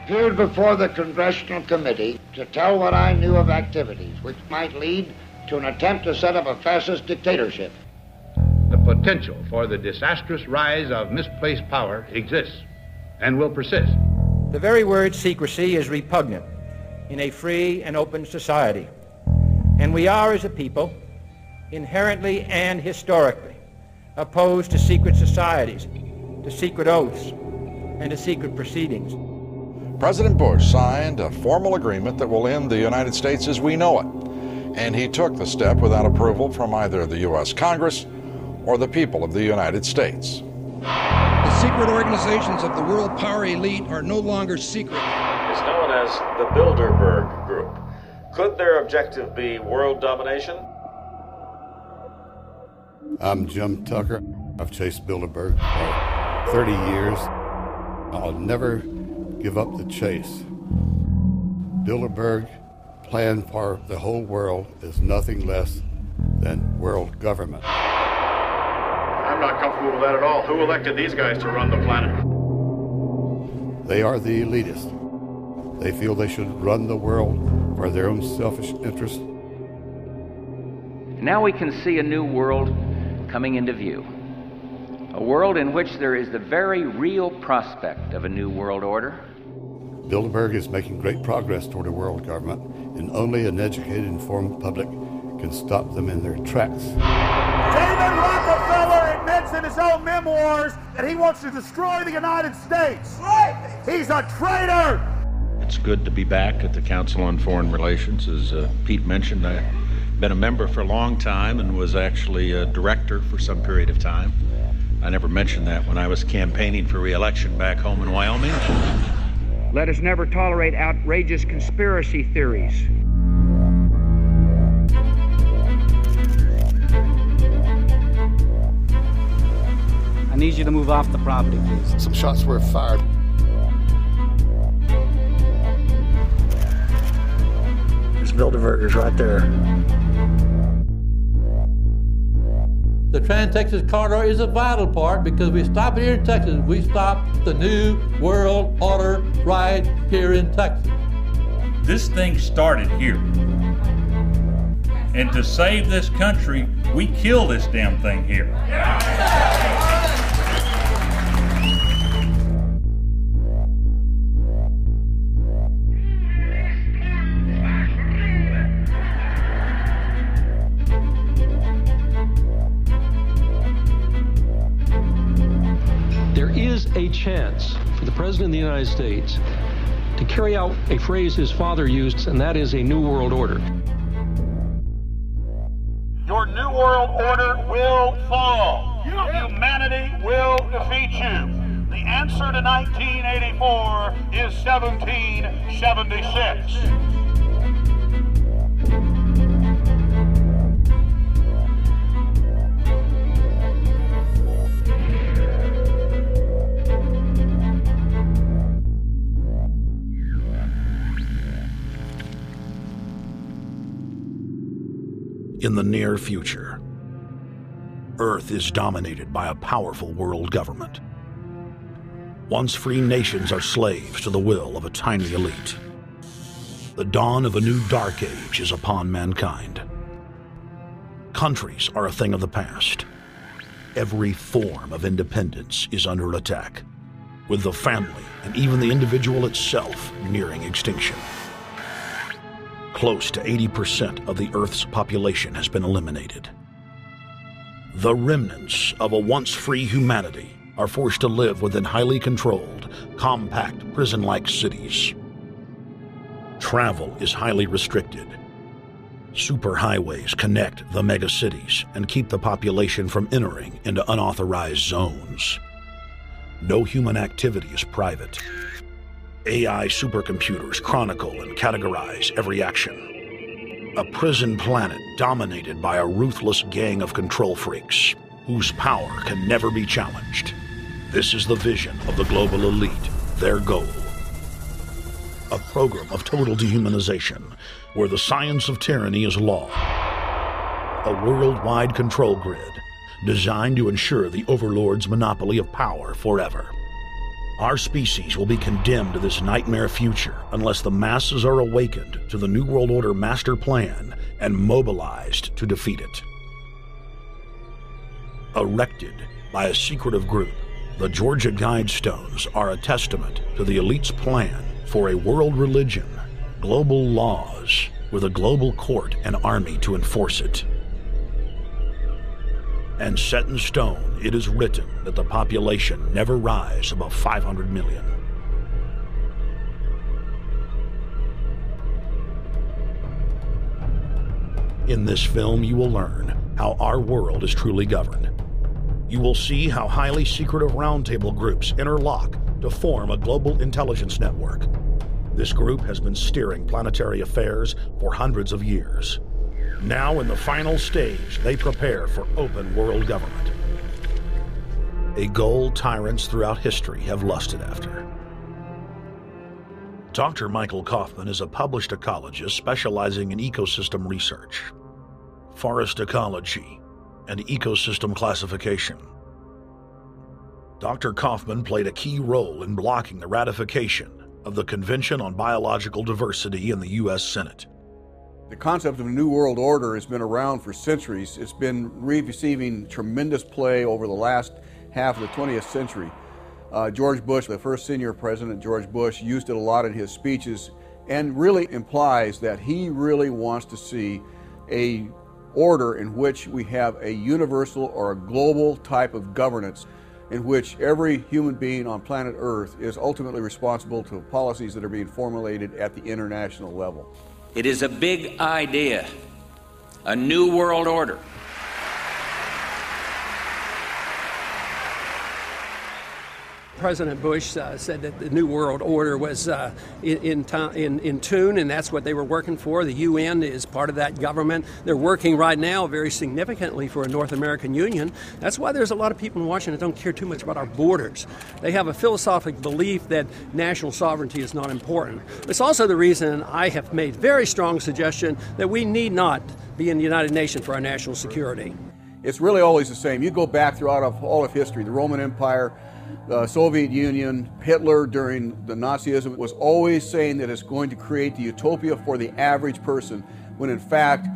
appeared before the Congressional Committee to tell what I knew of activities which might lead to an attempt to set up a fascist dictatorship. The potential for the disastrous rise of misplaced power exists and will persist. The very word secrecy is repugnant in a free and open society, and we are, as a people, inherently and historically opposed to secret societies, to secret oaths, and to secret proceedings. President Bush signed a formal agreement that will end the United States as we know it, and he took the step without approval from either the U.S. Congress or the people of the United States. The secret organizations of the world power elite are no longer secret. It's known as the Bilderberg Group. Could their objective be world domination? I'm Jim Tucker. I've chased Bilderberg for 30 years. I'll never give up the chase. Bilderberg plan for the whole world is nothing less than world government. I'm not comfortable with that at all. Who elected these guys to run the planet? They are the elitists. They feel they should run the world for their own selfish interests. Now we can see a new world coming into view. A world in which there is the very real prospect of a new world order. Bilderberg is making great progress toward a world government, and only an educated, informed public can stop them in their tracks. David Rockefeller admits in his own memoirs that he wants to destroy the United States. Right. He's a traitor. It's good to be back at the Council on Foreign Relations. As Pete mentioned, I've been a member for a long time and was actually a director for some period of time. I never mentioned that when I was campaigning for re-election back home in Wyoming. Let us never tolerate outrageous conspiracy theories. I need you to move off the property, please. Some shots were fired. There's Bilderbergers right there. The Trans-Texas Corridor is a vital part because we stop it here in Texas. We stop the New World Order right here in Texas. This thing started here. And to save this country, we kill this damn thing here. There is a chance for the President of the United States to carry out a phrase his father used, and that is a New World Order. Your New World Order will fall. Humanity will defeat you. The answer to 1984 is 1776. In the near future, Earth is dominated by a powerful world government. Once free nations are slaves to the will of a tiny elite. The dawn of a new dark age is upon mankind. Countries are a thing of the past. Every form of independence is under attack, with the family and even the individual itself nearing extinction. Close to 80% of the Earth's population has been eliminated. The remnants of a once-free humanity are forced to live within highly controlled, compact, prison-like cities. Travel is highly restricted. Superhighways connect the megacities and keep the population from entering into unauthorized zones. No human activity is private. AI supercomputers chronicle and categorize every action. A prison planet dominated by a ruthless gang of control freaks whose power can never be challenged. This is the vision of the global elite, their goal. A program of total dehumanization where the science of tyranny is law. A worldwide control grid designed to ensure the overlord's monopoly of power forever. Our species will be condemned to this nightmare future unless the masses are awakened to the New World Order master plan and mobilized to defeat it. Erected by a secretive group, the Georgia Guidestones are a testament to the elite's plan for a world religion, global laws, with a global court and army to enforce it. And set in stone, it is written that the population never rise above 500 million. In this film, you will learn how our world is truly governed. You will see how highly secretive roundtable groups interlock to form a global intelligence network. This group has been steering planetary affairs for hundreds of years. Now, in the final stage, they prepare for open world government. A goal tyrants throughout history have lusted after. Dr. Michael Kaufman is a published ecologist specializing in ecosystem research, forest ecology, and ecosystem classification. Dr. Kaufman played a key role in blocking the ratification of the Convention on Biological Diversity in the U.S. Senate. The concept of a new world order has been around for centuries. It's been receiving tremendous play over the last half of the 20th century. George Bush, the first senior president, George Bush, used it a lot in his speeches and really implies that he really wants to see a order in which we have a universal or a global type of governance in which every human being on planet Earth is ultimately responsible to policies that are being formulated at the international level. It is a big idea, a new world order. President Bush said that the New World Order was in tune, and that's what they were working for. The UN is part of that government. They're working right now very significantly for a North American Union. That's why there's a lot of people in Washington that don't care too much about our borders. They have a philosophical belief that national sovereignty is not important. It's also the reason I have made very strong suggestion that we need not be in the United Nations for our national security. It's really always the same. You go back throughout all of history, the Roman Empire, the Soviet Union, Hitler during the Nazism was always saying that it's going to create the utopia for the average person, when in fact,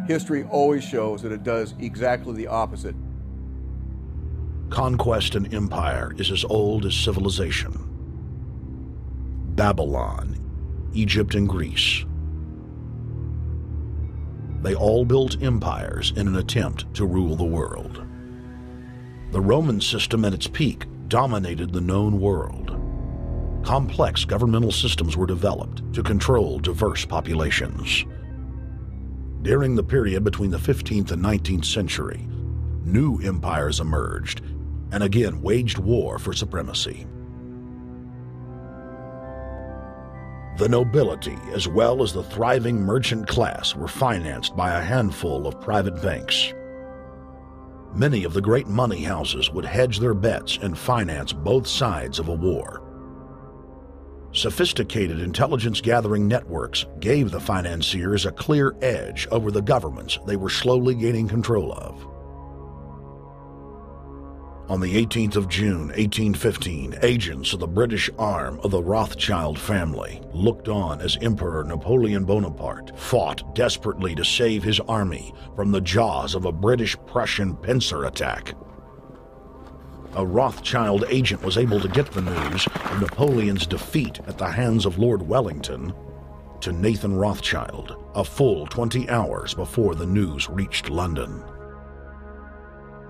history always shows that it does exactly the opposite. Conquest and empire is as old as civilization. Babylon, Egypt, and Greece. They all built empires in an attempt to rule the world. The Roman system at its peak dominated the known world. Complex governmental systems were developed to control diverse populations. During the period between the 15th and 19th century, new empires emerged and again waged war for supremacy. The nobility, as well as the thriving merchant class, were financed by a handful of private banks. Many of the great money houses would hedge their bets and finance both sides of a war. Sophisticated intelligence-gathering networks gave the financiers a clear edge over the governments they were slowly gaining control of. On the 18th of June, 1815, agents of the British arm of the Rothschild family looked on as Emperor Napoleon Bonaparte fought desperately to save his army from the jaws of a British-Prussian pincer attack. A Rothschild agent was able to get the news of Napoleon's defeat at the hands of Lord Wellington to Nathan Rothschild, a full 20 hours before the news reached London.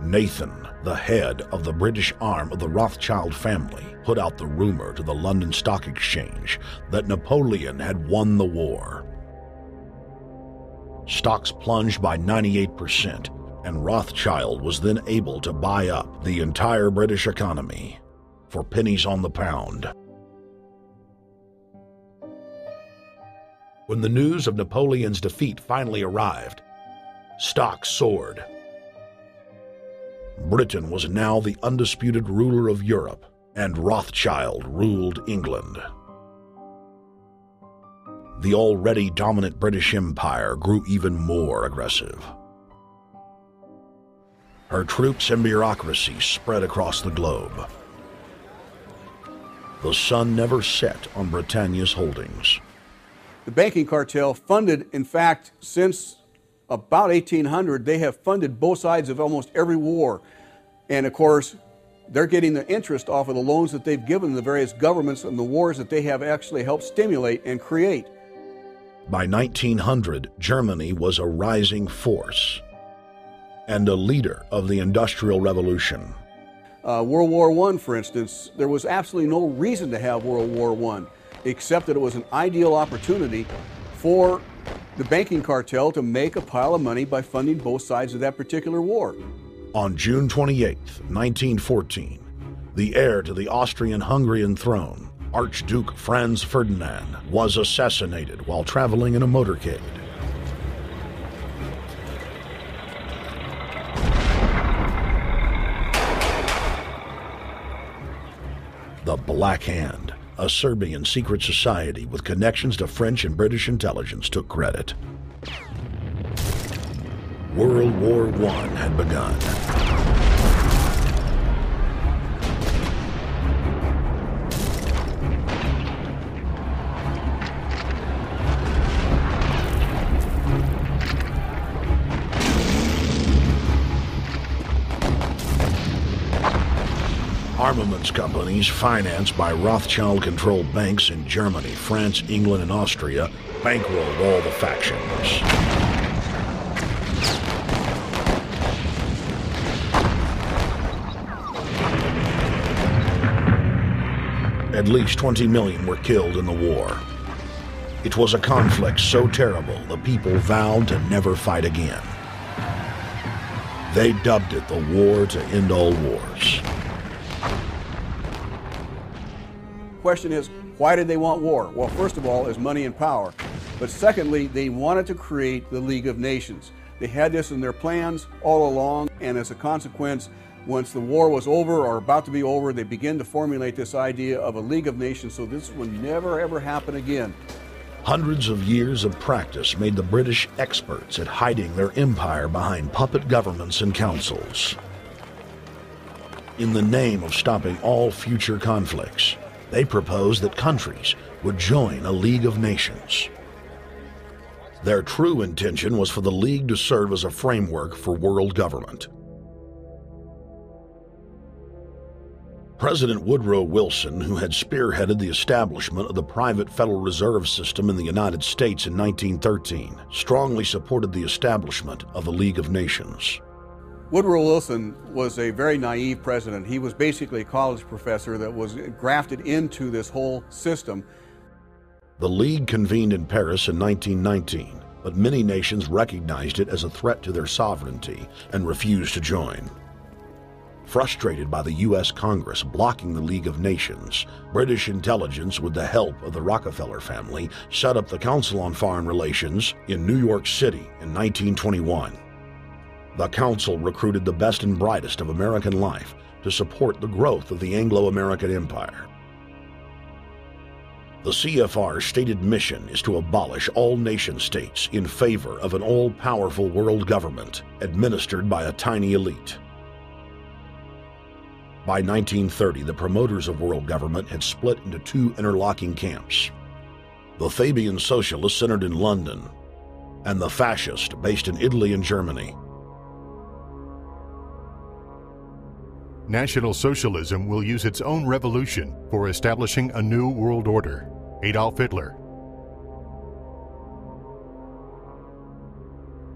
Nathan, the head of the British arm of the Rothschild family, put out the rumor to the London Stock Exchange that Napoleon had won the war. Stocks plunged by 98%, and Rothschild was then able to buy up the entire British economy for pennies on the pound. When the news of Napoleon's defeat finally arrived, stocks soared. Britain was now the undisputed ruler of Europe, and Rothschild ruled England. The already dominant British Empire grew even more aggressive. Her troops and bureaucracy spread across the globe. the sun never set on Britannia's holdings. The banking cartel funded, in fact, since about 1800, they have funded both sides of almost every war. And of course, they're getting the interest off of the loans that they've given the various governments and the wars that they have actually helped stimulate and create. By 1900, Germany was a rising force and a leader of the Industrial Revolution. World War I, for instance, there was absolutely no reason to have World War I, except that it was an ideal opportunity for the banking cartel to make a pile of money by funding both sides of that particular war. On June 28, 1914, the heir to the Austrian-Hungarian throne, Archduke Franz Ferdinand, was assassinated while traveling in a motorcade. The Black Hand, a Serbian secret society with connections to French and British intelligence, took credit. World War I had begun. Armaments companies financed by Rothschild-controlled banks in Germany, France, England, and Austria bankrolled all the factions. At least 20 million were killed in the war. It was a conflict so terrible the people vowed to never fight again. They dubbed it the War to End All Wars. Question is, why did they want war? Well, first of all, is money and power. But secondly, they wanted to create the League of Nations. They had this in their plans all along, and as a consequence, once the war was over or about to be over, they began to formulate this idea of a League of Nations, so this would never ever happen again. Hundreds of years of practice made the British experts at hiding their empire behind puppet governments and councils. In the name of stopping all future conflicts, they proposed that countries would join a League of Nations. Their true intention was for the League to serve as a framework for world government. President Woodrow Wilson, who had spearheaded the establishment of the private Federal Reserve System in the United States in 1913, strongly supported the establishment of the League of Nations. Woodrow Wilson was a very naive president. He was basically a college professor that was grafted into this whole system. The League convened in Paris in 1919, but many nations recognized it as a threat to their sovereignty and refused to join. Frustrated by the U.S. Congress blocking the League of Nations, British intelligence, with the help of the Rockefeller family, set up the Council on Foreign Relations in New York City in 1921. The council recruited the best and brightest of American life to support the growth of the Anglo-American Empire. The CFR's stated mission is to abolish all nation-states in favor of an all-powerful world government administered by a tiny elite. By 1930, the promoters of world government had split into two interlocking camps: the Fabian socialists centered in London, and the fascist based in Italy and Germany. National Socialism will use its own revolution for establishing a new world order. Adolf Hitler.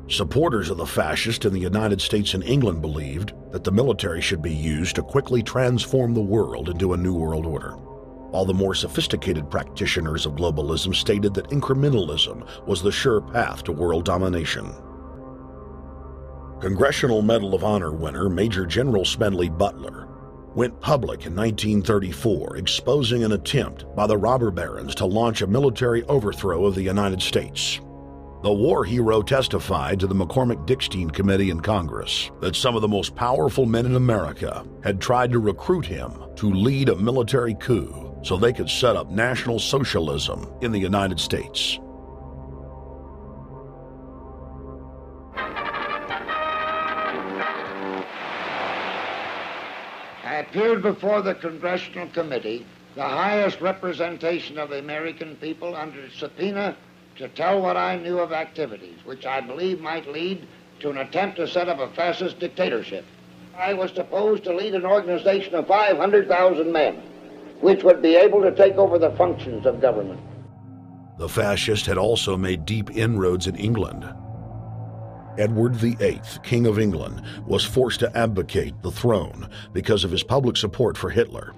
Supporters of the fascists in the United States and England believed that the military should be used to quickly transform the world into a new world order, while the more sophisticated practitioners of globalism stated that incrementalism was the sure path to world domination. Congressional Medal of Honor winner Major General Smedley Butler went public in 1934, exposing an attempt by the robber barons to launch a military overthrow of the United States. The war hero testified to the McCormick-Dickstein Committee in Congress that some of the most powerful men in America had tried to recruit him to lead a military coup so they could set up National Socialism in the United States. I appeared before the Congressional Committee the highest representation of the American people under subpoena to tell what I knew of activities which I believe might lead to an attempt to set up a fascist dictatorship. I was supposed to lead an organization of 500,000 men, which would be able to take over the functions of government. The fascist had also made deep inroads in England. Edward VIII, King of England, was forced to abdicate the throne because of his public support for Hitler.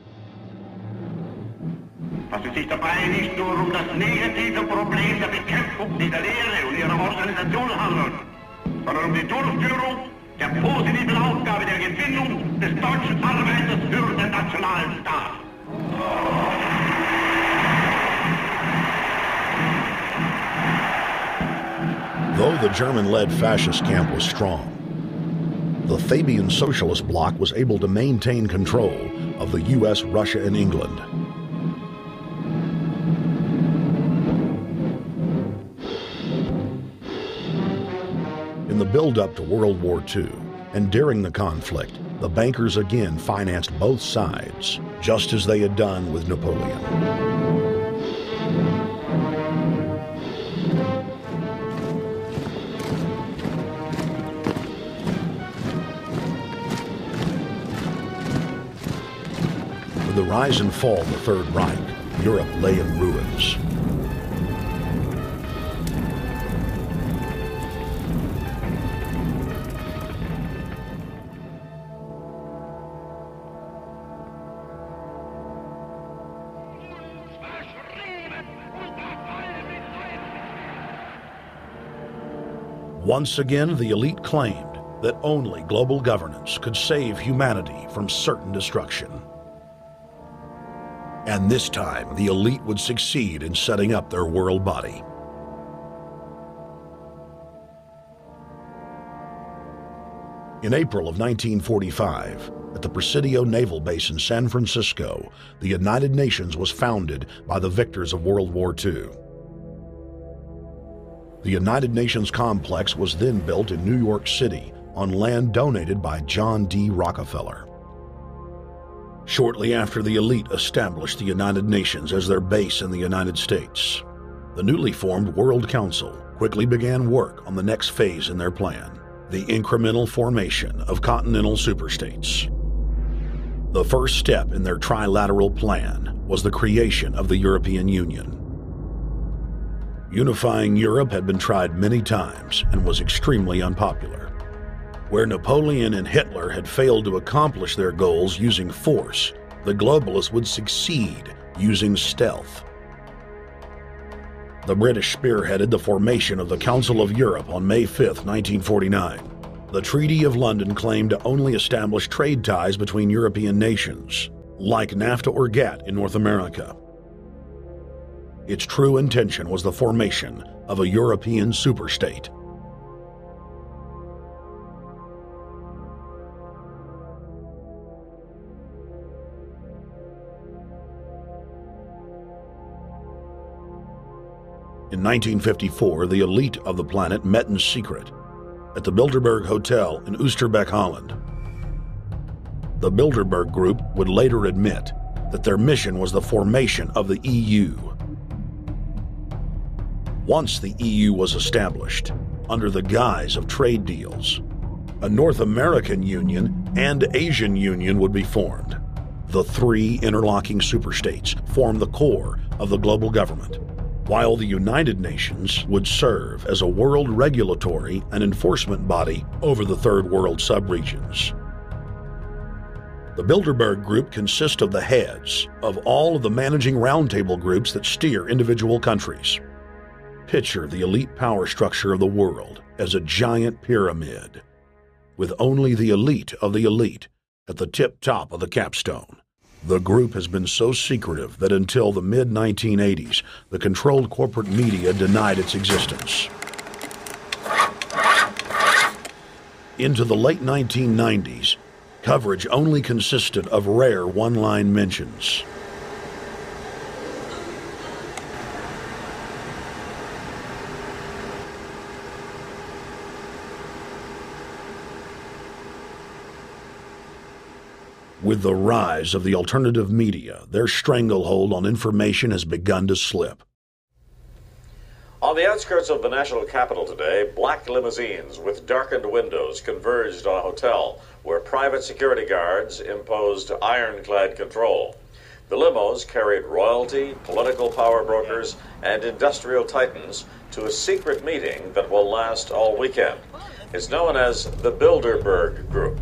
Fast es sich dabei nicht nur das negative Problem der Bekämpfung dieser Lehre und ihrer Organisation handelt, sondern die Durchführung der positiven Aufgabe der Gewinnung des deutschen Arbeiters für den nationalen Staat. Though the German-led fascist camp was strong, the Fabian Socialist Bloc was able to maintain control of the U.S., Russia, and England. In the build-up to World War II, and during the conflict, the bankers again financed both sides, just as they had done with Napoleon. With the rise and fall of the Third Reich, Europe lay in ruins. Once again, the elite claimed that only global governance could save humanity from certain destruction. And this time, the elite would succeed in setting up their world body. In April of 1945, at the Presidio Naval Base in San Francisco, the United Nations was founded by the victors of World War II. The United Nations complex was then built in New York City on land donated by John D. Rockefeller. Shortly after the elite established the United Nations as their base in the United States, the newly formed World Council quickly began work on the next phase in their plan, the incremental formation of continental superstates. The first step in their trilateral plan was the creation of the European Union. Unifying Europe had been tried many times and was extremely unpopular. Where Napoleon and Hitler had failed to accomplish their goals using force, the globalists would succeed using stealth. The British spearheaded the formation of the Council of Europe on May 5, 1949. The Treaty of London claimed to only establish trade ties between European nations, like NAFTA or GATT in North America. Its true intention was the formation of a European superstate. In 1954, the elite of the planet met in secret at the Bilderberg Hotel in Oosterbeek, Holland. The Bilderberg Group would later admit that their mission was the formation of the EU. Once the EU was established, under the guise of trade deals, a North American Union and Asian Union would be formed. The three interlocking superstates formed the core of the global government, while the United Nations would serve as a world regulatory and enforcement body over the Third World subregions. The Bilderberg Group consists of the heads of all of the managing roundtable groups that steer individual countries. Picture the elite power structure of the world as a giant pyramid, with only the elite of the elite at the tip-top of the capstone. The group has been so secretive that until the mid-1980s, the controlled corporate media denied its existence. Into the late 1990s, coverage only consisted of rare one-line mentions. With the rise of the alternative media, their stranglehold on information has begun to slip. On the outskirts of the national capital today, black limousines with darkened windows converged on a hotel where private security guards imposed ironclad control. The limos carried royalty, political power brokers, and industrial titans to a secret meeting that will last all weekend. It's known as the Bilderberg Group.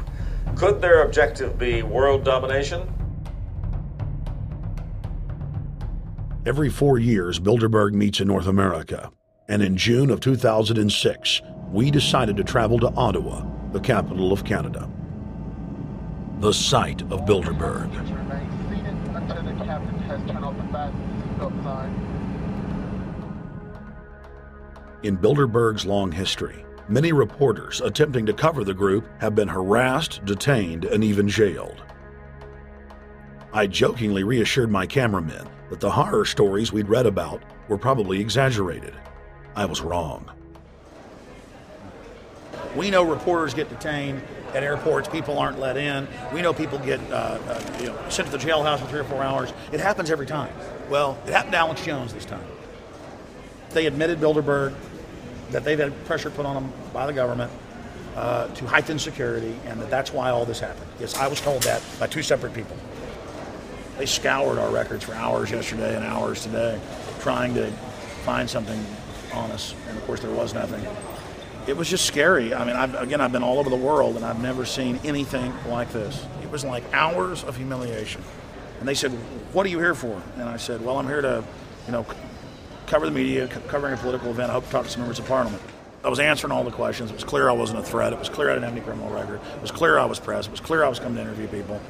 Could their objective be world domination? Every 4 years, Bilderberg meets in North America, and in June of 2006, we decided to travel to Ottawa, the capital of Canada. The site of Bilderberg. In Bilderberg's long history, many reporters attempting to cover the group have been harassed, detained, and even jailed. I jokingly reassured my cameramen that the horror stories we'd read about were probably exaggerated. I was wrong. We know reporters get detained at airports, people aren't let in. We know people get sent to the jailhouse for 3 or 4 hours. It happens every time. Well, it happened to Alex Jones this time. They admitted Bilderberg that they've had pressure put on them by the government to heighten security, and that's why all this happened. Yes, I was told that by 2 separate people. They scoured our records for hours yesterday and hours today, trying to find something on us, and of course there was nothing. It was just scary. I mean, I've been all over the world, and I've never seen anything like this. It was like hours of humiliation. And they said, "What are you here for?" And I said, "Well, I'm here to, cover the media, covering a political event. I hope to talk to some members of Parliament." I was answering all the questions. It was clear I wasn't a threat. It was clear I didn't have any criminal record. It was clear I was pressed. It was clear I was coming to interview people.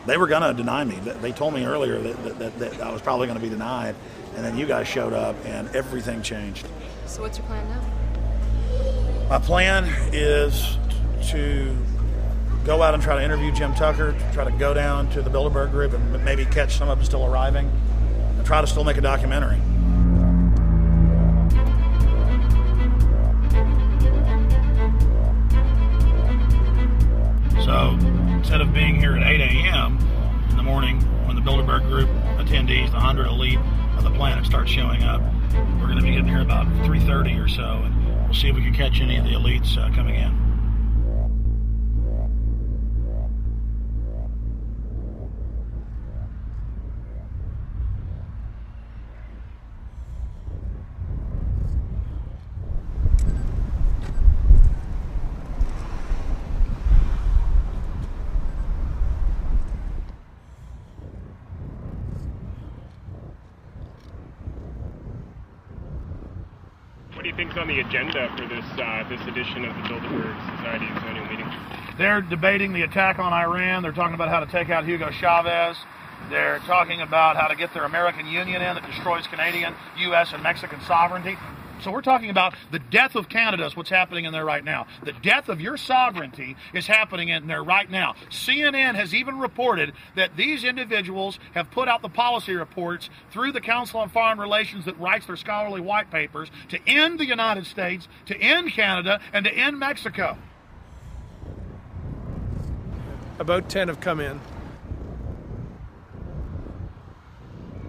They were going to deny me. They told me earlier that I was probably going to be denied, and then you guys showed up, and everything changed. So what's your plan now? My plan is to go out and try to interview Jim Tucker, try to go down to the Bilderberg Group and maybe catch some of them still arriving, and try to still make a documentary. So instead of being here at 8 a.m. in the morning when the Bilderberg Group attendees, the 100 elite of the planet, start showing up, we're going to be getting here about 3:30 or so, and we'll see if we can catch any of the elites coming in. What do you think's on the agenda for this edition of the Bilderberg Society's annual meeting? They're debating the attack on Iran. They're talking about how to take out Hugo Chavez. They're talking about how to get their American Union in that destroys Canadian, U.S., and Mexican sovereignty. So we're talking about the death of Canada is what's happening in there right now. The death of your sovereignty is happening in there right now. CNN has even reported that these individuals have put out the policy reports through the Council on Foreign Relations that writes their scholarly white papers to end the United States, to end Canada, and to end Mexico. About 10 have come in.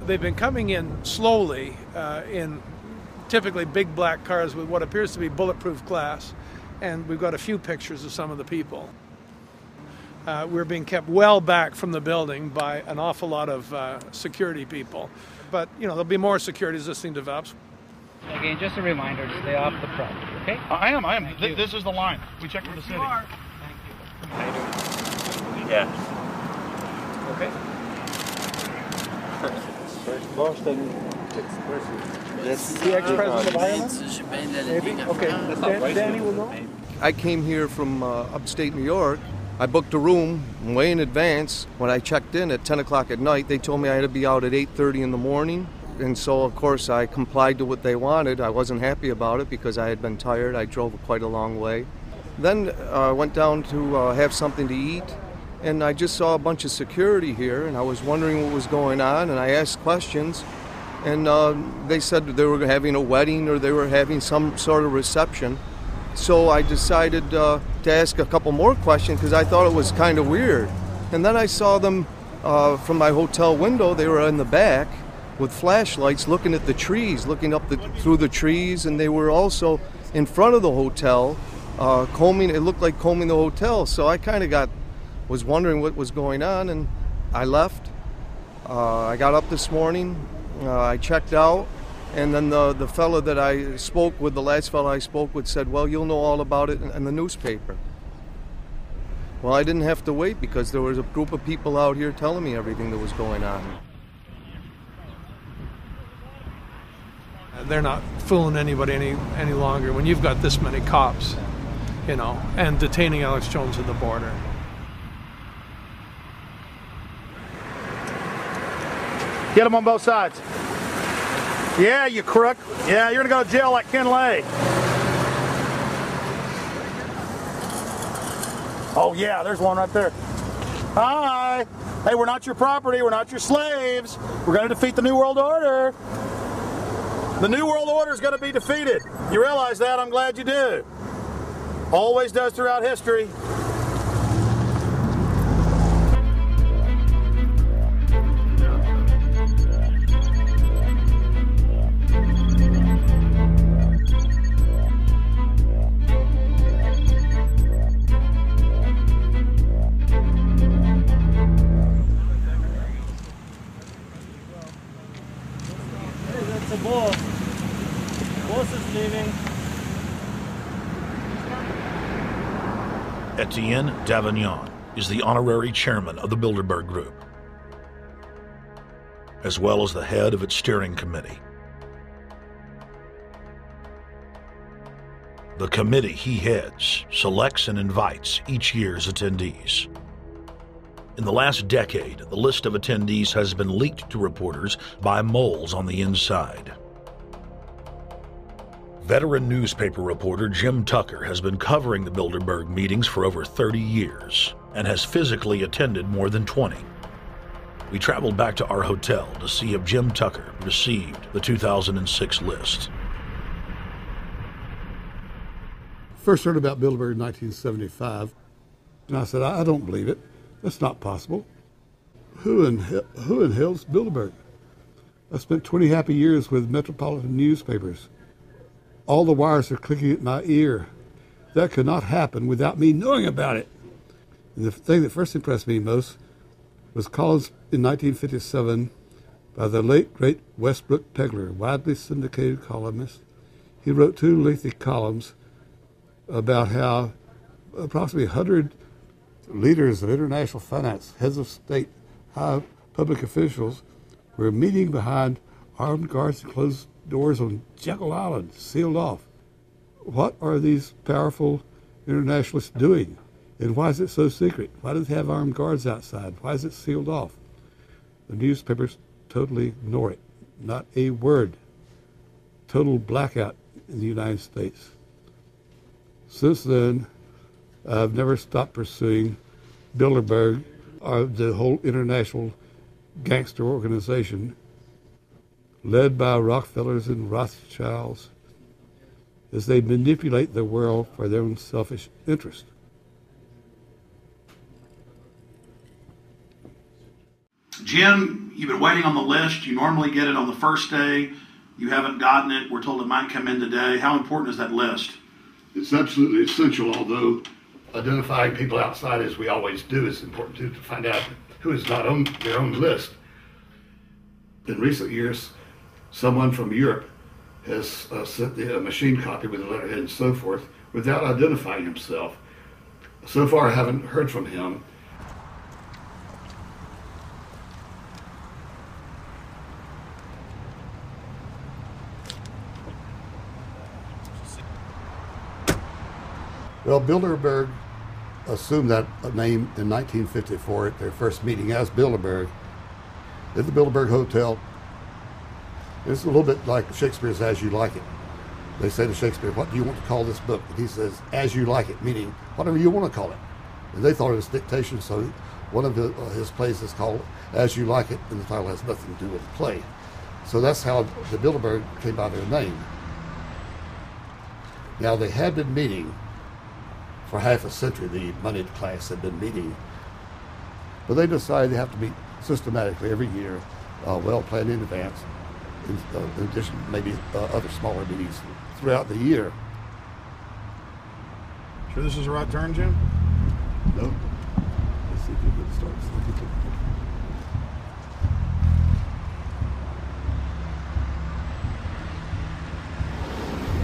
They've been coming in slowly in typically big black cars with what appears to be bulletproof glass, and we've got a few pictures of some of the people. We're being kept well back from the building by an awful lot of security people, but there'll be more security as this thing develops. Again, just a reminder to stay off the property, okay? I am. This is the line. We checked with the city. Thank you. How you doing? Yeah. Okay. First Boston. That's the ex-president of Ireland? Maybe? Okay. Danny will know. I came here from upstate New York. I booked a room way in advance. When I checked in at 10 o'clock at night, they told me I had to be out at 8:30 in the morning. And so, of course, I complied to what they wanted. I wasn't happy about it because I had been tired. I drove quite a long way. Then I went down to have something to eat, and I just saw a bunch of security here, and I was wondering what was going on, and I asked questions. And they said they were having a wedding or they were having some sort of reception. So I decided to ask a couple more questions because I thought it was kind of weird. And then I saw them from my hotel window. They were in the back with flashlights looking at the trees, looking up through the trees, and they were also in front of the hotel, combing. It looked like combing the hotel. So I kind of was wondering what was going on, and I left. I got up this morning. I checked out, and then the fellow that I spoke with, the last fellow I spoke with, said, "Well, you'll know all about it in the newspaper." Well, I didn't have to wait because there was a group of people out here telling me everything that was going on. They're not fooling anybody any longer when you've got this many cops, you know, and detaining Alex Jones at the border. Get them on both sides. Yeah, you crook. Yeah, you're gonna go to jail like Ken Lay. Oh yeah, there's one right there. Hi. Hey, we're not your property. We're not your slaves. We're gonna defeat the New World Order. The New World Order is gonna be defeated. You realize that? I'm glad you do. Always does throughout history. Etienne Davignon is the honorary chairman of the Bilderberg Group, as well as the head of its steering committee. The committee he heads selects and invites each year's attendees. In the last decade, the list of attendees has been leaked to reporters by moles on the inside. Veteran newspaper reporter Jim Tucker has been covering the Bilderberg meetings for over 30 years and has physically attended more than 20. We traveled back to our hotel to see if Jim Tucker received the 2006 list. First heard about Bilderberg in 1975, and I said, I don't believe it. That's not possible. Who in hell's Bilderberg? I spent 20 happy years with metropolitan newspapers. All the wires are clicking at my ear. That could not happen without me knowing about it. And the thing that first impressed me most was columns in 1957 by the late, great Westbrook Pegler, widely syndicated columnist. He wrote 2 lengthy columns about how approximately 100 leaders of international finance, heads of state, high public officials were meeting behind armed guards and closed doors on Jekyll Island, sealed off. What are these powerful internationalists doing? And why is it so secret? Why do they have armed guards outside? Why is it sealed off? The newspapers totally ignore it. Not a word. Total blackout in the United States. Since then, I've never stopped pursuing Bilderberg, or the whole international gangster organization led by Rockefellers and Rothschilds, as they manipulate the world for their own selfish interest. Jim, you've been waiting on the list. You normally get it on the first day. You haven't gotten it. We're told it might come in today. How important is that list? It's absolutely essential, although identifying people outside, as we always do, is important too, to find out who is not on their own list. In recent years, someone from Europe has sent a machine copy with a letterhead and so forth without identifying himself. So far, I haven't heard from him. Well, Bilderberg assumed that name in 1954 at their first meeting as Bilderberg at the Bilderberg Hotel. It's a little bit like Shakespeare's As You Like It. They say to Shakespeare, what do you want to call this book? And he says, As You Like It, meaning whatever you want to call it. And they thought it was dictation, so one of his plays is called As You Like It, and the title has nothing to do with the play. So that's how the Bilderberg came by their name. Now, they had been meeting for half a century. The moneyed class had been meeting But they decide they have to meet systematically every year, well planned in advance, in addition to maybe other smaller meetings throughout the year. Sure this is the right turn, Jim? No. Let's see if you can start.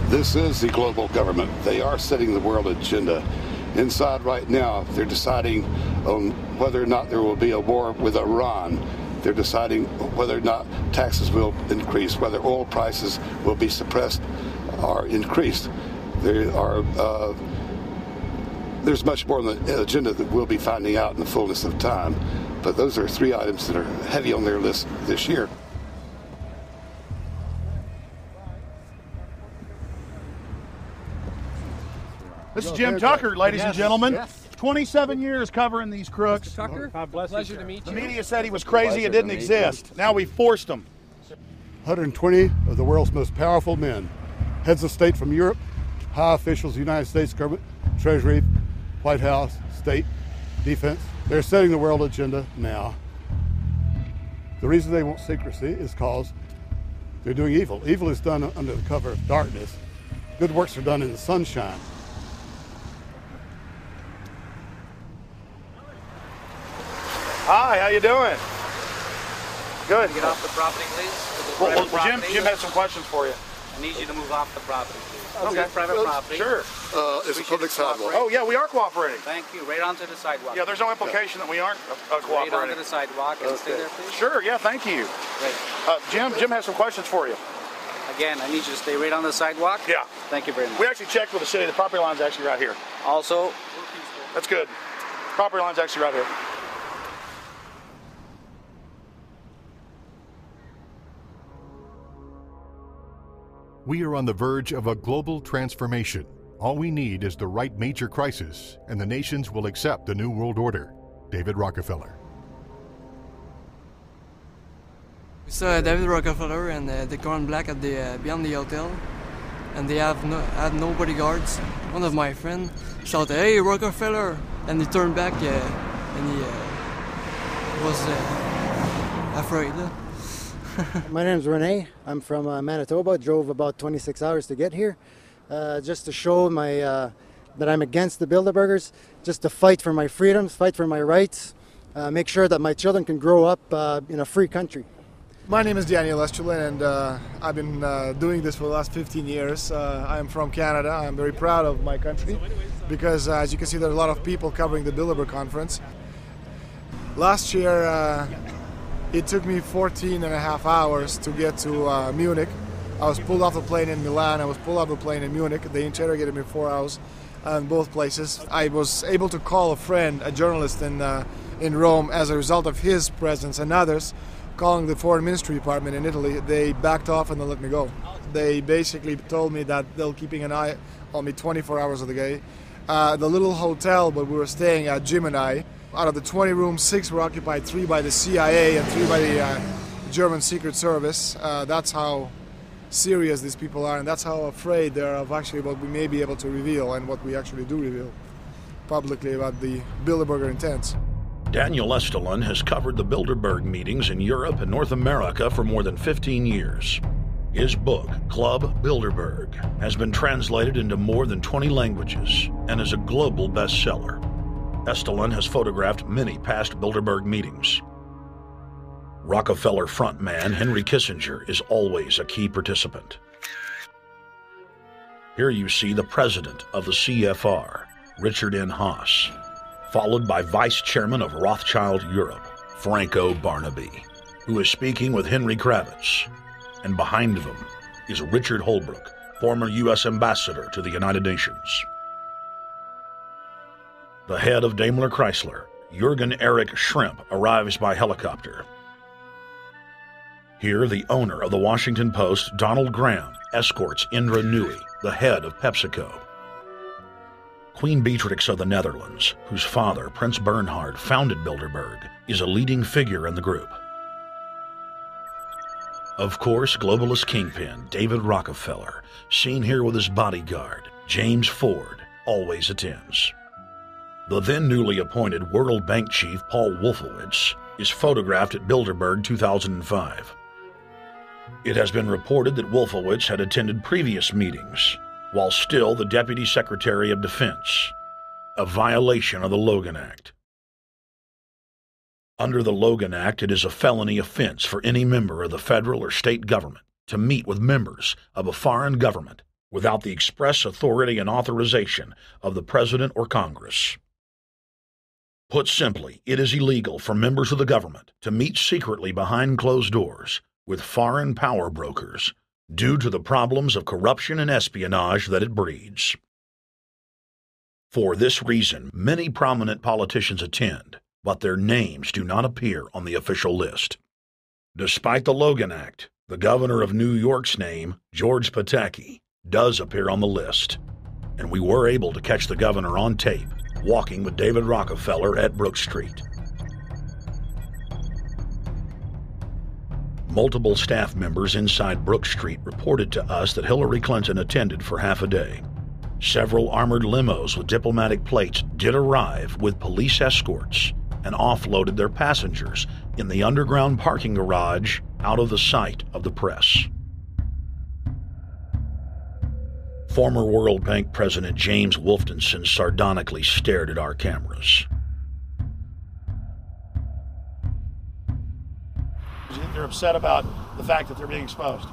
This is the global government. They are setting the world agenda. Inside right now, they're deciding on whether or not there will be a war with Iran. They're deciding whether or not taxes will increase, whether oil prices will be suppressed or increased. There's much more on the agenda that we'll be finding out in the fullness of time. But those are 3 items that are heavy on their list this year. This is Jim Tucker, ladies and gentlemen. Yes. 27 years covering these crooks. Mr. Tucker, God bless pleasure to meet you. The media said he was crazy, it didn't exist. Now we forced him. 120 of the world's most powerful men, heads of state from Europe, high officials of the United States government, Treasury, White House, state, defense. They're setting the world agenda now. The reason they want secrecy is because they're doing evil. Evil is done under the cover of darkness. Good works are done in the sunshine. Hi, how you doing? Good. Get off the property, please. Well, Jim has some questions for you. I need you to move off the property, please. Okay. Private property. Sure. It's a public sidewalk. Oh, yeah, we are cooperating. Thank you. Right onto the sidewalk. Yeah, there's no implication that we aren't cooperating. Right onto the sidewalk and stay there, please. Sure, yeah, thank you. Great. Jim has some questions for you. Again, I need you to stay right on the sidewalk. Yeah. Thank you very much. We actually checked with the city. The property line's actually right here. Also, that's good. Property line's actually right here. We are on the verge of a global transformation. All we need is the right major crisis, and the nations will accept the New World Order. David Rockefeller. We saw David Rockefeller and the car in black at the beyond the hotel, and they had no bodyguards. One of my friends shouted, "Hey, Rockefeller!" and he turned back and he was afraid. My name is Rene. I'm from Manitoba. Drove about 26 hours to get here, just to show that I'm against the Bilderbergers, just to fight for my freedoms, fight for my rights, make sure that my children can grow up in a free country. My name is Daniel Estrelin, and I've been doing this for the last 15 years. I'm from Canada. I'm very proud of my country because, as you can see, there are a lot of people covering the Bilderberg conference. Last year, it took me 14 and a half hours to get to Munich. I was pulled off the plane in Milan. I was pulled off the plane in Munich. They interrogated me 4 hours in both places. I was able to call a friend, a journalist in Rome, as a result of his presence and others. Calling the foreign ministry department in Italy, they backed off and they let me go. They basically told me that they're keeping an eye on me 24 hours of the day. The little hotel where we were staying at, Jim and I, out of the 20 rooms, 6 were occupied, 3 by the CIA and 3 by the German Secret Service. That's how serious these people are, and that's how afraid they are of actually what we may be able to reveal and what we actually do reveal publicly about the Bilderberger intents. Daniel Estrelin has covered the Bilderberg meetings in Europe and North America for more than 15 years. His book, Club Bilderberg, has been translated into more than 20 languages and is a global bestseller. Estrelin has photographed many past Bilderberg meetings. Rockefeller frontman Henry Kissinger is always a key participant. Here you see the president of the CFR, Richard N. Haas, followed by Vice Chairman of Rothschild Europe, Franco Barnaby, who is speaking with Henry Kravitz. And behind them is Richard Holbrooke, former U.S. Ambassador to the United Nations. The head of Daimler Chrysler, Jürgen Erich Schrimp, arrives by helicopter. Here, the owner of the Washington Post, Donald Graham, escorts Indra Nooyi, the head of PepsiCo. Queen Beatrix of the Netherlands, whose father, Prince Bernhard, founded Bilderberg, is a leading figure in the group. Of course, globalist kingpin David Rockefeller, seen here with his bodyguard, James Ford, always attends. The then newly appointed World Bank chief Paul Wolfowitz is photographed at Bilderberg 2005. It has been reported that Wolfowitz had attended previous meetings while still the Deputy Secretary of Defense, a violation of the Logan Act. Under the Logan Act, it is a felony offense for any member of the federal or state government to meet with members of a foreign government without the express authority and authorization of the President or Congress. Put simply, it is illegal for members of the government to meet secretly behind closed doors with foreign power brokers due to the problems of corruption and espionage that it breeds. For this reason, many prominent politicians attend, but their names do not appear on the official list. Despite the Logan Act, the governor of New York's name, George Pataki, does appear on the list, and we were able to catch the governor on tape walking with David Rockefeller at Brook Street. Multiple staff members inside Brook Street reported to us that Hillary Clinton attended for half a day. Several armored limos with diplomatic plates did arrive with police escorts and offloaded their passengers in the underground parking garage out of the sight of the press. Former World Bank President James Wolfensohn sardonically stared at our cameras. Do you think they're upset about the fact that they're being exposed?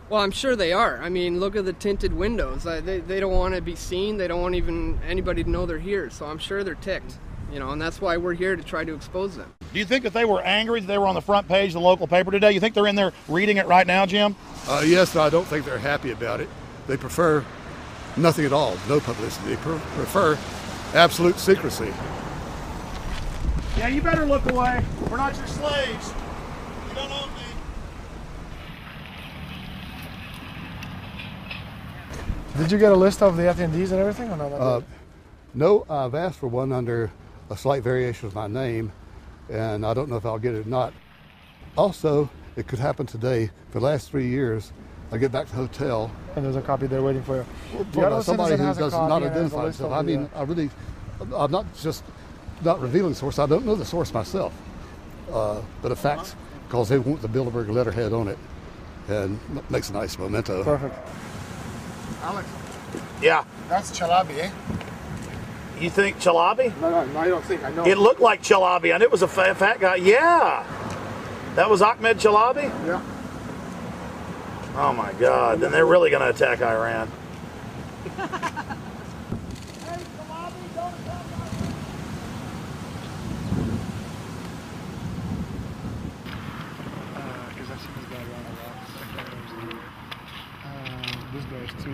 Well, I'm sure they are. I mean, look at the tinted windows. They don't want to be seen. They don't want even anybody to know they're here. So I'm sure they're ticked, and that's why we're here to try to expose them. Do you think that they were angry that they were on the front page of the local paper today? You think they're in there reading it right now, Jim? Yes, but I don't think they're happy about it. They prefer nothing at all, no publicity. They prefer absolute secrecy. Yeah, you better look away. We're not your slaves. You don't own me. Did you get a list of the attendees and everything, or not? No, I've asked for one under a slight variation of my name, and I don't know if I'll get it or not. Also, it could happen today. For the last 3 years, I get back to the hotel. And there's a copy there waiting for you. For somebody who does not identify himself. I mean, I'm not just not revealing the source. I don't know the source myself. But a fact, because they want the Bilderberg letterhead on it, and makes a nice memento. Perfect. Alex. Yeah. That's Chalabi, eh? You think Chalabi? No, I don't think. I know. It looked like Chalabi. I knew it was a fat guy. Yeah. That was Ahmed Chalabi? Yeah. Oh my God, then they're really going to attack Iran. This guy is too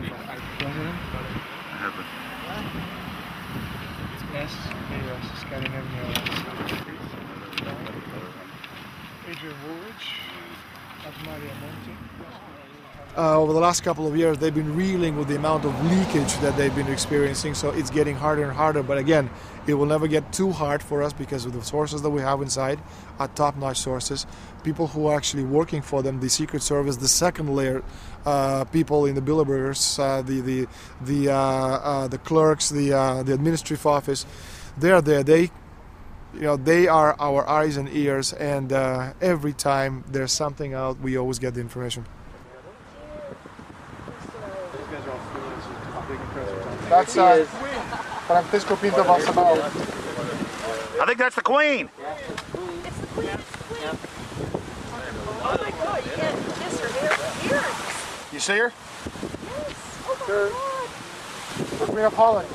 president. I have it. It's S, Scandinavian. Adrian Woolrich, Maria Monti. Over the last couple of years, they've been reeling with the amount of leakage that they've been experiencing, so it's getting harder and harder. But again, it will never get too hard for us because of the sources that we have inside are top-notch sources. People who are actually working for them, the Secret Service, the second layer, people in the Bilderbergers, the clerks, the administrative office, they're there. They are our eyes and ears, and every time there's something out, we always get the information. That's Francisco Pinto Balsamao. I think that's the Queen. It's the Queen. Oh my God, you can't kiss her ear. You see her? Yes. Oh my God. Queen of Holland.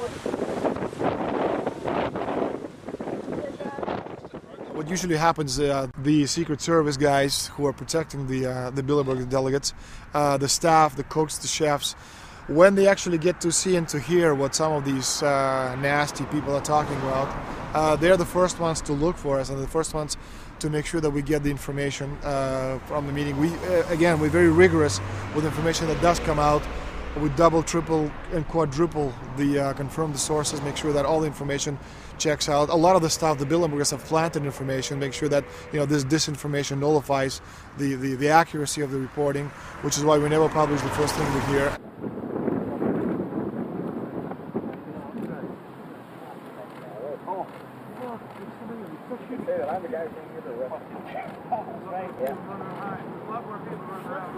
What usually happens, the Secret Service guys who are protecting the Bilderberg delegates, the staff, the cooks, the chefs, when they actually get to see and to hear what some of these nasty people are talking about, they're the first ones to look for us and the first ones to make sure that we get the information from the meeting. We're very rigorous with information that does come out. We double, triple, and quadruple confirm the sources, make sure that all the information checks out. A lot of the stuff, the Bilderbergers have planted information, make sure that this disinformation nullifies the accuracy of the reporting, which is why we never publish the first thing we hear.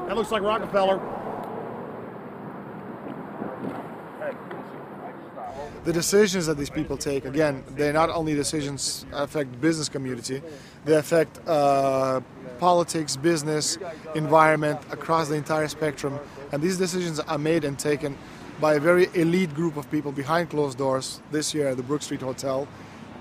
That looks like Rockefeller. The decisions that these people take, again, they not only decisions affect business community, they affect politics, business, environment, across the entire spectrum. And these decisions are made and taken by a very elite group of people behind closed doors this year at the Brook Street Hotel.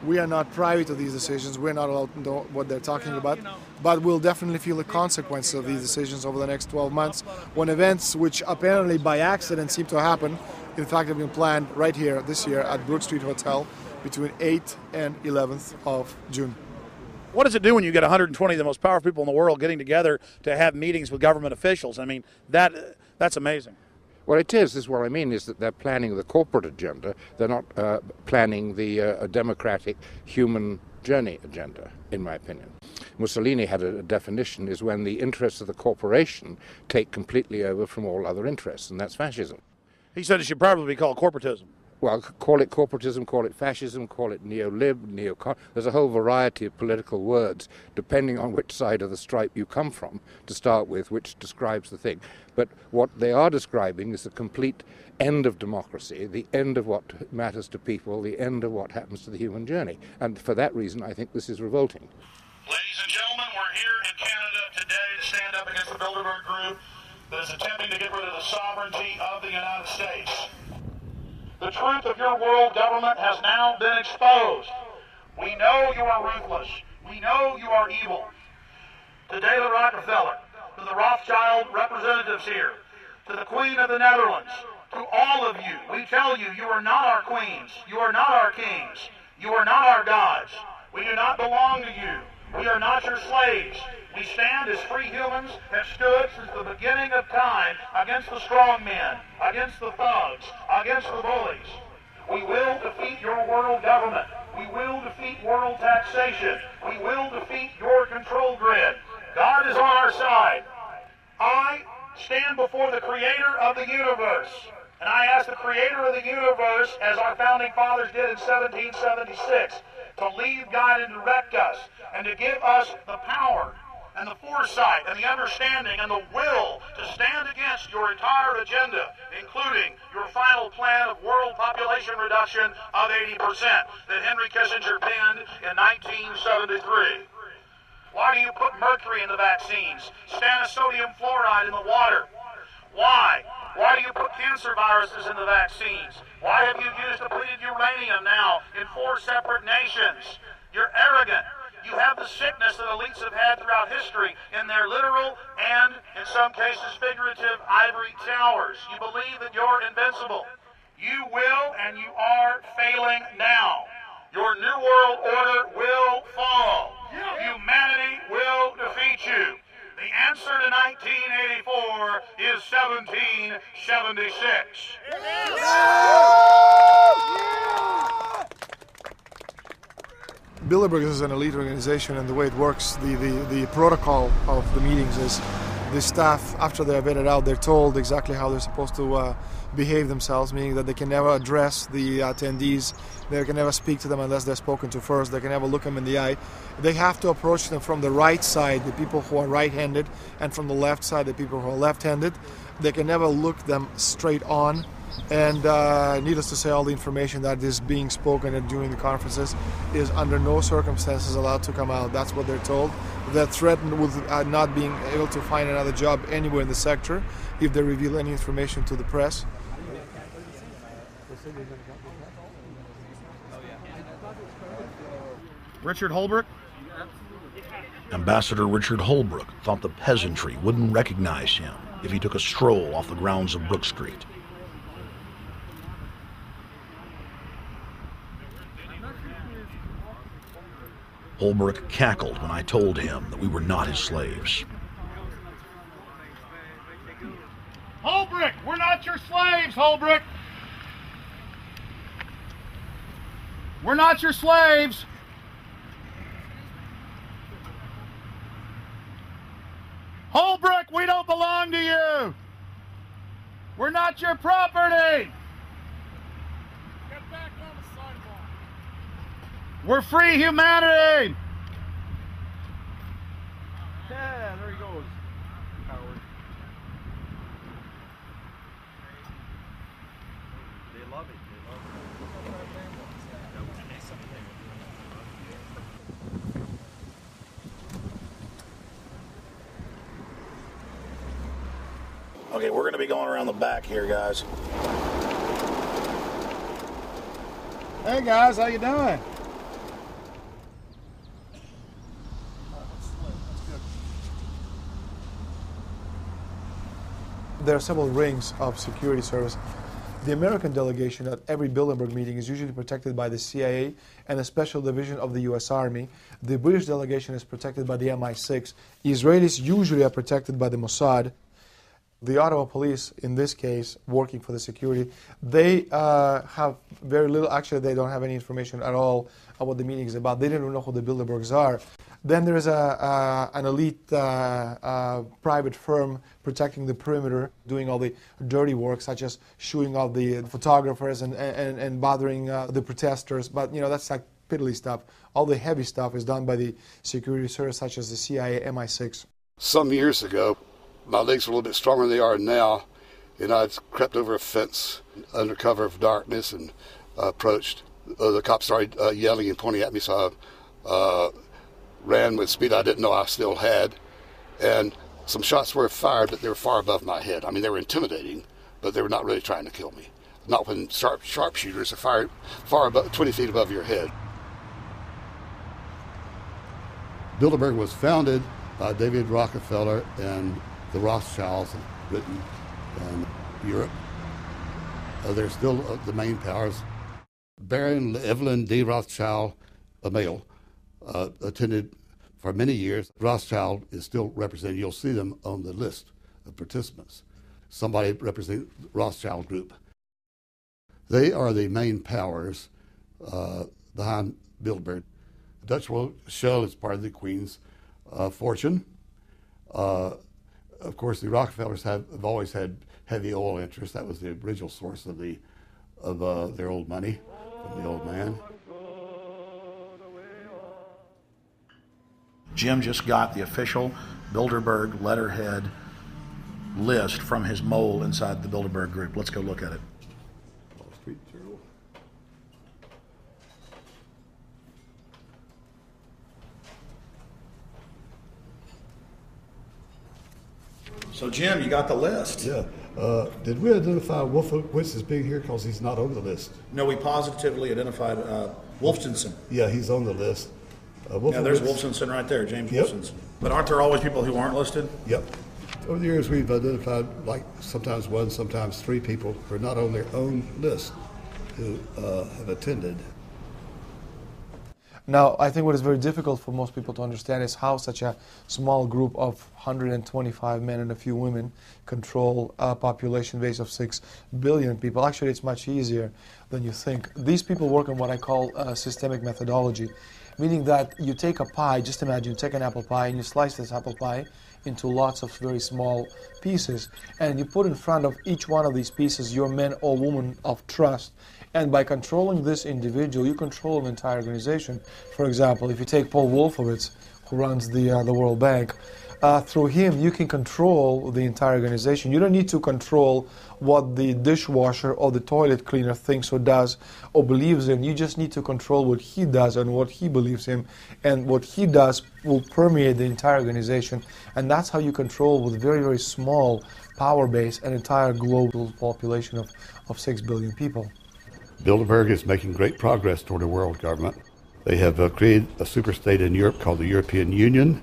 We are not privy to these decisions. We're not allowed to know what they're talking about. But we'll definitely feel the consequences of these decisions over the next 12 months when events which apparently by accident seem to happen, in fact, have been planned right here this year at Brook Street Hotel between 8th and 11th of June. What does it do when you get 120 of the most powerful people in the world getting together to have meetings with government officials? I mean, that's amazing. Well, it is. This is what I mean, is that they're planning the corporate agenda. They're not planning the democratic human journey agenda, in my opinion. Mussolini had a definition, is when the interests of the corporation take completely over from all other interests, and that's fascism. He said it should probably be called corporatism. Well, call it corporatism, call it fascism, call it neo-lib, neo-con. There's a whole variety of political words, depending on which side of the stripe you come from, to start with, which describes the thing. But what they are describing is the complete end of democracy, the end of what matters to people, the end of what happens to the human journey. And for that reason, I think this is revolting. Ladies and gentlemen, we're here in Canada today to stand up against the Bilderberg Group that is attempting to get rid of the sovereignty of the United States. The truth of your world government has now been exposed. We know you are ruthless. We know you are evil. To David Rockefeller, to the Rothschild representatives here, to the Queen of the Netherlands, to all of you, we tell you, you are not our queens. You are not our kings. You are not our gods. We do not belong to you. We are not your slaves. We stand as free humans, have stood since the beginning of time against the strong men, against the thugs, against the bullies. We will defeat your world government. We will defeat world taxation. We will defeat your control grid. God is on our side. I stand before the creator of the universe, and I ask the creator of the universe, as our founding fathers did in 1776, to lead, guide, and direct us, and to give us the power and the foresight and the understanding and the will to stand against your entire agenda, including your final plan of world population reduction of 80% that Henry Kissinger penned in 1973. Why do you put mercury in the vaccines, sodium fluoride in the water? Why? Why do you put cancer viruses in the vaccines? Why have you used depleted uranium now in 4 separate nations? You're arrogant. You have the sickness that elites have had throughout history in their literal and, in some cases, figurative ivory towers. You believe that you're invincible. You will and you are failing now. Your New World Order will fall. Humanity will defeat you. The answer to 1984 is 1776. Bilderberg is an elite organization, and the way it works, the protocol of the meetings is the staff, after they're vetted out, they're told exactly how they're supposed to behave themselves, meaning that they can never address the attendees, they can never speak to them unless they're spoken to first, they can never look them in the eye. They have to approach them from the right side, the people who are right-handed, and from the left side, the people who are left-handed. They can never look them straight on. And needless to say, all the information that is being spoken during the conferences is under no circumstances allowed to come out. That's what they're told. They're threatened with not being able to find another job anywhere in the sector if they reveal any information to the press. Richard Holbrooke? Ambassador Richard Holbrooke thought the peasantry wouldn't recognize him if he took a stroll off the grounds of Brook Street. Holbrooke cackled when I told him that we were not his slaves. Holbrooke, we're not your slaves, Holbrooke. We're not your slaves. Holbrooke, we don't belong to you. We're not your property. Get back on the sidewalk. We're free humanity! Yeah, there he goes. Howard. They love it. Okay, we're going to be going around the back here, guys. Hey guys, how you doing? There are several rings of security service. The American delegation at every Bilderberg meeting is usually protected by the CIA and a special division of the US Army. The British delegation is protected by the MI6. Israelis usually are protected by the Mossad. The Ottawa police, in this case, working for the security, they have very little, actually they don't have any information at all on what the meeting is about. They don't even know who the Bilderbergs are. Then there is an elite private firm protecting the perimeter, doing all the dirty work, such as shooing off the photographers and bothering the protesters. But, you know, that's like piddly stuff. All the heavy stuff is done by the security service, such as the CIA, MI6. Some years ago, my legs were a little bit stronger than they are now, and I'd crept over a fence under cover of darkness and approached. The cops started yelling and pointing at me, so I ran with speed I didn't know I still had, and some shots were fired, but they were far above my head. I mean, they were intimidating, but they were not really trying to kill me. Not when sharpshooters are fired far above, 20 feet above your head. Bilderberg was founded by David Rockefeller and the Rothschilds in Britain and Europe. They're still the main powers. Baron Evelyn D. Rothschild, a male, attended for many years. Rothschild is still represented. You'll see them on the list of participants. Somebody representing the Rothschild group. They are the main powers behind Bilderberg. The Dutch Royal Shell is part of the Queen's fortune. Of course, the Rockefellers have always had heavy oil interests. That was the original source of their old money from the old man. Jim just got the official Bilderberg letterhead list from his mole inside the Bilderberg group. Let's go look at it. Wall Street Journal. So, Jim, you got the list. Yeah. Did we identify Wolfowitz as being here because he's not on the list? No, we positively identified Wolfenson. Yeah, he's on the list. Yeah, there's Wolfenson right there, James Wolfenson. But aren't there always people who aren't listed? Yep. Over the years, we've identified like sometimes one, sometimes three people who are not on their own list who have attended. Now, I think what is very difficult for most people to understand is how such a small group of 125 men and a few women control a population base of 6 billion people. Actually, it's much easier than you think. These people work on what I call systemic methodology, meaning that you take a pie, just imagine you take an apple pie and you slice this apple pie into lots of very small pieces, and you put in front of each one of these pieces your man or woman of trust. And by controlling this individual, you control an entire organization. For example, if you take Paul Wolfowitz, who runs the World Bank, through him you can control the entire organization. You don't need to control what the dishwasher or the toilet cleaner thinks or does or believes in. You just need to control what he does and what he believes in. And what he does will permeate the entire organization. And that's how you control, with very, very small power base, an entire global population of 6 billion people. Bilderberg is making great progress toward a world government. They have created a superstate in Europe called the European Union.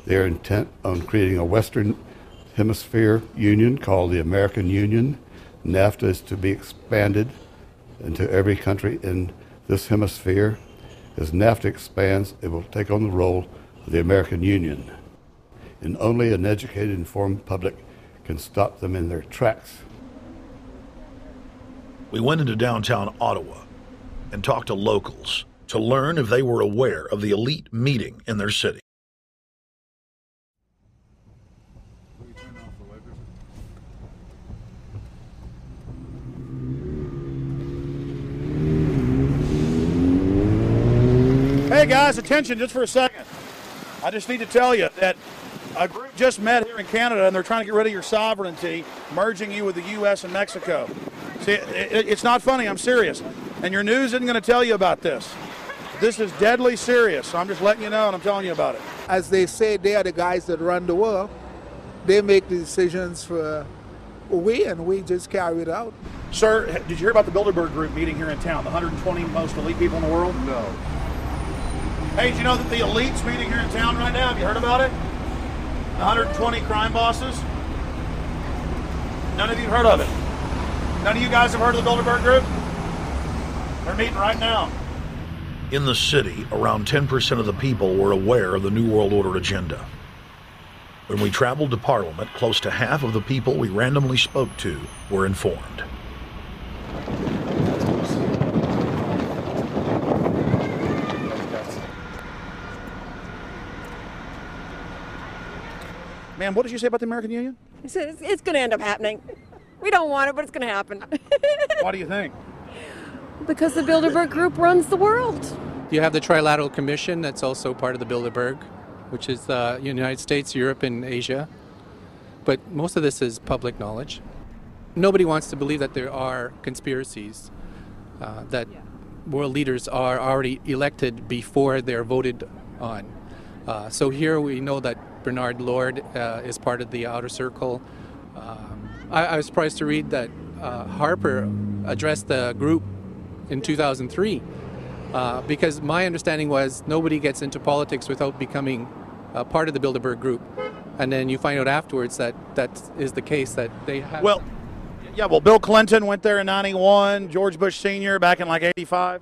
They're intent on creating a Western Hemisphere Union called the American Union. NAFTA is to be expanded into every country in this hemisphere. As NAFTA expands, it will take on the role of the American Union. And only an educated, informed public can stop them in their tracks. We went into downtown Ottawa and talked to locals to learn if they were aware of the elite meeting in their city. Hey guys, attention just for a second. I just need to tell you that a group just met here in Canada, and they're trying to get rid of your sovereignty, merging you with the U.S. and Mexico. See, it's not funny, I'm serious. And your news isn't going to tell you about this. This is deadly serious, so I'm just letting you know, and I'm telling you about it. As they say, they are the guys that run the world. They make the decisions for we, and we just carry it out. Sir, did you hear about the Bilderberg Group meeting here in town, the 120 most elite people in the world? No. Hey, did you know that the elite's meeting here in town right now? Have you heard about it? The 120 crime bosses? None of you heard of it? None of you guys have heard of the Bilderberg Group? They're meeting right now. In the city, around 10% of the people were aware of the New World Order agenda. When we traveled to Parliament, close to half of the people we randomly spoke to were informed. Ma'am, what did you say about the American Union? It's going to end up happening. We don't want it, but it's going to happen. Why do you think? Because the Bilderberg Group runs the world. You have the Trilateral Commission that's also part of the Bilderberg, which is the United States, Europe, and Asia. But most of this is public knowledge. Nobody wants to believe that there are conspiracies, that world leaders are already elected before they're voted on. So here we know that Bernard Lord is part of the outer circle. I was surprised to read that Harper addressed the group in 2003 because my understanding was nobody gets into politics without becoming part of the Bilderberg Group. And then you find out afterwards that that is the case, that they have... Well, Bill Clinton went there in 91, George Bush Sr. back in like 85.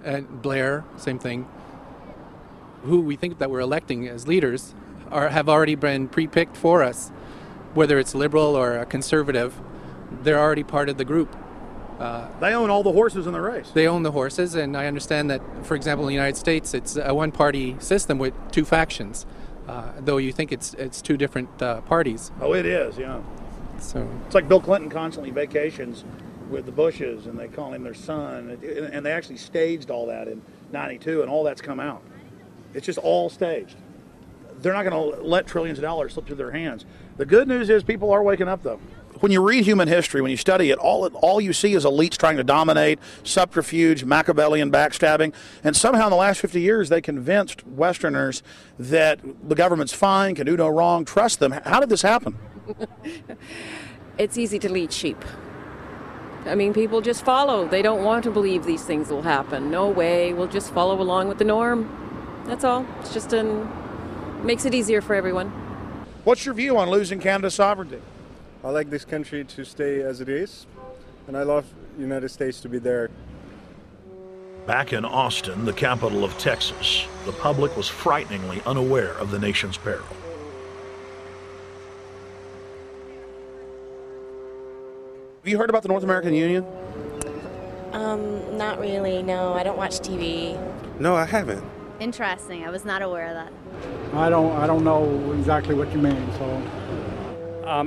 And Blair, same thing. Who we think that we're electing as leaders have already been pre-picked for us. Whether it's liberal or a conservative, they're already part of the group. They own all the horses in the race. They own the horses, and I understand that, for example, in the United States, it's a one-party system with two factions, though you think it's two different parties. Oh, it is, yeah. So it's like Bill Clinton constantly vacations with the Bushes, and they call him their son, and they actually staged all that in 92, and all that's come out. It's just all staged. They're not going to let trillions of dollars slip through their hands. The good news is people are waking up, though. When you read human history, when you study it, all you see is elites trying to dominate, subterfuge, Machiavellian backstabbing, and somehow in the last 50 years they convinced Westerners that the government's fine, can do no wrong, trust them. How did this happen? It's easy to lead sheep. I mean, people just follow. They don't want to believe these things will happen. No way, we'll just follow along with the norm. That's all. It's just makes it easier for everyone. What's your view on losing Canada's sovereignty? I like this country to stay as it is, and I love the United States to be there. Back in Austin, the capital of Texas, the public was frighteningly unaware of the nation's peril. Have you heard about the North American Union? Not really, no. I don't watch TV. No, I haven't. Interesting. I was not aware of that. I don't know exactly what you mean, so...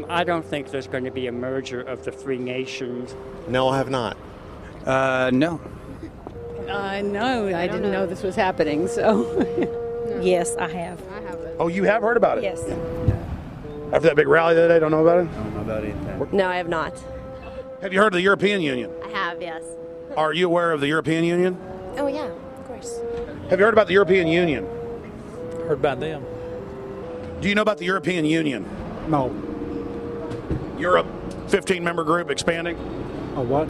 I don't think there's going to be a merger of the three nations. No, I have not. No. No, I didn't know this was happening, so... No. Yes, I have. I haven't. Oh, you have heard about it? Yes. After that big rally the other day, don't know about it? I don't know about anything. No, I have not. Have you heard of the European Union? I have, yes. Are you aware of the European Union? Oh, yeah, of course. Have you heard about the European Union? Heard about them. Do you know about the European Union? No. Europe, 15-member group expanding? A what?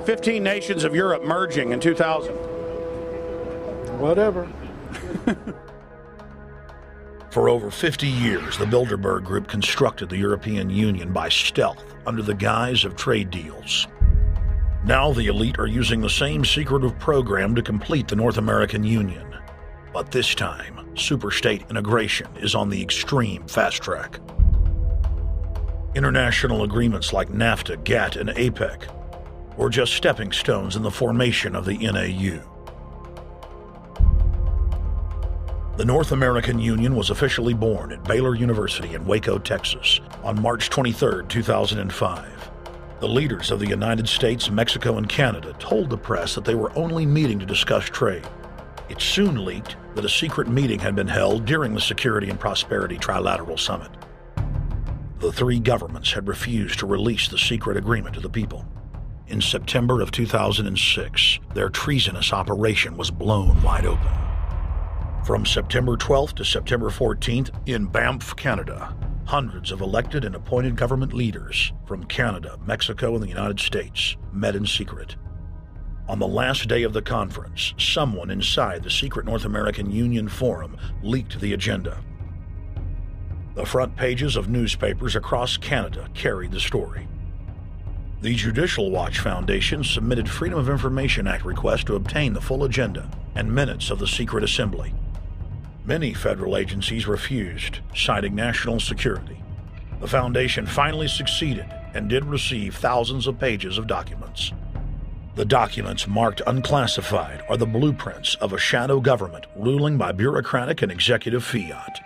15 nations of Europe merging in 2000. Whatever. For over 50 years, the Bilderberg Group constructed the European Union by stealth under the guise of trade deals. Now the elite are using the same secretive program to complete the North American Union. But this time, superstate integration is on the extreme fast track. International agreements like NAFTA, GATT, and APEC were just stepping stones in the formation of the NAU. The North American Union was officially born at Baylor University in Waco, Texas, on March 23, 2005. The leaders of the United States, Mexico, and Canada told the press that they were only meeting to discuss trade. It soon leaked that a secret meeting had been held during the Security and Prosperity Trilateral Summit. The three governments had refused to release the secret agreement to the people. In September of 2006, their treasonous operation was blown wide open. From September 12th to September 14th, in Banff, Canada, hundreds of elected and appointed government leaders from Canada, Mexico, and the United States met in secret. On the last day of the conference, someone inside the secret North American Union Forum leaked the agenda. The front pages of newspapers across Canada carried the story. The Judicial Watch Foundation submitted Freedom of Information Act requests to obtain the full agenda and minutes of the secret assembly. Many federal agencies refused, citing national security. The foundation finally succeeded and did receive thousands of pages of documents. The documents marked unclassified are the blueprints of a shadow government ruling by bureaucratic and executive fiat.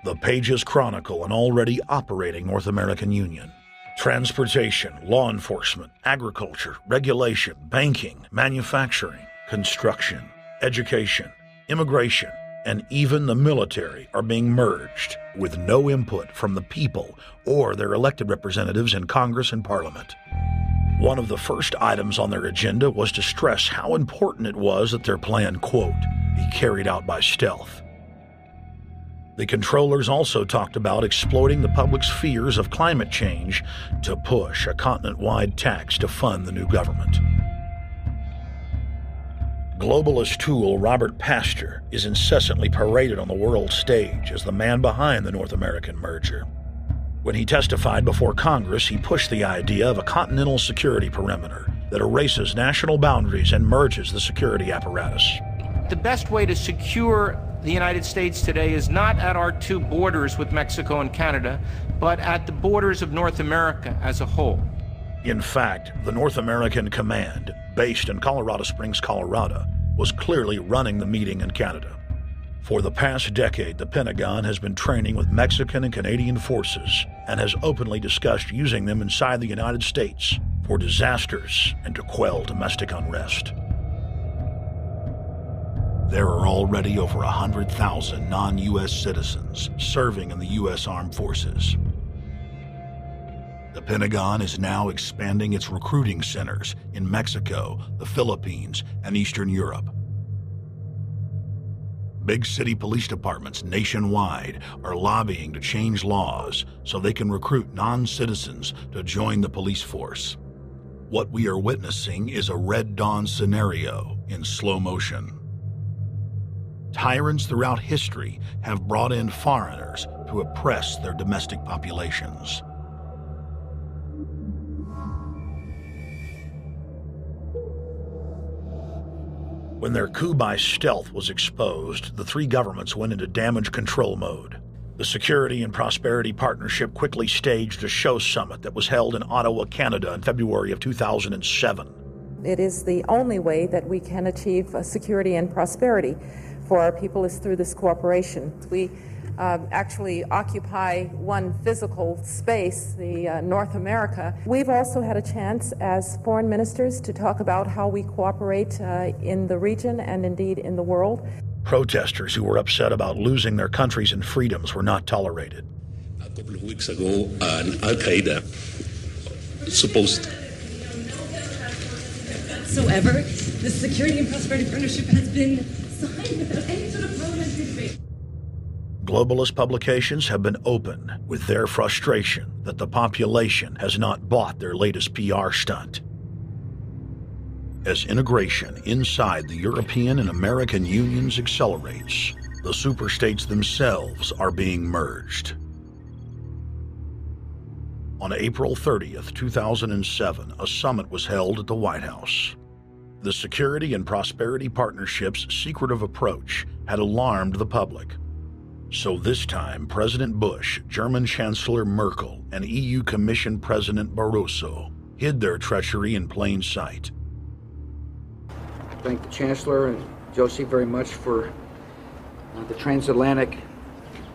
The pages chronicle an already operating North American Union. Transportation, law enforcement, agriculture, regulation, banking, manufacturing, construction, education, immigration, and even the military are being merged with no input from the people or their elected representatives in Congress and Parliament. One of the first items on their agenda was to stress how important it was that their plan, quote, be carried out by stealth. The controllers also talked about exploiting the public's fears of climate change to push a continent-wide tax to fund the new government. Globalist tool Robert Pastor is incessantly paraded on the world stage as the man behind the North American merger. When he testified before Congress, he pushed the idea of a continental security perimeter that erases national boundaries and merges the security apparatus. The best way to secure the United States today is not at our two borders with Mexico and Canada, but at the borders of North America as a whole. In fact, the North American Command, based in Colorado Springs, Colorado, was clearly running the meeting in Canada. For the past decade, the Pentagon has been training with Mexican and Canadian forces and has openly discussed using them inside the United States for disasters and to quell domestic unrest. There are already over 100,000 non-U.S. citizens serving in the U.S. Armed Forces. The Pentagon is now expanding its recruiting centers in Mexico, the Philippines, and Eastern Europe. Big city police departments nationwide are lobbying to change laws so they can recruit non-citizens to join the police force. What we are witnessing is a Red Dawn scenario in slow motion. Tyrants throughout history have brought in foreigners to oppress their domestic populations. When their coup by stealth was exposed, the three governments went into damage control mode. The Security and Prosperity Partnership quickly staged a show summit that was held in Ottawa, Canada in February of 2007. It is the only way that we can achieve security and prosperity for our people is through this cooperation. We actually occupy one physical space, the North America. We've also had a chance as foreign ministers to talk about how we cooperate in the region and indeed in the world. Protesters who were upset about losing their countries and freedoms were not tolerated. A couple of weeks ago, an Al-Qaeda supposed whatsoever. The Security and Prosperity Partnership has been signed without any sort of parliamentary debate. Globalist publications have been open with their frustration that the population has not bought their latest PR stunt. As integration inside the European and American unions accelerates, the superstates themselves are being merged. On April 30th, 2007, a summit was held at the White House. The Security and Prosperity Partnership's secretive approach had alarmed the public. So this time, President Bush, German Chancellor Merkel, and EU Commission President Barroso hid their treachery in plain sight. Thank the Chancellor and Josie very much for the transatlantic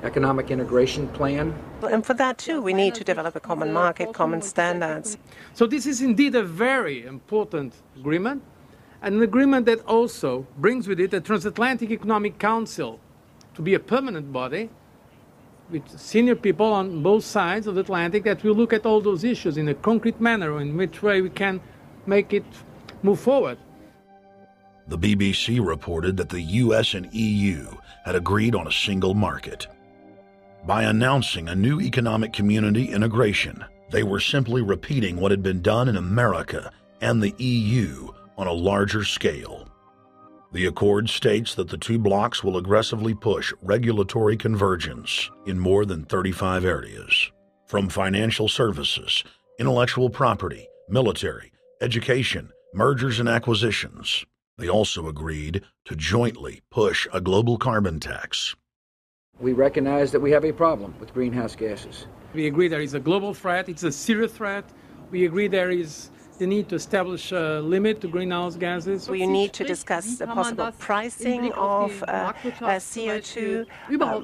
economic integration plan. And for that too, we need to develop a common market, common standards. So this is indeed a very important agreement, an agreement that also brings with it a transatlantic economic council to be a permanent body with senior people on both sides of the Atlantic that will look at all those issues in a concrete manner, in which way we can make it move forward. The BBC reported that the US and EU had agreed on a single market. By announcing a new economic community integration, they were simply repeating what had been done in America and the EU on a larger scale. The accord states that the two blocs will aggressively push regulatory convergence in more than 35 areas, from financial services, intellectual property, military, education, mergers and acquisitions. They also agreed to jointly push a global carbon tax. We recognize that we have a problem with greenhouse gases. We agree there is a global threat, it's a serious threat. We agree there is the need to establish a limit to greenhouse gases. We need to discuss the possible pricing of CO2.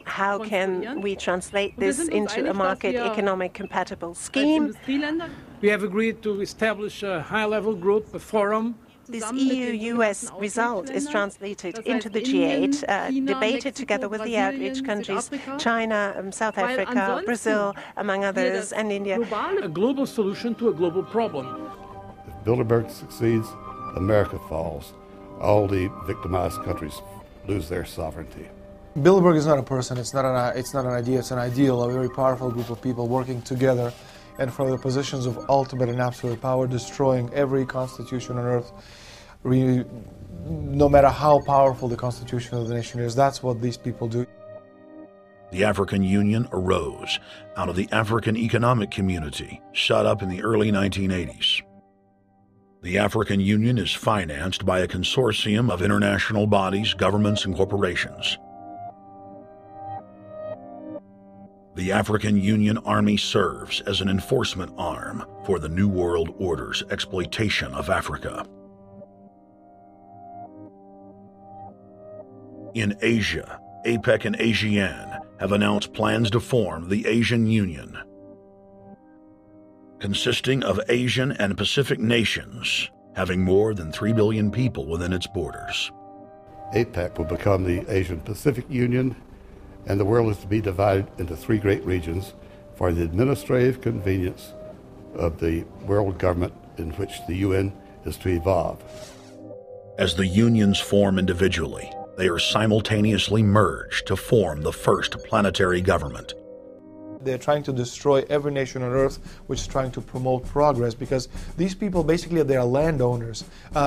How can we translate this into a market economic compatible scheme? We have agreed to establish a high-level group, a forum. This EU-US result is translated into the G8, debated together with the outreach countries, China, South Africa, Brazil, among others, and India. A global solution to a global problem. If Bilderberg succeeds, America falls. All the victimized countries lose their sovereignty. Bilderberg is not a person, it's not an idea, it's an ideal, a very powerful group of people working together and from the positions of ultimate and absolute power, destroying every constitution on earth, no matter how powerful the constitution of the nation is. That's what these people do. The African Union arose out of the African Economic Community, set up in the early 1980s. The African Union is financed by a consortium of international bodies, governments, and corporations. The African Union Army serves as an enforcement arm for the New World Order's exploitation of Africa. In Asia, APEC and ASEAN have announced plans to form the Asian Union, consisting of Asian and Pacific nations, having more than 3 billion people within its borders. APEC will become the Asian Pacific Union, and the world is to be divided into 3 great regions for the administrative convenience of the world government in which the UN is to evolve. As the unions form individually, they are simultaneously merged to form the first planetary government. They're trying to destroy every nation on earth which is trying to promote progress, because these people basically they are landowners.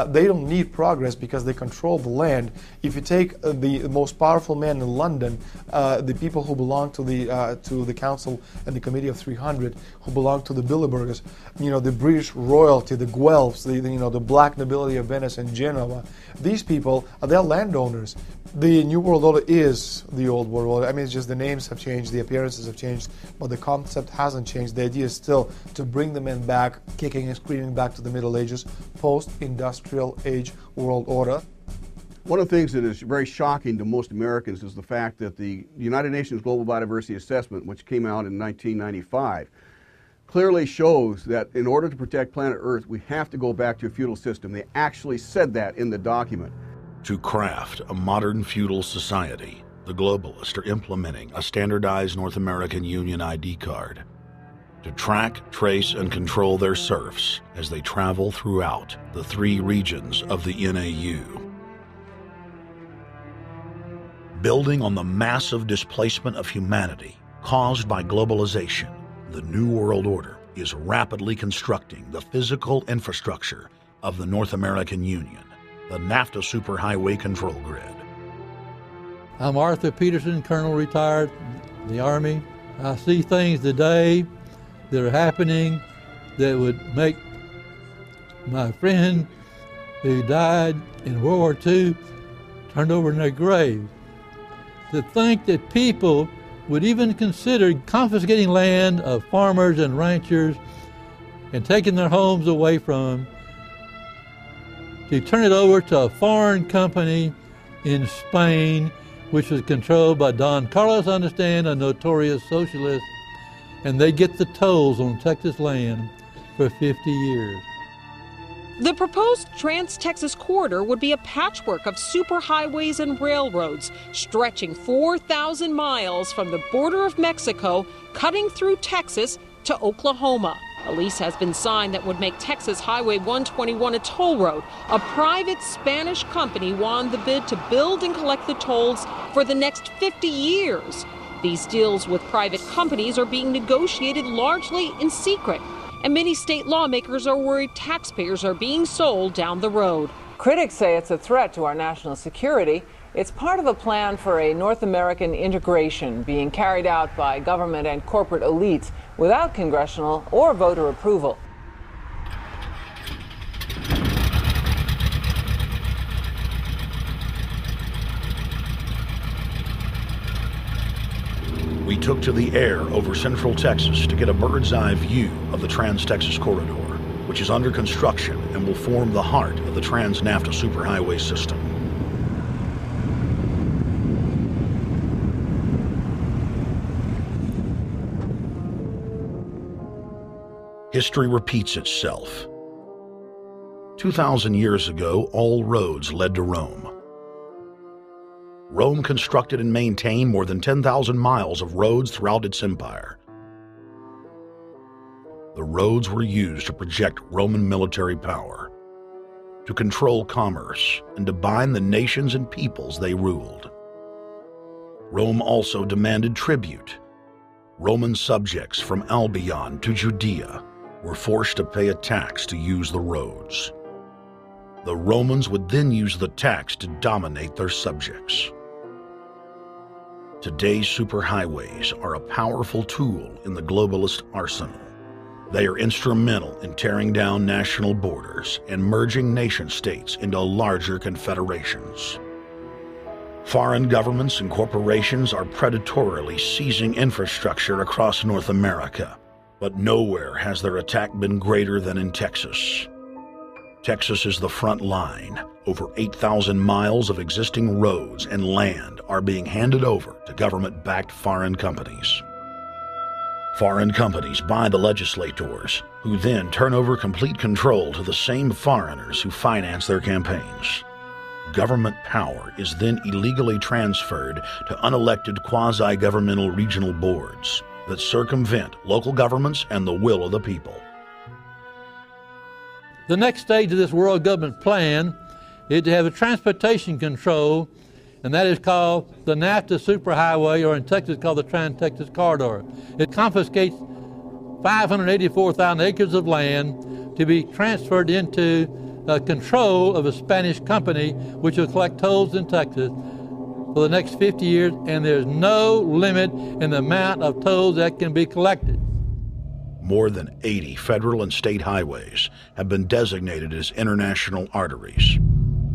They don't need progress because they control the land. If you take the most powerful man in London, the people who belong to the Council and the Committee of 300, who belong to the Bilderbergers, the British royalty, the Guelphs, the black nobility of Venice and Genoa, these people they're landowners. The New World Order is the Old World Order. I mean, it's just the names have changed, the appearances have changed, but the concept hasn't changed. The idea is still to bring the men back, kicking and screaming back to the Middle Ages, post-industrial age world order. One of the things that is very shocking to most Americans is the fact that the United Nations Global Biodiversity Assessment, which came out in 1995, clearly shows that in order to protect planet Earth, we have to go back to a feudal system. They actually said that in the document. To craft a modern feudal society, the globalists are implementing a standardized North American Union ID card to track, trace, and control their serfs as they travel throughout the 3 regions of the NAU. Building on the massive displacement of humanity caused by globalization, the New World Order is rapidly constructing the physical infrastructure of the North American Union, the NAFTA Superhighway Control Grid. I'm Arthur Peterson, Colonel retired, the Army. I see things today that are happening that would make my friend who died in World War II turned over in their grave. To think that people would even consider confiscating land of farmers and ranchers and taking their homes away from them, to turn it over to a foreign company in Spain, which was controlled by Don Carlos, I understand, a notorious socialist, and they get the tolls on Texas land for 50 years. The proposed Trans-Texas corridor would be a patchwork of superhighways and railroads stretching 4,000 miles from the border of Mexico, cutting through Texas to Oklahoma. A lease has been signed that would make Texas Highway 121 a toll road. A private Spanish company won the bid to build and collect the tolls for the next 50 years. These deals with private companies are being negotiated largely in secret, and many state lawmakers are worried taxpayers are being sold down the road. Critics say it's a threat to our national security. It's part of a plan for a North American integration being carried out by government and corporate elites without congressional or voter approval. We took to the air over central Texas to get a bird's eye view of the Trans-Texas Corridor, which is under construction and will form the heart of the Trans-NAFTA superhighway system. History repeats itself. 2,000 years ago, all roads led to Rome. Rome constructed and maintained more than 10,000 miles of roads throughout its empire. The roads were used to project Roman military power, to control commerce, and to bind the nations and peoples they ruled. Rome also demanded tribute. Roman subjects from Albion to Judea were forced to pay a tax to use the roads. The Romans would then use the tax to dominate their subjects. Today's superhighways are a powerful tool in the globalist arsenal. They are instrumental in tearing down national borders and merging nation-states into larger confederations. Foreign governments and corporations are predatorily seizing infrastructure across North America, but nowhere has their attack been greater than in Texas. Texas is the front line. Over 8,000 miles of existing roads and land are being handed over to government-backed foreign companies. Foreign companies buy the legislators, who then turn over complete control to the same foreigners who finance their campaigns. Government power is then illegally transferred to unelected quasi-governmental regional boards that circumvent local governments and the will of the people. The next stage of this world government plan is to have a transportation control, and that is called the NAFTA superhighway, or in Texas called the Trans-Texas Corridor. It confiscates 584,000 acres of land to be transferred into control of a Spanish company which will collect tolls in Texas for the next 50 years, and there's no limit in the amount of tolls that can be collected. More than 80 federal and state highways have been designated as international arteries.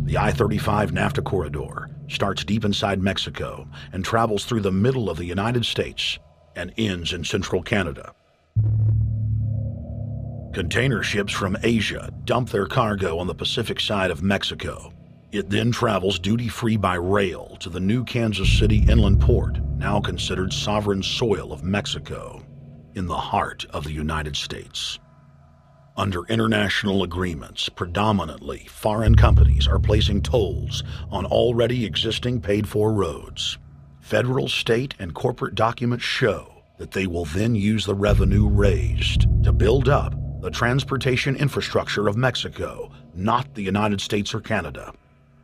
The I-35 NAFTA corridor starts deep inside Mexico and travels through the middle of the United States and ends in central Canada. Container ships from Asia dump their cargo on the Pacific side of Mexico. It then travels duty-free by rail to the new Kansas City inland port, now considered sovereign soil of Mexico, in the heart of the United States. Under international agreements, predominantly foreign companies are placing tolls on already existing paid-for roads. Federal, state, and corporate documents show that they will then use the revenue raised to build up the transportation infrastructure of Mexico, not the United States or Canada,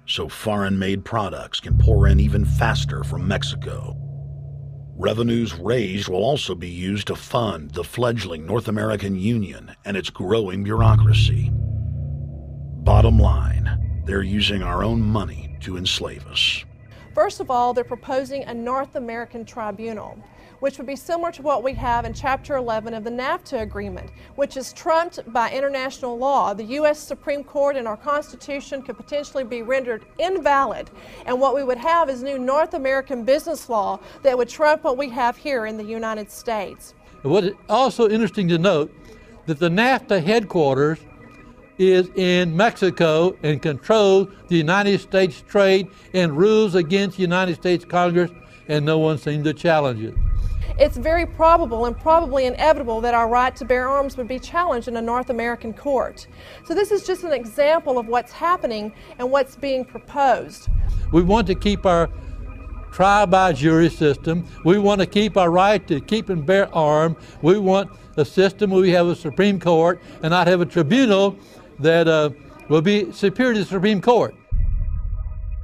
so foreign-made products can pour in even faster from Mexico. Revenues raised will also be used to fund the fledgling North American Union and its growing bureaucracy. Bottom line, they're using our own money to enslave us. First of all, they're proposing a North American tribunal, which would be similar to what we have in Chapter 11 of the NAFTA agreement, which is trumped by international law. The U.S. Supreme Court and our Constitution could potentially be rendered invalid, and what we would have is new North American business law that would trump what we have here in the United States. What is also interesting to note that the NAFTA headquarters is in Mexico and controls the United States trade and rules against the United States Congress, and no one seems to challenge it. it's very probable and probably inevitable that our right to bear arms would be challenged in a North American court. So this is just an example of what's happening and what's being proposed. We want to keep our trial by jury system. We want to keep our right to keep and bear arms. We want a system where we have a Supreme Court and not have a tribunal that will be superior to the Supreme Court.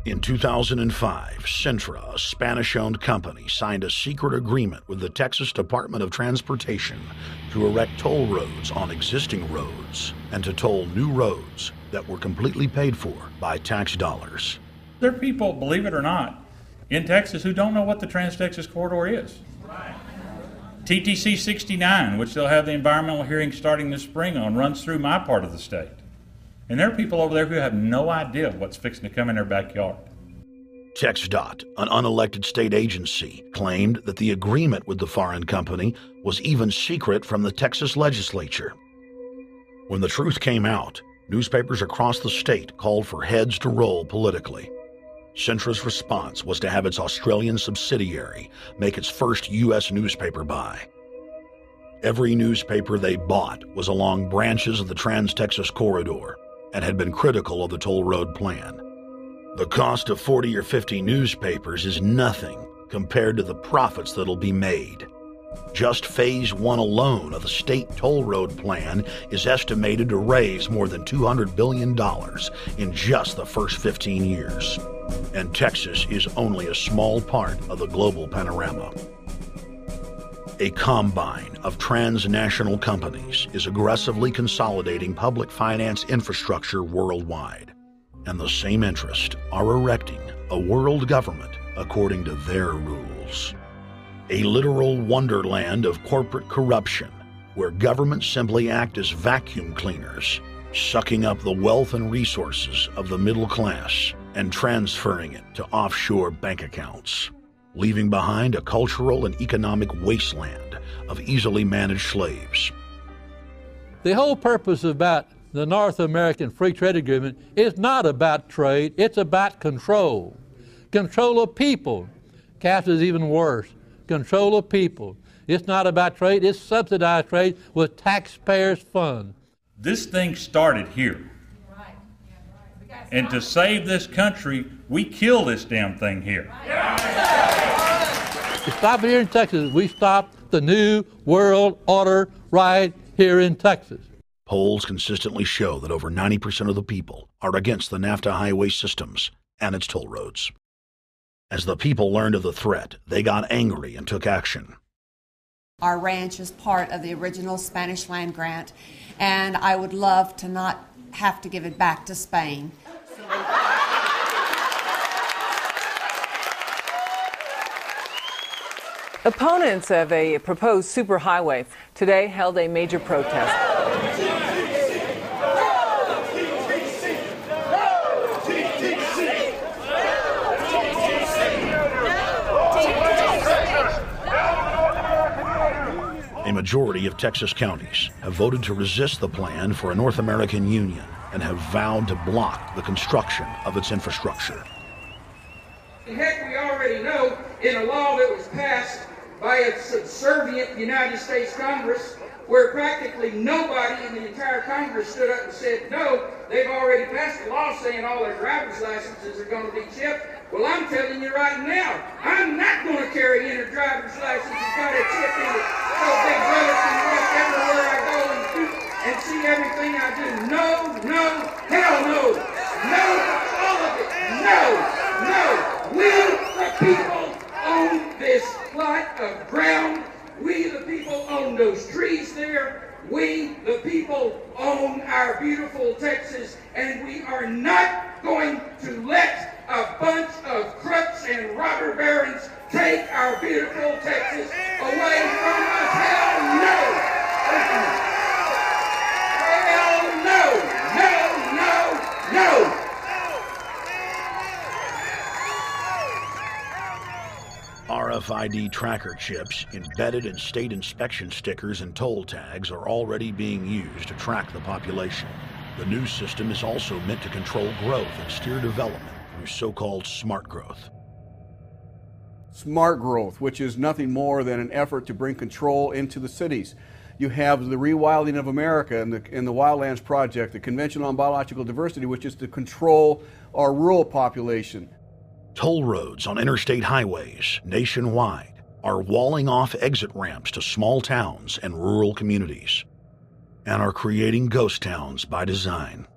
In 2005, Cintra, a Spanish-owned company, signed a secret agreement with the Texas Department of Transportation to erect toll roads on existing roads and to toll new roads that were completely paid for by tax dollars. There are people, believe it or not, in Texas who don't know what the Trans-Texas Corridor is. TTC 69, which they'll have the environmental hearing starting this spring on, runs through my part of the state. And there are people over there who have no idea what's fixing to come in their backyard. TxDOT, an unelected state agency, claimed that the agreement with the foreign company was even secret from the Texas legislature. When the truth came out, newspapers across the state called for heads to roll politically. Cintra's response was to have its Australian subsidiary make its first U.S. newspaper buy. Every newspaper they bought was along branches of the Trans-Texas Corridor and had been critical of the toll road plan. The cost of 40 or 50 newspapers is nothing compared to the profits that'll be made. Just Phase 1 alone of the state toll road plan is estimated to raise more than $200 billion in just the first 15 years. And Texas is only a small part of the global panorama. A combine of transnational companies is aggressively consolidating public finance infrastructure worldwide, and the same interests are erecting a world government according to their rules. A literal wonderland of corporate corruption, where governments simply act as vacuum cleaners, sucking up the wealth and resources of the middle class and transferring it to offshore bank accounts, leaving behind a cultural and economic wasteland of easily managed slaves. The whole purpose about the North American Free Trade Agreement is not about trade, it's about control. Control of people. CAFTA is even worse. Control of people. It's not about trade, it's subsidized trade with taxpayers' funds. This thing started here. And to save this country, we kill this damn thing here. To stop it here in Texas, we stop the New World Order right here in Texas. Polls consistently show that over 90% of the people are against the NAFTA highway systems and its toll roads. As the people learned of the threat, they got angry and took action. Our ranch is part of the original Spanish land grant, and I would love to not have to give it back to Spain. Opponents of a proposed superhighway today held a major protest. A majority of Texas counties have voted to resist the plan for a North American union and have vowed to block the construction of its infrastructure. Heck, we already know in a law that was passed by a subservient United States Congress, where practically nobody in the entire Congress stood up and said no, they've already passed a law saying all their driver's licenses are going to be chipped. Well, I'm telling you right now, I'm not going to carry in a driver's license that's got a chip in it so Big Brother can watch everywhere I go and see everything I do. No, no, hell no. No, all of it. No, no. We, the people, own this plot of ground. We, the people, own those trees there. We, the people, own our beautiful Texas, and we are not going to let a bunch of crooks and robber barons take our beautiful Texas away from us. Hell no! Hell no! No, no, no! RFID tracker chips embedded in state inspection stickers and toll tags are already being used to track the population. The new system is also meant to control growth and steer development through so-called smart growth. smart growth, which is nothing more than an effort to bring control into the cities. You have the rewilding of America and the Wildlands Project, the Convention on Biological Diversity, which is to control our rural population. Toll roads on interstate highways nationwide are walling off exit ramps to small towns and rural communities, and are creating ghost towns by design.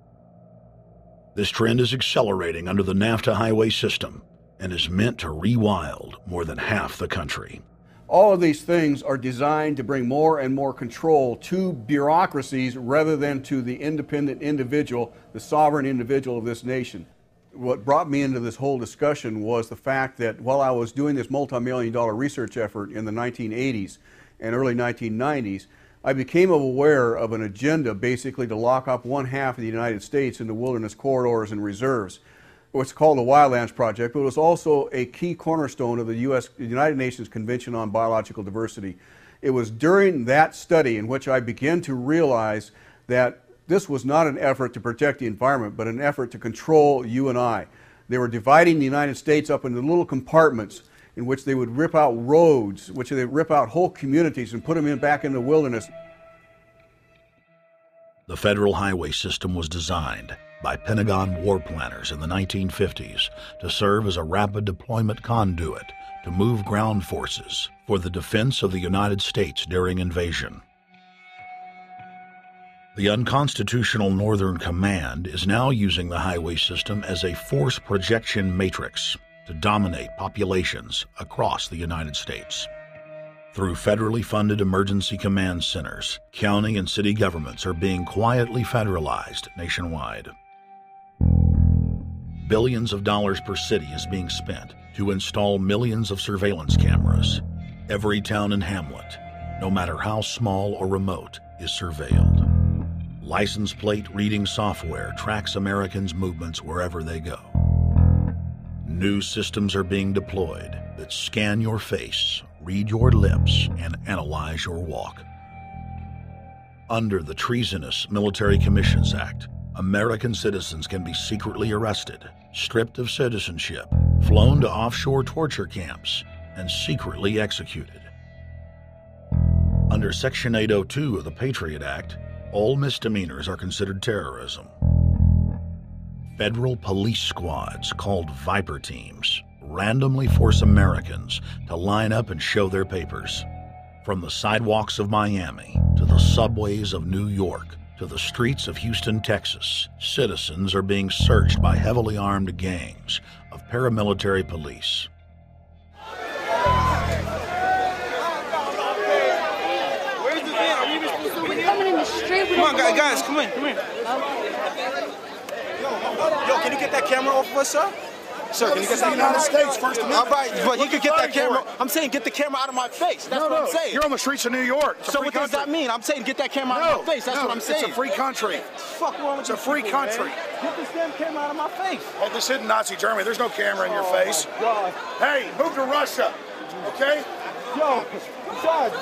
This trend is accelerating under the NAFTA highway system and is meant to rewild more than half the country. All of these things are designed to bring more and more control to bureaucracies rather than to the independent individual, the sovereign individual of this nation. What brought me into this whole discussion was the fact that while I was doing this multi-million-dollar research effort in the 1980s and early 1990s, I became aware of an agenda basically to lock up one half of the United States into wilderness corridors and reserves. What's called the Wildlands Project, but it was also a key cornerstone of the United Nations Convention on Biological Diversity. It was during that study in which I began to realize that this was not an effort to protect the environment, but an effort to control you and I. They were dividing the United States up into little compartments in which they would rip out roads, which they would rip out whole communities and put them back in the wilderness. The federal highway system was designed by Pentagon war planners in the 1950s to serve as a rapid deployment conduit to move ground forces for the defense of the United States during invasion. The unconstitutional Northern Command is now using the highway system as a force projection matrix to dominate populations across the United States. Through federally funded emergency command centers, county and city governments are being quietly federalized nationwide. Billions of dollars per city is being spent to install millions of surveillance cameras. Every town and hamlet, no matter how small or remote, is surveilled. License plate reading software tracks Americans' movements wherever they go. New systems are being deployed that scan your face, read your lips, and analyze your walk. Under the Treasonous Military Commissions Act, American citizens can be secretly arrested, stripped of citizenship, flown to offshore torture camps, and secretly executed. Under Section 802 of the Patriot Act, all misdemeanors are considered terrorism. Federal police squads, called Viper teams, randomly force Americans to line up and show their papers. From the sidewalks of Miami to the subways of New York to the streets of Houston, Texas, citizens are being searched by heavily armed gangs of paramilitary police. Come on, guys, come in. Yo, can you get that camera off of us, sir? Sir, can you get that United States First Amendment? All right, but you can get that camera. I'm saying get the camera out of my face. That's what I'm saying. You're on the streets of New York. So what does that mean? I'm saying get that camera out of my face. That's what I'm saying. It's a free country. Fuck wrong with you? It's a free country. Get this damn camera out of my face. Hey, this isn't Nazi Germany. There's no camera in your face. God. Hey, move to Russia, okay? Yo, Sarge.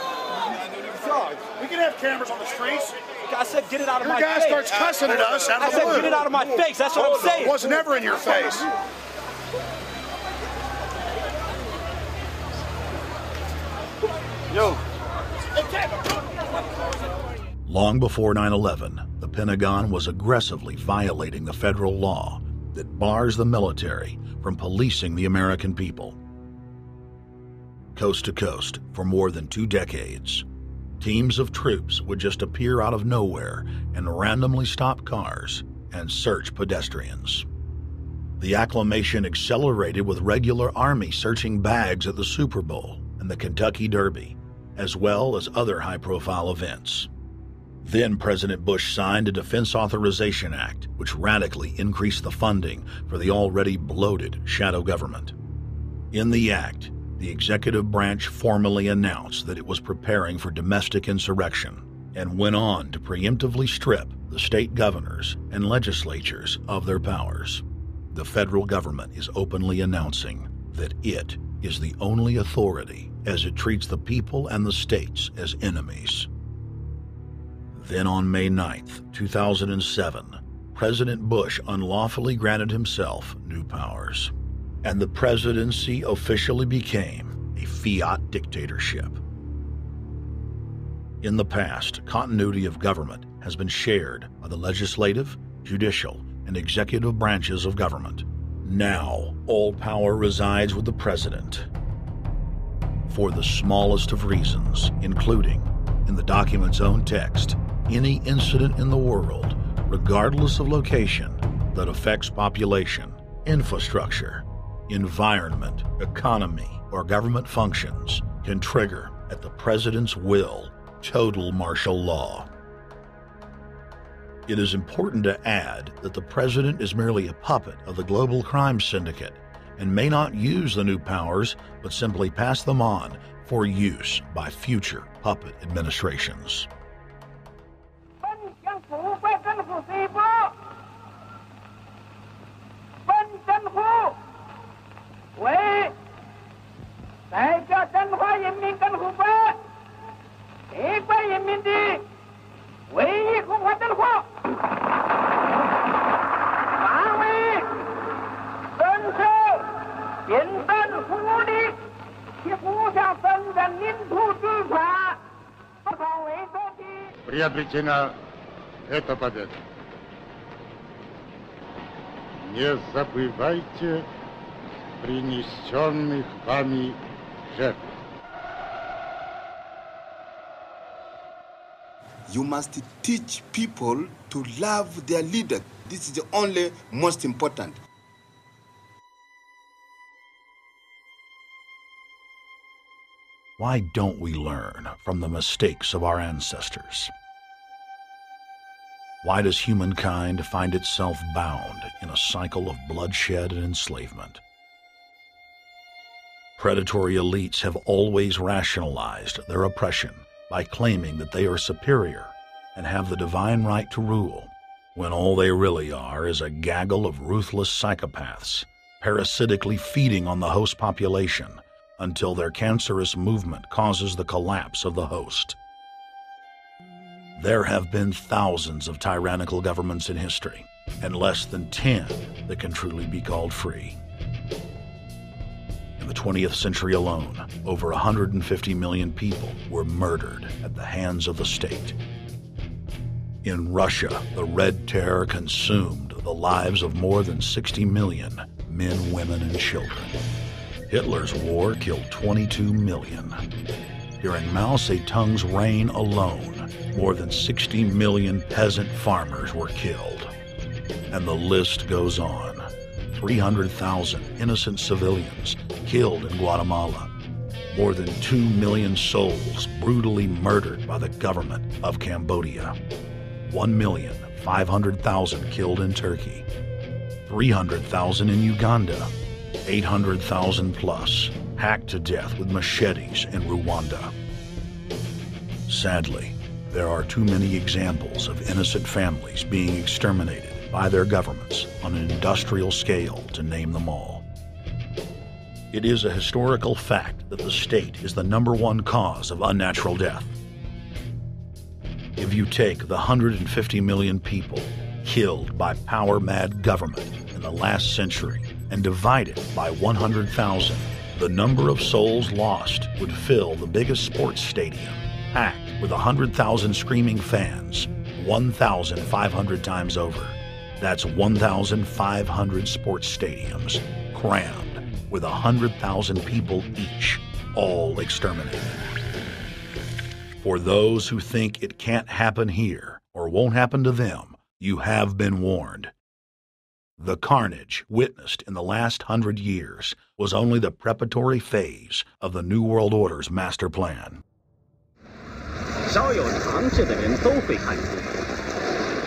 We can have cameras on the streets. I said get it out of my face. Your guy starts cussing at us out of the blue. I said get it out of my face. That's what I'm saying. It was never in your face. Yo. Long before 9/11, the Pentagon was aggressively violating the federal law that bars the military from policing the American people. Coast to coast, for more than 2 decades, teams of troops would just appear out of nowhere and randomly stop cars and search pedestrians. The acclamation accelerated with regular Army searching bags at the Super Bowl and the Kentucky Derby, as well as other high-profile events. Then President Bush signed a Defense Authorization Act, which radically increased the funding for the already bloated shadow government. In the act, the executive branch formally announced that it was preparing for domestic insurrection and went on to preemptively strip the state governors and legislatures of their powers. The federal government is openly announcing that it is the only authority as it treats the people and the states as enemies. Then on May 9th, 2007, President Bush unlawfully granted himself new powers. and the presidency officially became a fiat dictatorship. In the past, continuity of government has been shared by the legislative, judicial, and executive branches of government. Now, all power resides with the president. For the smallest of reasons, including, in the document's own text, any incident in the world, regardless of location, that affects population, infrastructure, environment, economy, or government functions can trigger, at the president's will, total martial law. It is important to add that the president is merely a puppet of the global crime syndicate and may not use the new powers, but simply pass them on for use by future puppet administrations. Приобретена эта победа. Не забывайте принесенных вами жертв. You must teach people to love their leader. This is the only most important. Why don't we learn from the mistakes of our ancestors? Why does humankind find itself bound in a cycle of bloodshed and enslavement? Predatory elites have always rationalized their oppression by claiming that they are superior and have the divine right to rule, when all they really are is a gaggle of ruthless psychopaths, parasitically feeding on the host population until their cancerous movement causes the collapse of the host. There have been thousands of tyrannical governments in history, and less than 10 that can truly be called free. In the 20th century alone, over 150 million people were murdered at the hands of the state. In Russia, the Red Terror consumed the lives of more than 60 million men, women, and children. Hitler's war killed 22 million. During Mao Zedong's reign alone, more than 60 million peasant farmers were killed. And the list goes on. 300,000 innocent civilians killed in Guatemala. More than 2 million souls brutally murdered by the government of Cambodia. 1,500,000 killed in Turkey. 300,000 in Uganda. 800,000 plus hacked to death with machetes in Rwanda. Sadly, there are too many examples of innocent families being exterminated by their governments on an industrial scale to name them all. It is a historical fact that the state is the #1 cause of unnatural death. If you take the 150 million people killed by power-mad government in the last century and divide it by 100,000, the number of souls lost would fill the biggest sports stadium, packed with 100,000 screaming fans, 1,500 times over. That's 1,500 sports stadiums, crammed with 100,000 people each, all exterminated. For those who think it can't happen here or won't happen to them, you have been warned. The carnage witnessed in the last 100 years was only the preparatory phase of the New World Order's master plan. 稍有常识的人都会看出，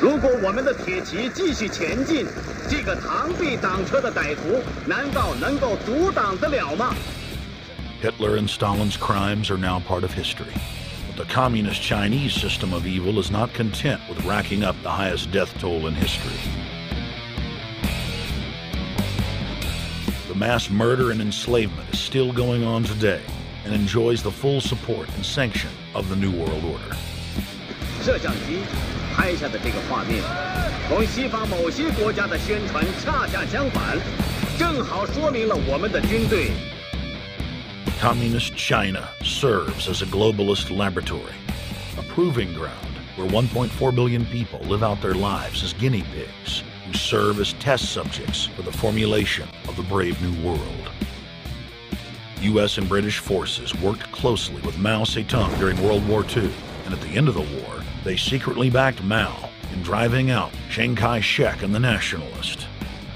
如果我们的铁骑继续前进，这个螳臂挡车的歹徒难道能够阻挡得了吗？ Hitler and Stalin's crimes are now part of history. But the communist Chinese system of evil is not content with racking up the highest death toll in history. The mass murder and enslavement is still going on today and enjoys the full support and sanction of the New World Order. 摄像机拍下的这个画面，同西方某些国家的宣传恰恰相反。正好说明了我们的军队。 Communist China serves as a globalist laboratory, a proving ground where 1.4 billion people live out their lives as guinea pigs who serve as test subjects for the formulation of the brave new world. U.S. and British forces worked closely with Mao Zedong during World War II, and at the end of the war, they secretly backed Mao in driving out Chiang Kai-shek and the Nationalists.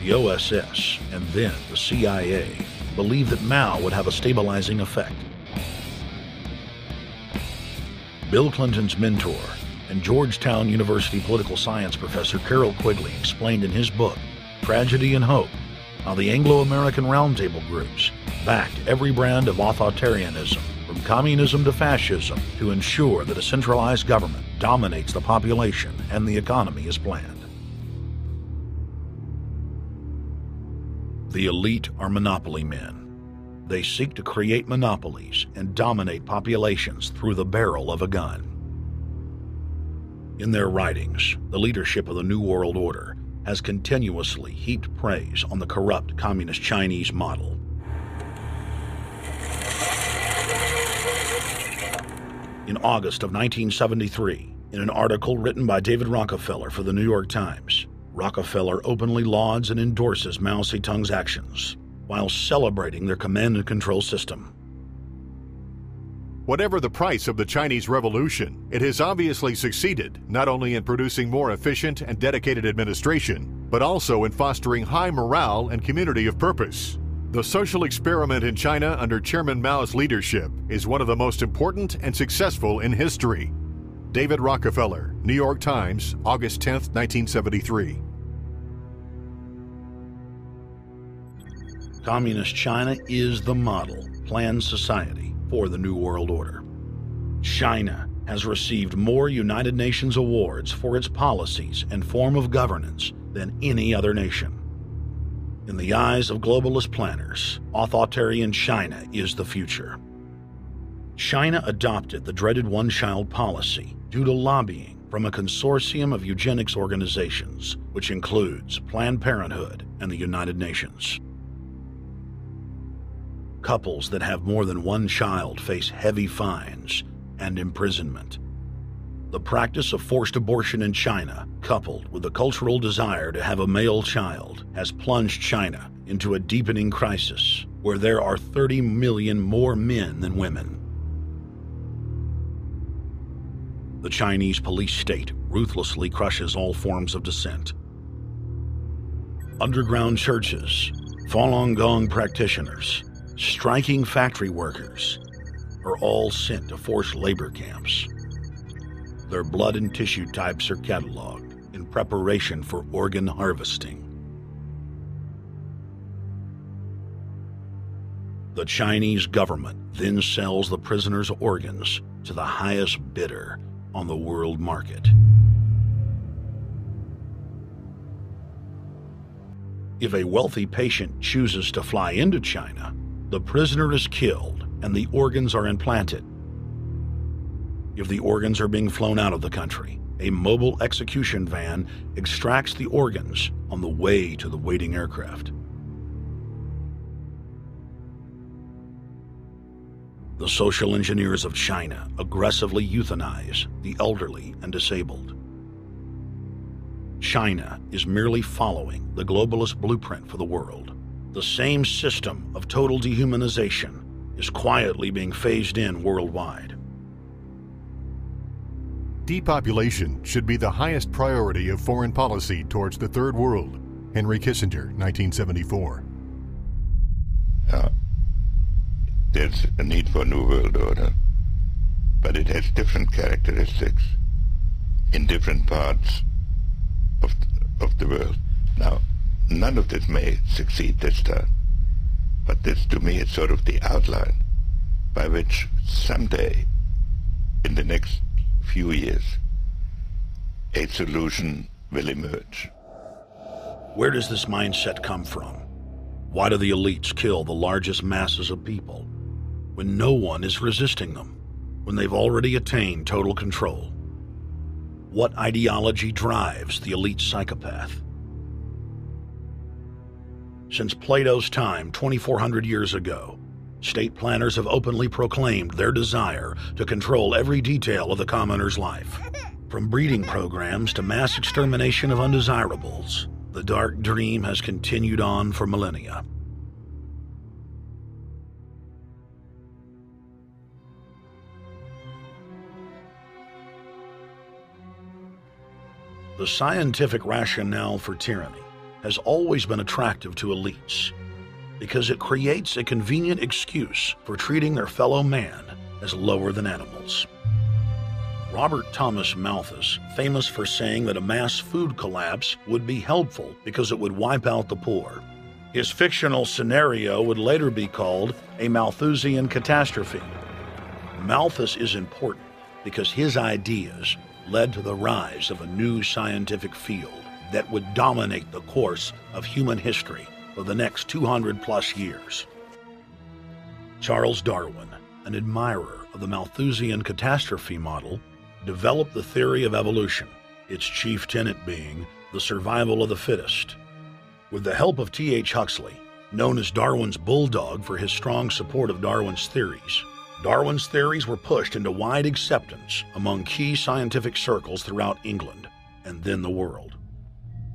The OSS, and then the CIA, believed that Mao would have a stabilizing effect. Bill Clinton's mentor and Georgetown University political science professor Carroll Quigley explained in his book, Tragedy and Hope, how the Anglo-American Roundtable groups backed every brand of authoritarianism, from communism to fascism, to ensure that a centralized government dominates the population and the economy as planned. The elite are monopoly men. They seek to create monopolies and dominate populations through the barrel of a gun. In their writings, the leadership of the New World Order has continuously heaped praise on the corrupt Communist Chinese model. In August of 1973, in an article written by David Rockefeller for the New York Times, Rockefeller openly lauds and endorses Mao Zedong's actions, while celebrating their command and control system. Whatever the price of the Chinese Revolution, it has obviously succeeded not only in producing more efficient and dedicated administration, but also in fostering high morale and community of purpose. The social experiment in China under Chairman Mao's leadership is one of the most important and successful in history. David Rockefeller, New York Times, August 10, 1973. Communist China is the model planned society for the New World Order. China has received more United Nations awards for its policies and form of governance than any other nation. In the eyes of globalist planners, authoritarian China is the future. China adopted the dreaded one-child policy due to lobbying from a consortium of eugenics organizations, which includes Planned Parenthood and the United Nations. Couples that have more than one child face heavy fines and imprisonment. The practice of forced abortion in China, coupled with the cultural desire to have a male child, has plunged China into a deepening crisis where there are 30 million more men than women. The Chinese police state ruthlessly crushes all forms of dissent. Underground churches, Falun Gong practitioners, striking factory workers are all sent to forced labor camps. Their blood and tissue types are cataloged in preparation for organ harvesting. The Chinese government then sells the prisoners' organs to the highest bidder on the world market. If a wealthy patient chooses to fly into China, the prisoner is killed and the organs are implanted. If the organs are being flown out of the country, a mobile execution van extracts the organs on the way to the waiting aircraft. The social engineers of China aggressively euthanize the elderly and disabled. China is merely following the globalist blueprint for the world. The same system of total dehumanization is quietly being phased in worldwide. Depopulation should be the highest priority of foreign policy towards the Third World. Henry Kissinger, 1974. There's a need for a new world order, but it has different characteristics in different parts of the world. Now, none of this may succeed this time, but this to me is sort of the outline by which someday, in the next few years, a solution will emerge. Where does this mindset come from? Why do the elites kill the largest masses of people when no one is resisting them, when they've already attained total control? What ideology drives the elite psychopath? Since Plato's time 2,400 years ago, state planners have openly proclaimed their desire to control every detail of the commoner's life. From breeding programs to mass extermination of undesirables, the dark dream has continued on for millennia. The scientific rationale for tyranny has always been attractive to elites because it creates a convenient excuse for treating their fellow man as lower than animals. Robert Thomas Malthus, famous for saying that a mass food collapse would be helpful because it would wipe out the poor. His fictional scenario would later be called a Malthusian catastrophe. Malthus is important because his ideas led to the rise of a new scientific field that would dominate the course of human history for the next 200+ years. Charles Darwin, an admirer of the Malthusian catastrophe model, developed the theory of evolution, its chief tenet being the survival of the fittest. With the help of T.H. Huxley, known as Darwin's bulldog for his strong support of Darwin's theories were pushed into wide acceptance among key scientific circles throughout England and then the world.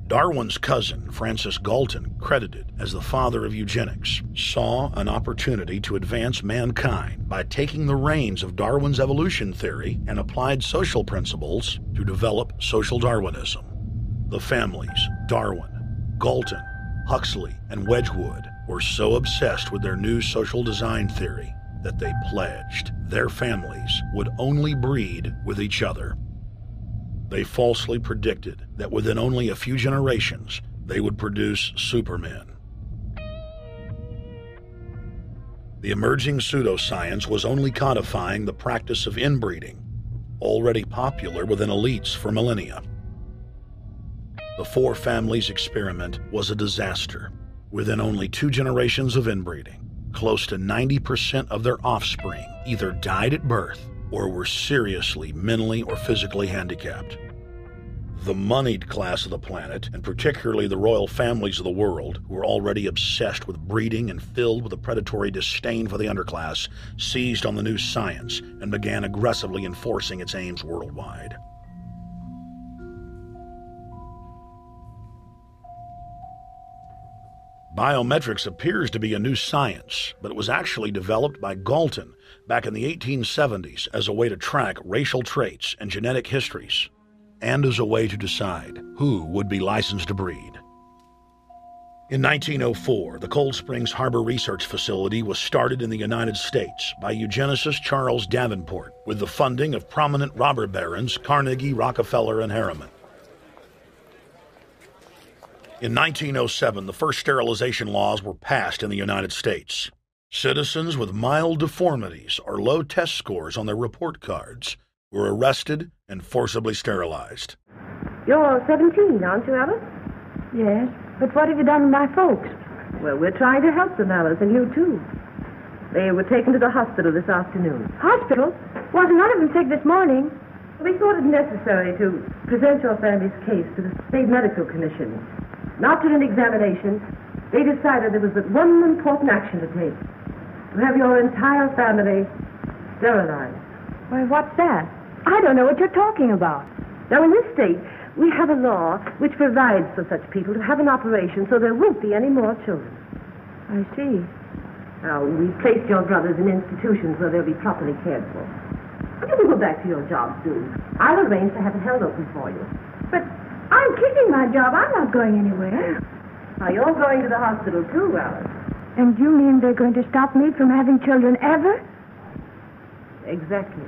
Darwin's cousin, Francis Galton, credited as the father of eugenics, saw an opportunity to advance mankind by taking the reins of Darwin's evolution theory and applied social principles to develop social Darwinism. The families, Darwin, Galton, Huxley, and Wedgwood, were so obsessed with their new social design theory that they pledged their families would only breed with each other. They falsely predicted that within only a few generations, they would produce supermen. The emerging pseudoscience was only codifying the practice of inbreeding, already popular within elites for millennia. The Four Families experiment was a disaster. Within only 2 generations of inbreeding, close to 90% of their offspring either died at birth or were seriously mentally or physically handicapped. The moneyed class of the planet, and particularly the royal families of the world, who were already obsessed with breeding and filled with a predatory disdain for the underclass, seized on the new science and began aggressively enforcing its aims worldwide. Biometrics appears to be a new science, but it was actually developed by Galton back in the 1870s as a way to track racial traits and genetic histories, and as a way to decide who would be licensed to breed. In 1904, the Cold Springs Harbor Research Facility was started in the United States by eugenicist Charles Davenport with the funding of prominent robber barons Carnegie, Rockefeller, and Harriman. In 1907, the first sterilization laws were passed in the United States. Citizens with mild deformities or low test scores on their report cards were arrested and forcibly sterilized. You're 17, aren't you, Alice? Yes, but what have you done with my folks? Well, we're trying to help them, Alice, and you too. They were taken to the hospital this afternoon. Hospital? Wasn't none of them sick this morning? We thought it necessary to present your family's case to the State Medical Commission. After an examination, they decided there was but one important action to take: to have your entire family sterilized. Why, what's that? I don't know what you're talking about. Now, in this state, we have a law which provides for such people to have an operation so there won't be any more children. I see. Now, we've placed your brothers in institutions where they'll be properly cared for. But you can go back to your job soon. I'll arrange to have it held open for you. But I'm keeping my job. I'm not going anywhere. Now, you're going to the hospital too, Alice. And you mean they're going to stop me from having children ever? Exactly.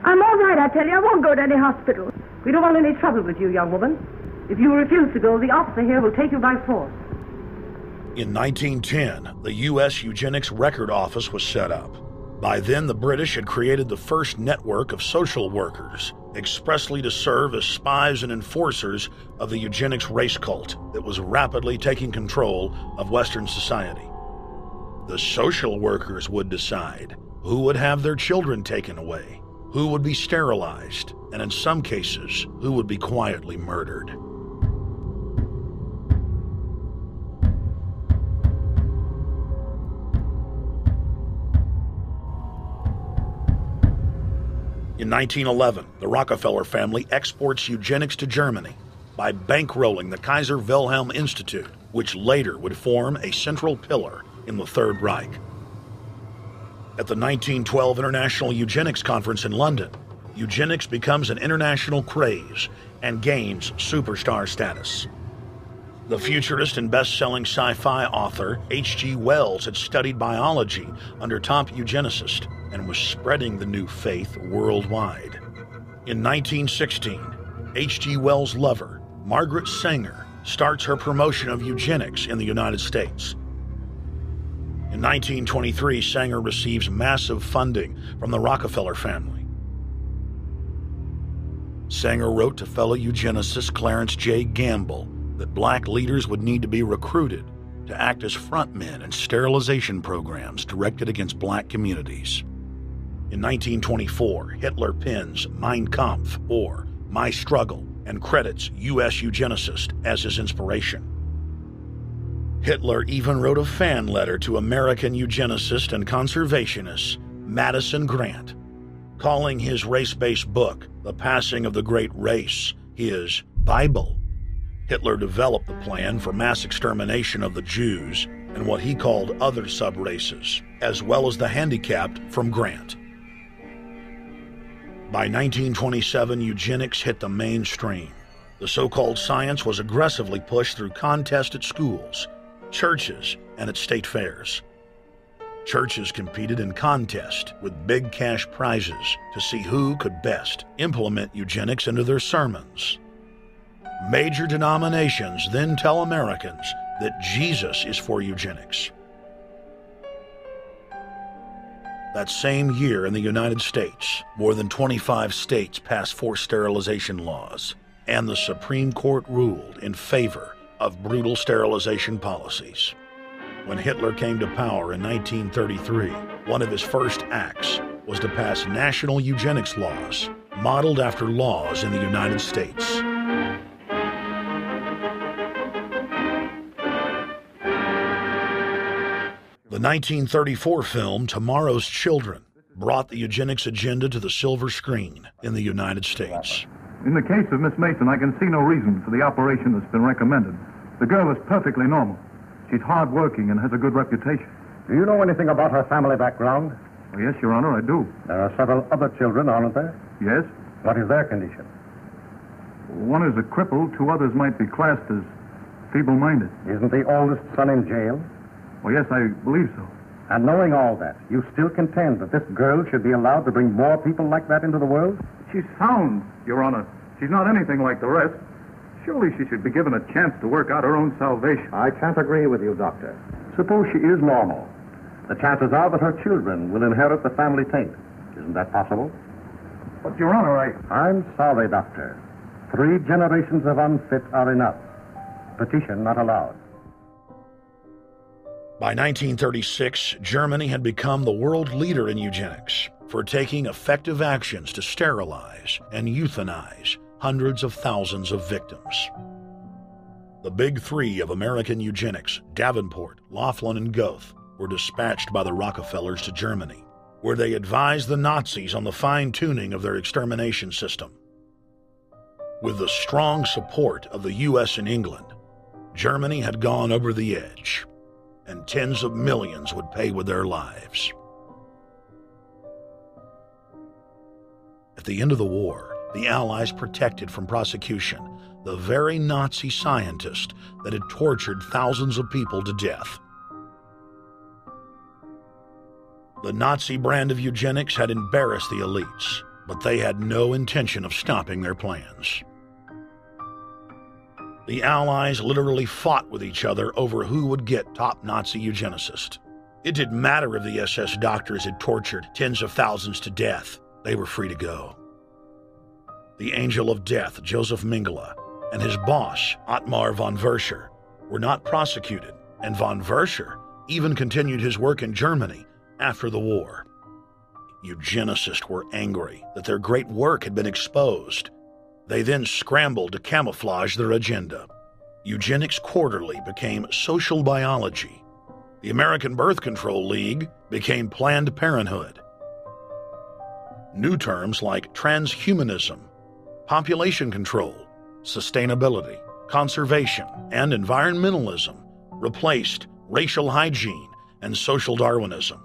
I'm all right, I tell you. I won't go to any hospital. We don't want any trouble with you, young woman. If you refuse to go, the officer here will take you by force. In 1910, the U.S. Eugenics Record Office was set up. By then, the British had created the first network of social workers, expressly to serve as spies and enforcers of the eugenics race cult that was rapidly taking control of Western society. The social workers would decide who would have their children taken away, who would be sterilized, and in some cases, who would be quietly murdered. In 1911, the Rockefeller family exports eugenics to Germany by bankrolling the Kaiser Wilhelm Institute, which later would form a central pillar in the Third Reich. At the 1912 International Eugenics Conference in London, eugenics becomes an international craze and gains superstar status. The futurist and best-selling sci-fi author H.G. Wells had studied biology under top eugenicists and was spreading the new faith worldwide. In 1916, H.G. Wells' lover, Margaret Sanger, starts her promotion of eugenics in the United States. In 1923, Sanger receives massive funding from the Rockefeller family. Sanger wrote to fellow eugenicist Clarence J. Gamble that black leaders would need to be recruited to act as frontmen in sterilization programs directed against black communities. In 1924, Hitler pens Mein Kampf, or My Struggle, and credits U.S. eugenicists as his inspiration. Hitler even wrote a fan letter to American eugenicist and conservationist Madison Grant, calling his race-based book, The Passing of the Great Race, his Bible. Hitler developed the plan for mass extermination of the Jews and what he called other sub-races, as well as the handicapped, from Grant. By 1927, eugenics hit the mainstream. The so-called science was aggressively pushed through contests at schools, churches, and at state fairs. Churches competed in contests with big cash prizes to see who could best implement eugenics into their sermons. Major denominations then tell Americans that Jesus is for eugenics. That same year in the United States, more than 25 states passed forced sterilization laws, and the Supreme Court ruled in favor of brutal sterilization policies. When Hitler came to power in 1933, one of his first acts was to pass national eugenics laws, modeled after laws in the United States. The 1934 film Tomorrow's Children brought the eugenics agenda to the silver screen in the United States. In the case of Miss Mason, I can see no reason for the operation that's been recommended. The girl is perfectly normal. She's hard-working and has a good reputation. Do you know anything about her family background? Oh, yes, Your Honor, I do. There are several other children, aren't there? Yes. What is their condition? One is a cripple. Two others might be classed as feeble-minded. Isn't the oldest son in jail? Oh, yes, I believe so. And knowing all that, you still contend that this girl should be allowed to bring more people like that into the world? She's sound, Your Honor. She's not anything like the rest. Surely she should be given a chance to work out her own salvation. I can't agree with you, Doctor. Suppose she is normal. The chances are that her children will inherit the family taint. Isn't that possible? But, Your Honor, I'm sorry, Doctor. 3 generations of unfit are enough. Petition not allowed. By 1936, Germany had become the world leader in eugenics for taking effective actions to sterilize and euthanize hundreds of thousands of victims. The big 3 of American eugenics, Davenport, Laughlin, and Goethe, were dispatched by the Rockefellers to Germany, where they advised the Nazis on the fine-tuning of their extermination system. With the strong support of the U.S. and England, Germany had gone over the edge, and tens of millions would pay with their lives. At the end of the war, the Allies protected from prosecution the very Nazi scientist that had tortured thousands of people to death. The Nazi brand of eugenics had embarrassed the elites, but they had no intention of stopping their plans. The Allies literally fought with each other over who would get top Nazi eugenicist. It didn't matter if the SS doctors had tortured tens of thousands to death. They were free to go. The Angel of Death, Joseph Mengele, and his boss, Ottmar von Verscher, were not prosecuted, and von Verscher even continued his work in Germany after the war. Eugenicists were angry that their great work had been exposed. They then scrambled to camouflage their agenda. Eugenics Quarterly became Social Biology. The American Birth Control League became Planned Parenthood. New terms like transhumanism, population control, sustainability, conservation, and environmentalism replaced racial hygiene and social Darwinism.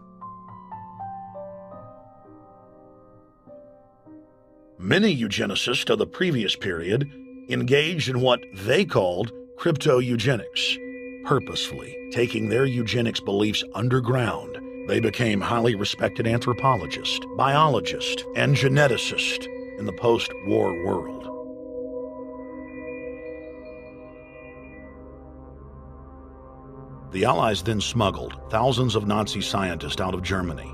Many eugenicists of the previous period engaged in what they called crypto-eugenics. Purposefully taking their eugenics beliefs underground, they became highly respected anthropologists, biologists, and geneticists in the post-war world. The Allies then smuggled thousands of Nazi scientists out of Germany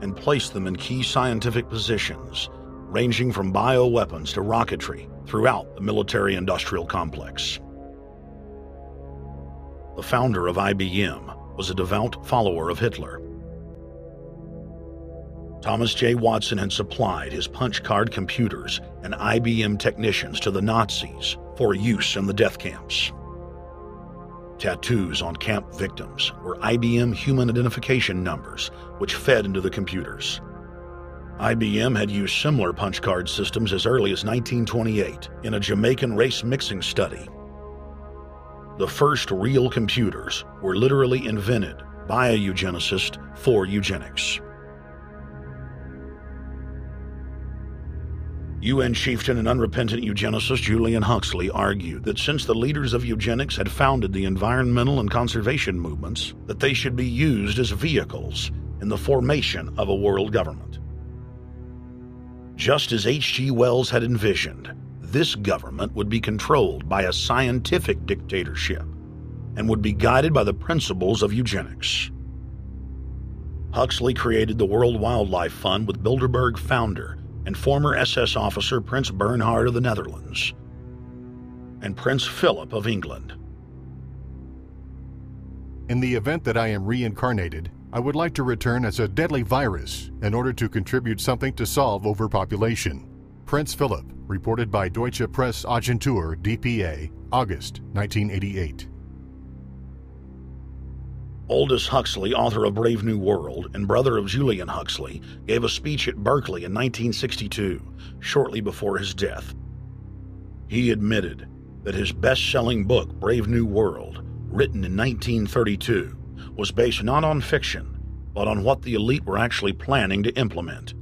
and placed them in key scientific positions, ranging from bioweapons to rocketry throughout the military-industrial complex. The founder of IBM was a devout follower of Hitler. Thomas J. Watson had supplied his punch card computers and IBM technicians to the Nazis for use in the death camps. Tattoos on camp victims were IBM human identification numbers, which fed into the computers. IBM had used similar punch card systems as early as 1928 in a Jamaican race mixing study. The first real computers were literally invented by a eugenicist for eugenics. UN chieftain and unrepentant eugenicist Julian Huxley argued that since the leaders of eugenics had founded the environmental and conservation movements, that they should be used as vehicles in the formation of a world government. Just as H.G. Wells had envisioned, this government would be controlled by a scientific dictatorship and would be guided by the principles of eugenics. Huxley created the World Wildlife Fund with Bilderberg founder and former SS officer Prince Bernhard of the Netherlands and Prince Philip of England. In the event that I am reincarnated, I would like to return as a deadly virus in order to contribute something to solve overpopulation. Prince Philip, reported by Deutsche Presse-Agentur, DPA, August 1988. Aldous Huxley, author of Brave New World and brother of Julian Huxley, gave a speech at Berkeley in 1962, shortly before his death. He admitted that his best-selling book, Brave New World, written in 1932, was based not on fiction, but on what the elite were actually planning to implement.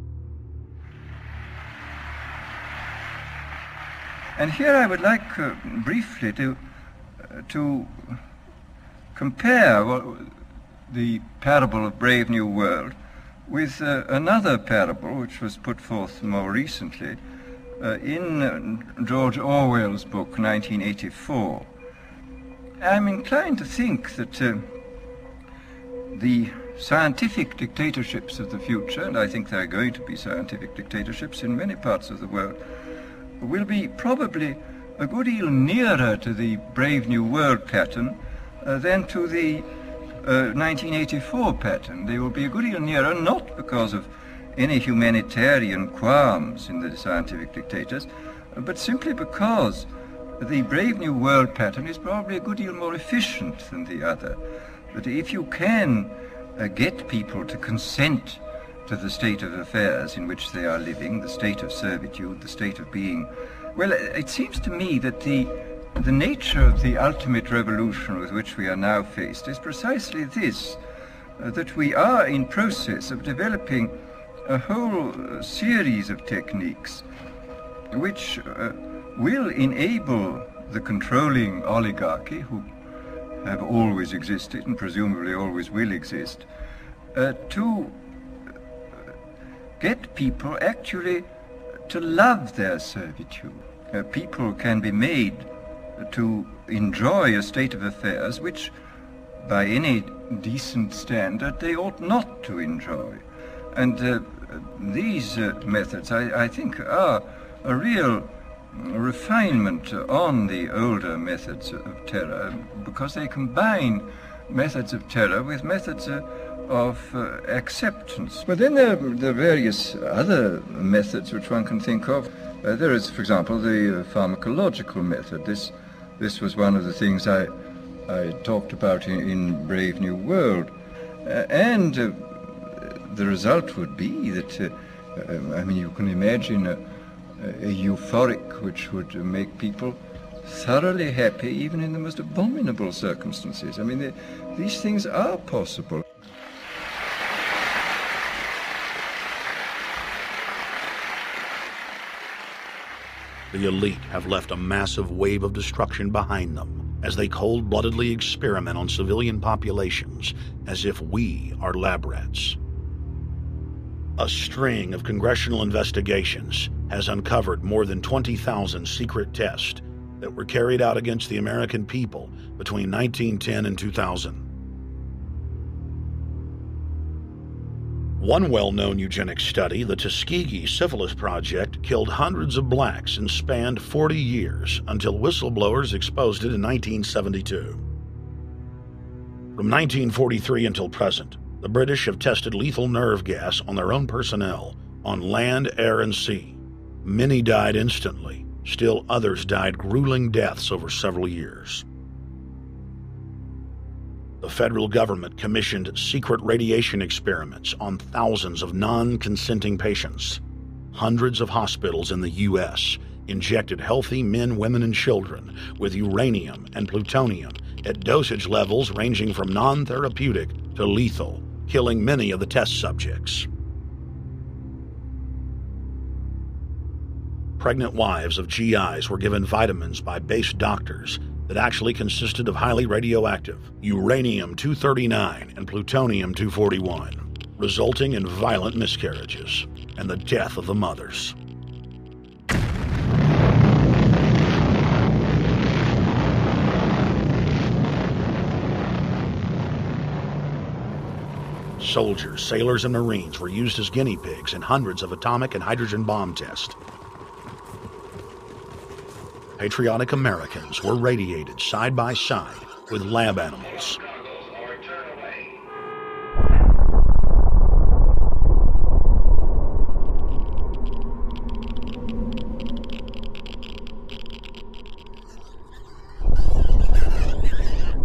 And here I would like briefly to compare the parable of Brave New World with another parable which was put forth more recently in George Orwell's book 1984. I'm inclined to think that the scientific dictatorships of the future, and I think there are going to be scientific dictatorships in many parts of the world, will be probably a good deal nearer to the Brave New World pattern than to the 1984 pattern. They will be a good deal nearer, not because of any humanitarian qualms in the scientific dictators, but simply because the Brave New World pattern is probably a good deal more efficient than the other. That if you can get people to consent to the state of affairs in which they are living, the state of servitude, the state of being, well, it seems to me that the nature of the ultimate revolution with which we are now faced is precisely this, that we are in process of developing a whole series of techniques which will enable the controlling oligarchy, who have always existed and presumably always will exist, to get people actually to love their servitude. People can be made to enjoy a state of affairs which, by any decent standard, they ought not to enjoy. And these methods, I think, are a real refinement on the older methods of terror, because they combine methods of terror with methods of acceptance. But then there are various other methods which one can think of. There is, for example, the pharmacological method. This was one of the things I talked about in Brave New World. And the result would be that I mean, you can imagine a euphoric which would make people thoroughly happy even in the most abominable circumstances. I mean, these things are possible. The elite have left a massive wave of destruction behind them as they cold-bloodedly experiment on civilian populations as if we are lab rats. A string of congressional investigations has uncovered more than 20,000 secret tests that were carried out against the American people between 1910 and 2000. One well-known eugenics study, the Tuskegee Syphilis Project, killed hundreds of blacks and spanned 40 years until whistleblowers exposed it in 1972. From 1943 until present, the British have tested lethal nerve gas on their own personnel, on land, air, and sea. Many died instantly. Still others died grueling deaths over several years. The federal government commissioned secret radiation experiments on thousands of non-consenting patients. Hundreds of hospitals in the U.S. injected healthy men, women, and children with uranium and plutonium at dosage levels ranging from non-therapeutic to lethal, killing many of the test subjects. Pregnant wives of GIs were given vitamins by base doctors that actually consisted of highly radioactive uranium-239 and plutonium-241, resulting in violent miscarriages and the death of the mothers. Soldiers, sailors, and Marines were used as guinea pigs in hundreds of atomic and hydrogen bomb tests. Patriotic Americans were radiated side by side with lab animals.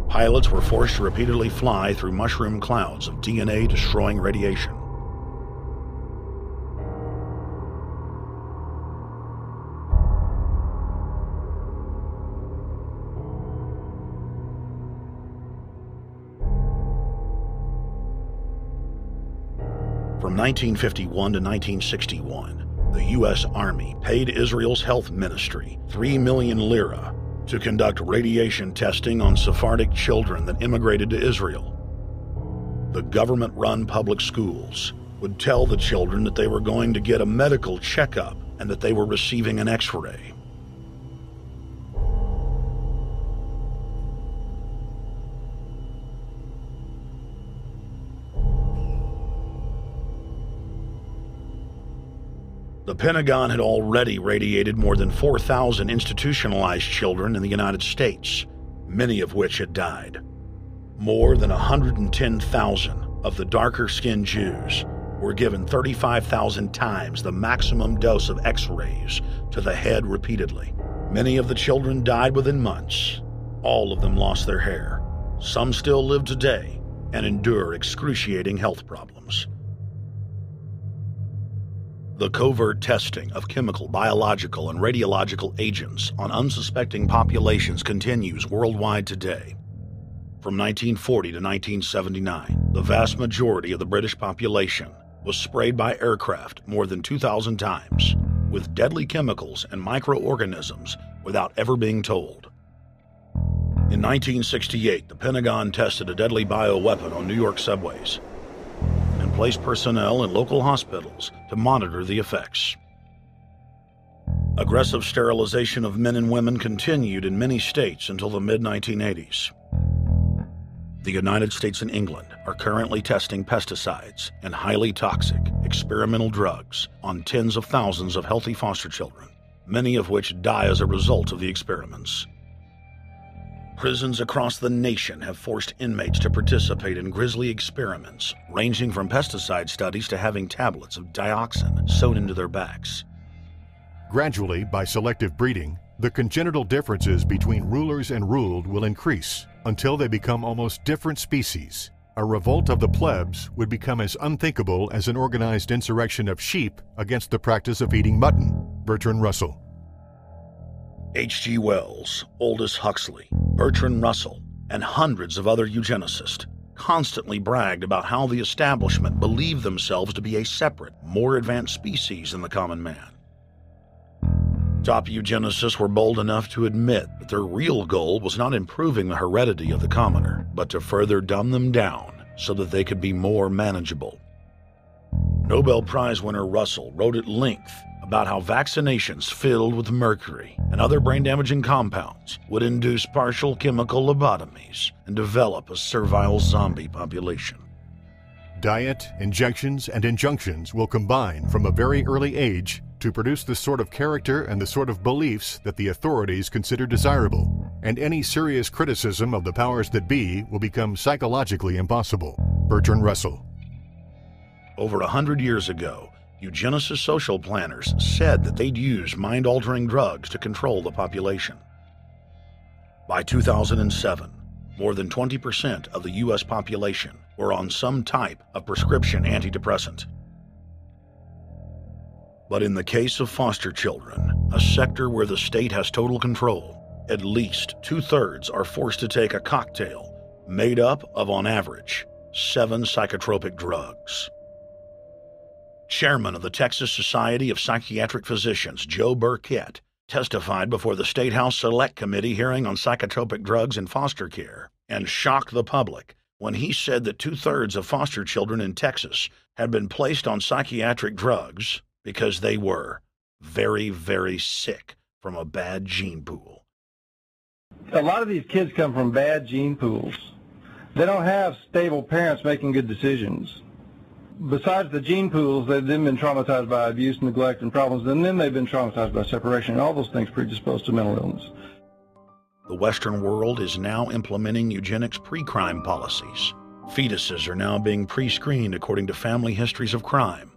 Pilots were forced to repeatedly fly through mushroom clouds of DNA-destroying radiation. From 1951 to 1961, the U.S. Army paid Israel's health ministry 3 million lira to conduct radiation testing on Sephardic children that immigrated to Israel. The government-run public schools would tell the children that they were going to get a medical checkup and that they were receiving an X-ray. The Pentagon had already radiated more than 4,000 institutionalized children in the United States, many of which had died. More than 110,000 of the darker-skinned Jews were given 35,000 times the maximum dose of X-rays to the head repeatedly. Many of the children died within months. All of them lost their hair. Some still live today and endure excruciating health problems. The covert testing of chemical, biological, and radiological agents on unsuspecting populations continues worldwide today. From 1940 to 1979, the vast majority of the British population was sprayed by aircraft more than 2,000 times with deadly chemicals and microorganisms without ever being told. In 1968, the Pentagon tested a deadly bioweapon on New York subways and placed personnel in local hospitals to monitor the effects. Aggressive sterilization of men and women continued in many states until the mid-1980s. The United States and England are currently testing pesticides and highly toxic experimental drugs on tens of thousands of healthy foster children, many of which die as a result of the experiments. Prisons across the nation have forced inmates to participate in grisly experiments, ranging from pesticide studies to having tablets of dioxin sewn into their backs. Gradually, by selective breeding, the congenital differences between rulers and ruled will increase until they become almost different species, a revolt of the plebs would become as unthinkable as an organized insurrection of sheep against the practice of eating mutton. Bertrand Russell. H.G. Wells, Aldous Huxley, Bertrand Russell, and hundreds of other eugenicists constantly bragged about how the establishment believed themselves to be a separate, more advanced species than the common man. Top eugenicists were bold enough to admit that their real goal was not improving the heredity of the commoner, but to further dumb them down so that they could be more manageable. Nobel Prize winner Russell wrote at length about how vaccinations filled with mercury and other brain-damaging compounds would induce partial chemical lobotomies and develop a servile zombie population. Diet, injections, and injunctions will combine from a very early age to produce the sort of character and the sort of beliefs that the authorities consider desirable, and any serious criticism of the powers that be will become psychologically impossible. Bertrand Russell. Over 100 years ago, eugenicist social planners said that they'd use mind-altering drugs to control the population. By 2007, more than 20% of the U.S. population were on some type of prescription antidepressant. But in the case of foster children, a sector where the state has total control, at least 2/3 are forced to take a cocktail made up of, on average, 7 psychotropic drugs. Chairman of the Texas Society of Psychiatric Physicians, Joe Burkett, testified before the State House Select Committee hearing on psychotropic drugs in foster care and shocked the public when he said that 2/3 of foster children in Texas had been placed on psychiatric drugs because they were very, very sick from a bad gene pool. A lot of these kids come from bad gene pools. They don't have stable parents making good decisions. Besides the gene pools, they've then been traumatized by abuse, neglect, and problems, and then they've been traumatized by separation, and all those things predispose to mental illness. The Western world is now implementing eugenics pre-crime policies. Fetuses are now being pre-screened according to family histories of crime.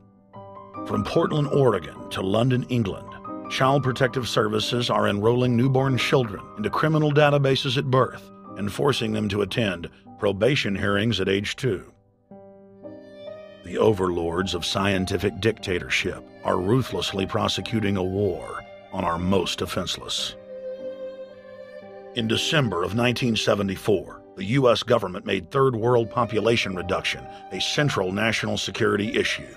From Portland, Oregon to London, England, Child Protective Services are enrolling newborn children into criminal databases at birth and forcing them to attend probation hearings at age 2. The overlords of scientific dictatorship are ruthlessly prosecuting a war on our most defenseless. In December of 1974, the U.S. government made third world population reduction a central national security issue.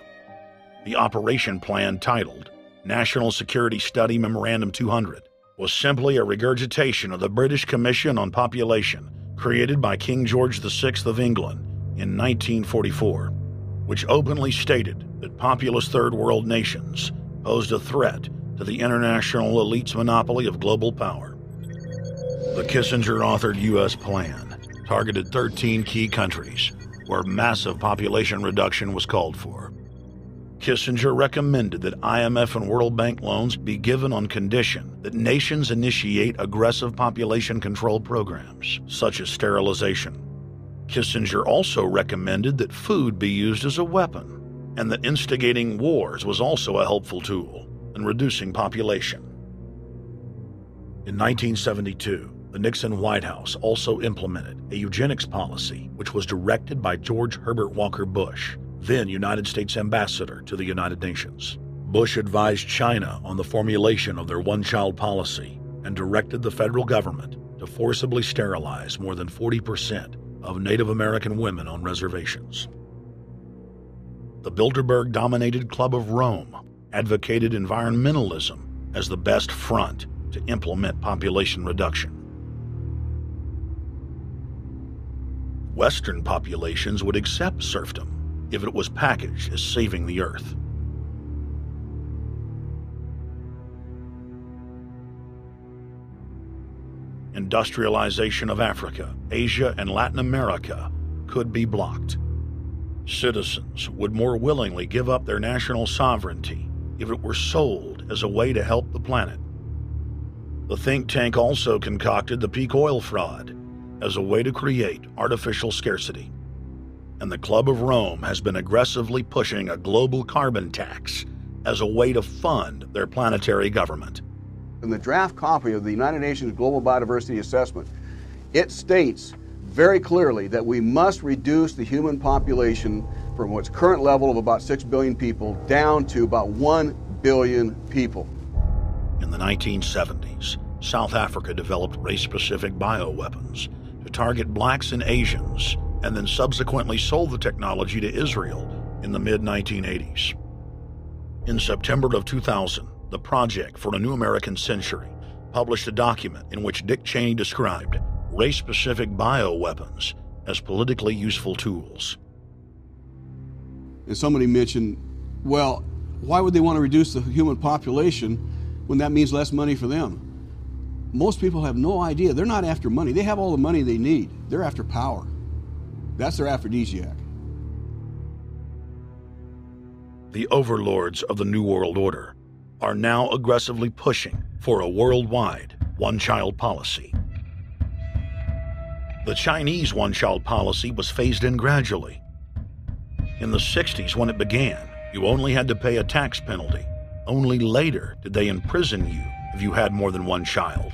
The operation plan, titled National Security Study Memorandum 200, was simply a regurgitation of the British Commission on Population created by King George VI of England in 1944, which openly stated that populous third world nations posed a threat to the international elite's monopoly of global power. The Kissinger-authored U.S. plan targeted 13 key countries where massive population reduction was called for. Kissinger recommended that IMF and World Bank loans be given on condition that nations initiate aggressive population control programs, such as sterilization. Kissinger also recommended that food be used as a weapon, and that instigating wars was also a helpful tool in reducing population. In 1972, the Nixon White House also implemented a eugenics policy which was directed by George Herbert Walker Bush, then United States Ambassador to the United Nations. Bush advised China on the formulation of their one-child policy and directed the federal government to forcibly sterilize more than 40% of Native American women on reservations. The Bilderberg-dominated Club of Rome advocated environmentalism as the best front to implement population reduction. Western populations would accept serfdom if it was packaged as saving the earth. Industrialization of Africa, Asia, and Latin America could be blocked. Citizens would more willingly give up their national sovereignty if it were sold as a way to help the planet. The think tank also concocted the peak oil fraud as a way to create artificial scarcity. And the Club of Rome has been aggressively pushing a global carbon tax as a way to fund their planetary government. In the draft copy of the United Nations Global Biodiversity Assessment, it states very clearly that we must reduce the human population from its current level of about 6 billion people down to about 1 billion people. In the 1970s, South Africa developed race-specific bioweapons to target blacks and Asians, and then subsequently sold the technology to Israel in the mid-1980s. In September of 2000, the Project for a New American Century published a document in which Dick Cheney described race-specific bioweapons as politically useful tools. And somebody mentioned, well, why would they want to reduce the human population when that means less money for them? Most people have no idea. They're not after money. They have all the money they need. They're after power. That's their aphrodisiac. The overlords of the New World Order are now aggressively pushing for a worldwide one-child policy. The Chinese one-child policy was phased in gradually. In the 60s, when it began, you only had to pay a tax penalty. Only later did they imprison you if you had more than one child.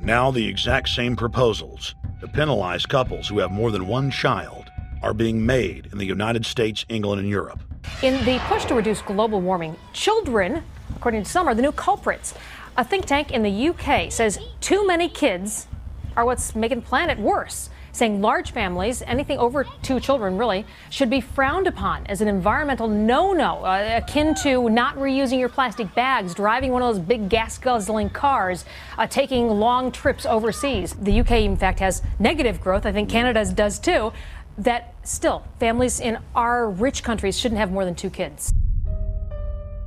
Now the exact same proposals to penalize couples who have more than one child are being made in the United States, England, and Europe. In the push to reduce global warming, children, according to some, are the new culprits. A think tank in the UK says too many kids are what's making the planet worse, saying large families, anything over 2 children really, should be frowned upon as an environmental no-no, akin to not reusing your plastic bags, driving one of those big gas-guzzling cars, taking long trips overseas. The UK, in fact, has negative growth. I think Canada does too. That still, families in our rich countries shouldn't have more than 2 kids.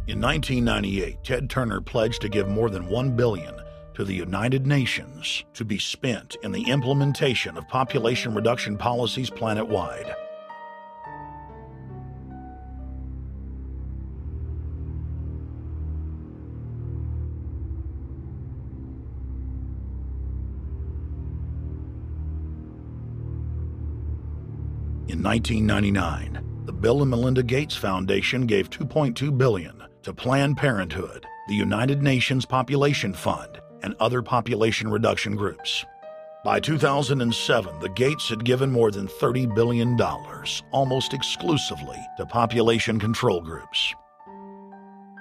In 1998, Ted Turner pledged to give more than $1 billion to the United Nations to be spent in the implementation of population reduction policies planet-wide. In 1999, the Bill and Melinda Gates Foundation gave $2.2 billion to Planned Parenthood, the United Nations Population Fund, and other population reduction groups. By 2007, the Gates had given more than $30 billion, almost exclusively to population control groups.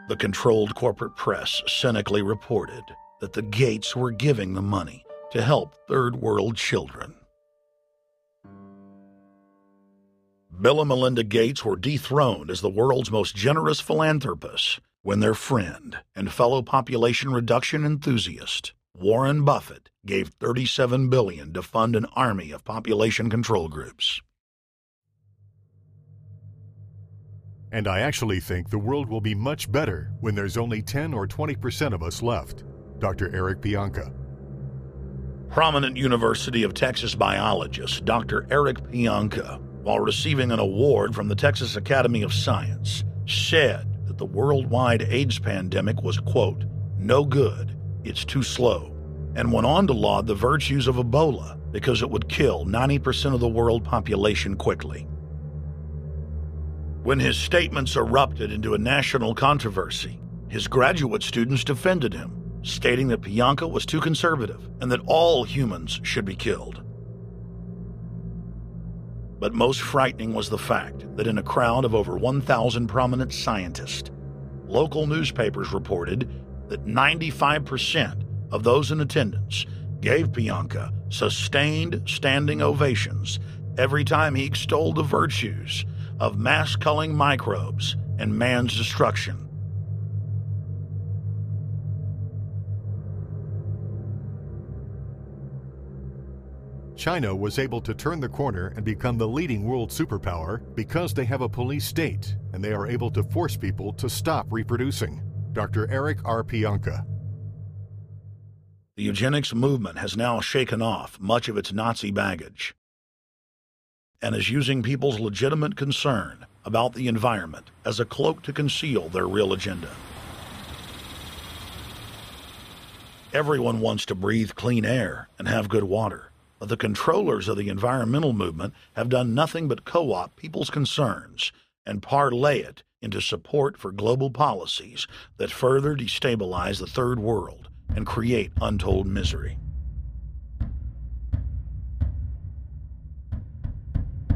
The controlled corporate press cynically reported that the Gates were giving the money to help third world children. Bill and Melinda Gates were dethroned as the world's most generous philanthropists when their friend and fellow population reduction enthusiast, Warren Buffett, gave $37 billion to fund an army of population control groups. And I actually think the world will be much better when there's only 10 or 20% of us left. Dr. Eric Pianka. Prominent University of Texas biologist Dr. Eric Pianka, while receiving an award from the Texas Academy of Science, said that the worldwide AIDS pandemic was, quote, no good, it's too slow, and went on to laud the virtues of Ebola because it would kill 90% of the world population quickly. When his statements erupted into a national controversy, his graduate students defended him, stating that Pianka was too conservative and that all humans should be killed. But most frightening was the fact that in a crowd of over 1,000 prominent scientists, local newspapers reported that 95% of those in attendance gave Pianka sustained standing ovations every time he extolled the virtues of mass-culling microbes and man's destruction. China was able to turn the corner and become the leading world superpower because they have a police state and they are able to force people to stop reproducing. Dr. Eric R. Pianka. The eugenics movement has now shaken off much of its Nazi baggage and is using people's legitimate concern about the environment as a cloak to conceal their real agenda. Everyone wants to breathe clean air and have good water. But the controllers of the environmental movement have done nothing but co-opt people's concerns and parlay it into support for global policies that further destabilize the third world and create untold misery.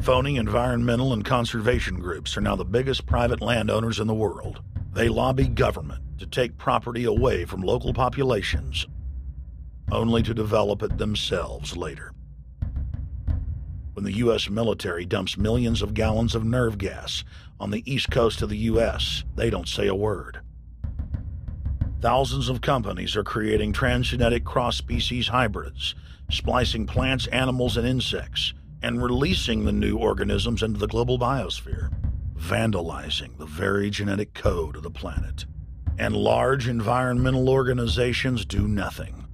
Phony environmental and conservation groups are now the biggest private landowners in the world. They lobby government to take property away from local populations, only to develop it themselves later. When the U.S. military dumps millions of gallons of nerve gas on the east coast of the U.S., they don't say a word. Thousands of companies are creating transgenetic cross-species hybrids, splicing plants, animals, and insects, and releasing the new organisms into the global biosphere, vandalizing the very genetic code of the planet. And large environmental organizations do nothing.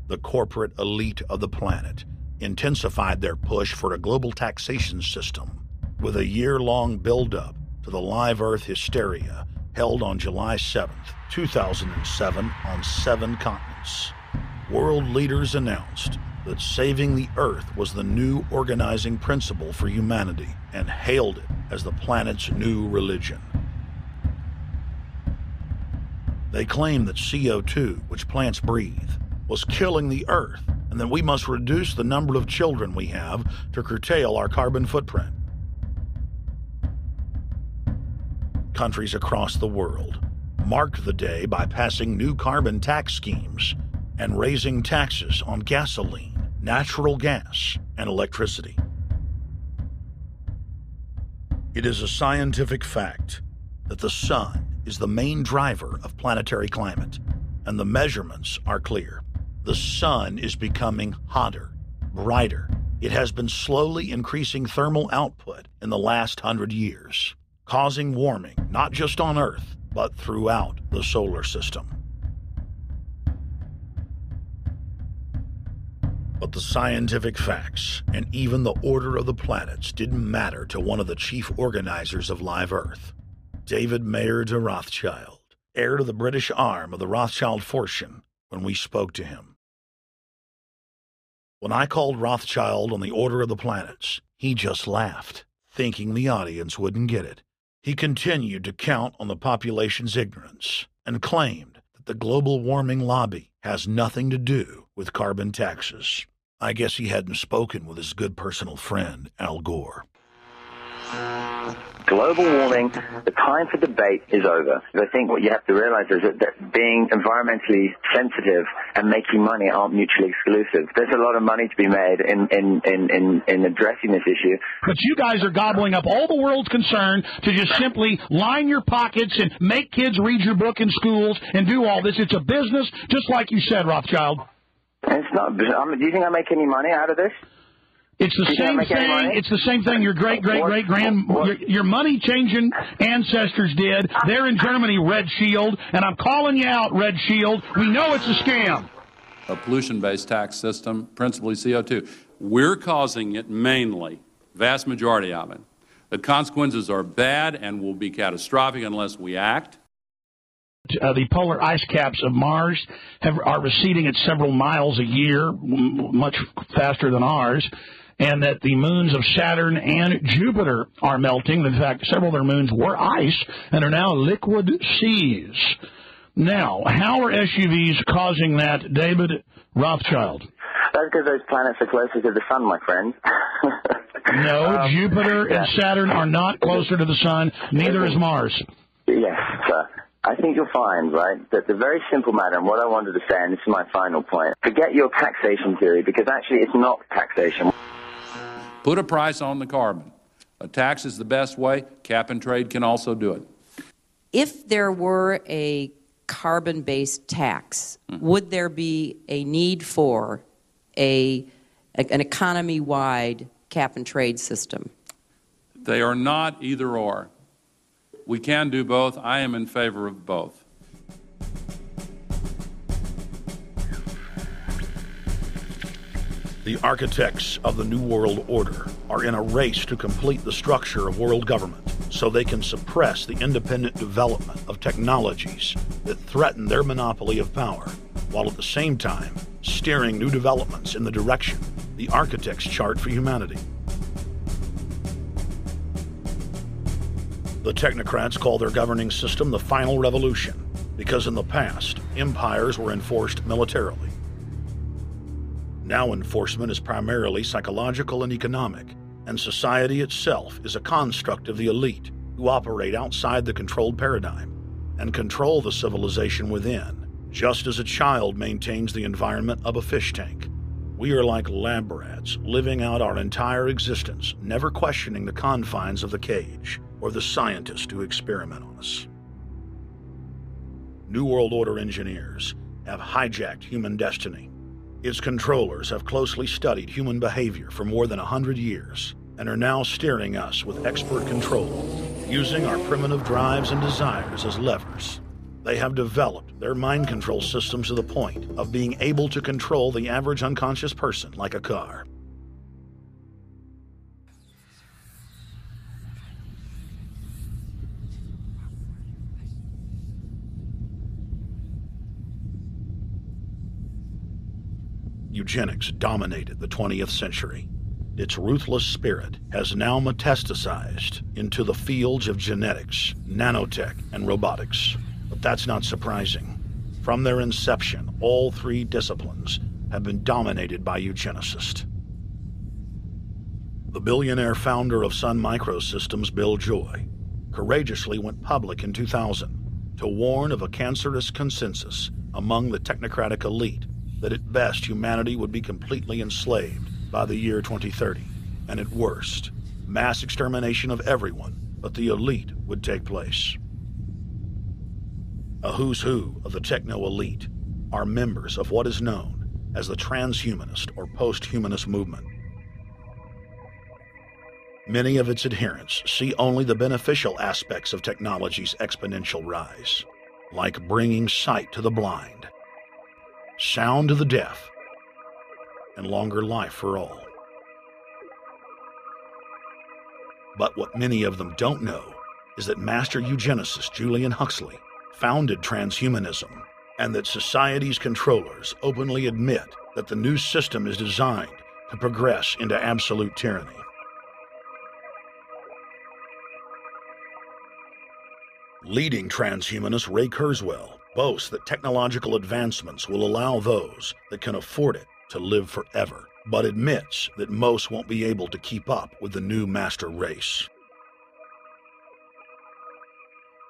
The corporate elite of the planet intensified their push for a global taxation system with a year-long build-up to the Live Earth hysteria held on July 7th, 2007 on 7 continents. World leaders announced that saving the Earth was the new organizing principle for humanity and hailed it as the planet's new religion. They claimed that CO2, which plants breathe, was killing the Earth, and that we must reduce the number of children we have to curtail our carbon footprint. Countries across the world marked the day by passing new carbon tax schemes and raising taxes on gasoline, natural gas, and electricity. It is a scientific fact that the sun is the main driver of planetary climate, and the measurements are clear. The sun is becoming hotter, brighter. It has been slowly increasing thermal output in the last 100 years, causing warming not just on Earth, but throughout the solar system. But the scientific facts and even the order of the planets didn't matter to one of the chief organizers of Live Earth, David Mayer de Rothschild, heir to the British arm of the Rothschild fortune, when we spoke to him. When I called Rothschild on the order of the planets, he just laughed, thinking the audience wouldn't get it. He continued to count on the population's ignorance and claimed that the global warming lobby has nothing to do with carbon taxes. I guess he hadn't spoken with his good personal friend, Al Gore. Global warming, the time for debate is over. I think what you have to realize is that being environmentally sensitive and making money aren't mutually exclusive. There's a lot of money to be made in addressing this issue. But you guys are gobbling up all the world's concern to just simply line your pockets and make kids read your book in schools and do all this. It's a business, just like you said, Rothschild. It's not. Do you think I make any money out of this? It's the same thing. It's the same thing your your money-changing ancestors did. They're in Germany, Red Shield, and I'm calling you out, Red Shield. We know it's a scam. A pollution-based tax system, principally CO2. We're causing it mainly, vast majority of it. The consequences are bad and will be catastrophic unless we act. The polar ice caps of Mars are receding at several miles a year, much faster than ours, and that the moons of Saturn and Jupiter are melting. In fact, several of their moons were ice and are now liquid seas. Now, how are SUVs causing that, David Rothschild? That's because those planets are closer to the sun, my friend. No, Jupiter and Saturn are not closer to the sun. Neither is Mars. Yes, sir. I think you'll find, right, that the very simple matter, and what I wanted to say, and this is my final point, forget your taxation theory, because actually it's not taxation. Put a price on the carbon. A tax is the best way. Cap and trade can also do it. If there were a carbon-based tax, would there be a need for an economy-wide cap and trade system? They are not either or. We can do both. I am in favor of both. The architects of the New World Order are in a race to complete the structure of world government so they can suppress the independent development of technologies that threaten their monopoly of power, while at the same time steering new developments in the direction the architects chart for humanity. The technocrats call their governing system the final revolution because in the past, empires were enforced militarily. Now enforcement is primarily psychological and economic, and society itself is a construct of the elite who operate outside the controlled paradigm and control the civilization within, just as a child maintains the environment of a fish tank. We are like lab rats, living out our entire existence, never questioning the confines of the cage or the scientists who experiment on us. New World Order engineers have hijacked human destiny. Its controllers have closely studied human behavior for more than 100 years and are now steering us with expert control, using our primitive drives and desires as levers. They have developed their mind control systems to the point of being able to control the average unconscious person like a car. Eugenics dominated the 20th century. Its ruthless spirit has now metastasized into the fields of genetics, nanotech, and robotics. But that's not surprising. From their inception, all three disciplines have been dominated by eugenicists. The billionaire founder of Sun Microsystems, Bill Joy, courageously went public in 2000 to warn of a cancerous consensus among the technocratic elite that at best humanity would be completely enslaved by the year 2030, and at worst, mass extermination of everyone but the elite would take place. A who's who of the techno-elite are members of what is known as the transhumanist or post-humanist movement. Many of its adherents see only the beneficial aspects of technology's exponential rise, like bringing sight to the blind, sound to the deaf, and longer life for all. But what many of them don't know is that master eugenicist Julian Huxley founded transhumanism, and that society's controllers openly admit that the new system is designed to progress into absolute tyranny. Leading transhumanist Ray Kurzweil boasts that technological advancements will allow those that can afford it to live forever, but admits that most won't be able to keep up with the new master race.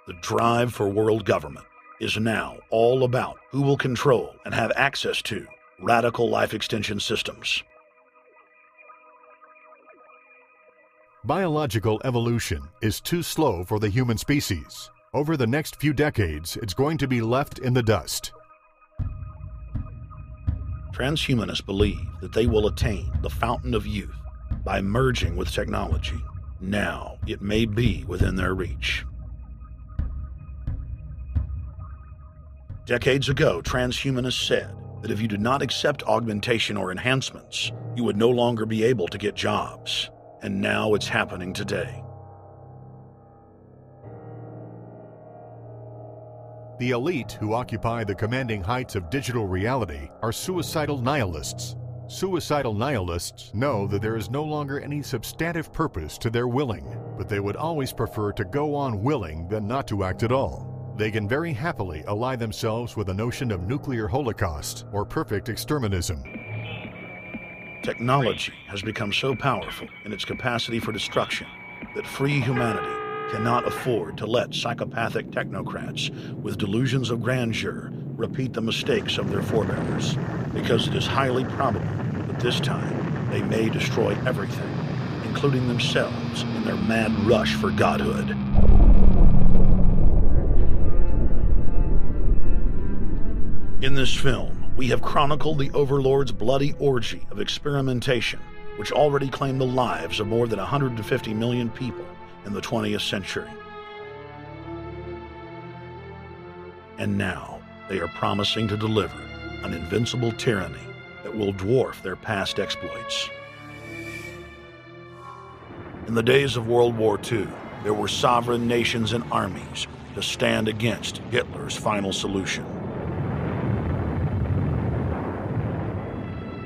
The drive for world government is now all about who will control and have access to radical life extension systems. Biological evolution is too slow for the human species. Over the next few decades, it's going to be left in the dust. Transhumanists believe that they will attain the fountain of youth by merging with technology. Now, it may be within their reach. Decades ago, transhumanists said that if you did not accept augmentation or enhancements, you would no longer be able to get jobs. And now it's happening today. The elite who occupy the commanding heights of digital reality are suicidal nihilists. Suicidal nihilists know that there is no longer any substantive purpose to their willing, but they would always prefer to go on willing than not to act at all. They can very happily ally themselves with the notion of nuclear holocaust or perfect exterminism. Technology has become so powerful in its capacity for destruction that free humanity cannot afford to let psychopathic technocrats with delusions of grandeur repeat the mistakes of their forebears, because it is highly probable that this time they may destroy everything, including themselves in their mad rush for godhood. In this film, we have chronicled the Overlord's bloody orgy of experimentation, which already claimed the lives of more than 150 million people in the 20th century. And now, they are promising to deliver an invincible tyranny that will dwarf their past exploits. In the days of World War II, there were sovereign nations and armies to stand against Hitler's final solution.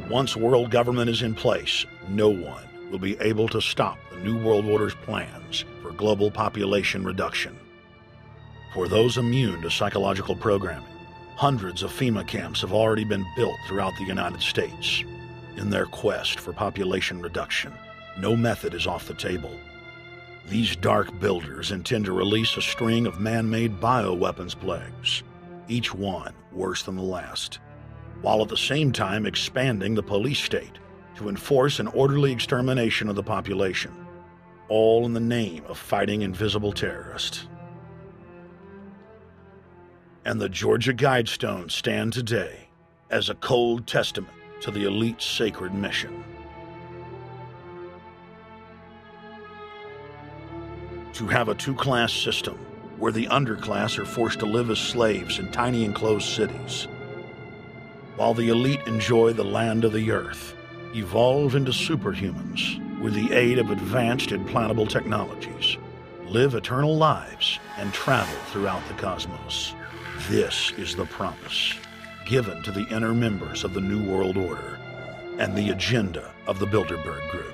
Once world government is in place, no one will be able to stop the New World Order's plans for global population reduction. For those immune to psychological programming, hundreds of FEMA camps have already been built throughout the United States. In their quest for population reduction, no method is off the table. These dark builders intend to release a string of man-made bioweapons plagues, each one worse than the last, while at the same time expanding the police state to enforce an orderly extermination of the population, all in the name of fighting invisible terrorists. And the Georgia Guidestones stand today as a cold testament to the elite's sacred mission. To have a two-class system where the underclass are forced to live as slaves in tiny enclosed cities, while the elite enjoy the land of the earth, evolve into superhumans with the aid of advanced implantable technologies, live eternal lives, and travel throughout the cosmos. This is the promise given to the inner members of the New World Order and the agenda of the Bilderberg Group.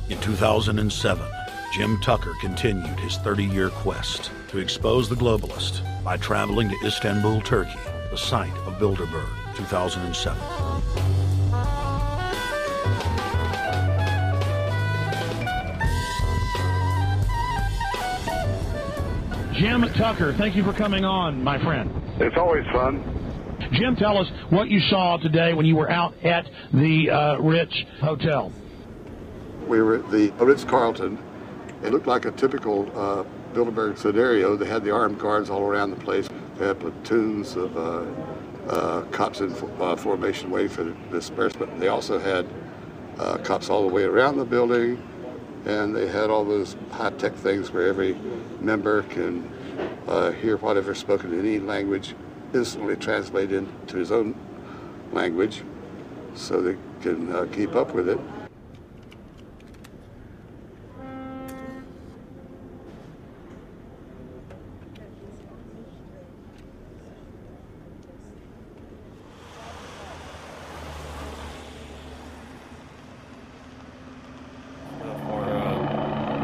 In 2007, Jim Tucker continued his 30-year quest to expose the globalist by traveling to Istanbul, Turkey, the site of Bilderberg, 2007. Jim Tucker, thank you for coming on, my friend. It's always fun. Jim, tell us what you saw today when you were out at the Ritz Hotel. We were at the Ritz-Carlton. It looked like a typical Bilderberg scenario. They had the armed guards all around the place. They had platoons of cops in formation waiting for the disbursement. They also had cops all the way around the building, and they had all those high-tech things where every member can hear whatever's spoken in any language, instantly translate into his own language so they can keep up with it.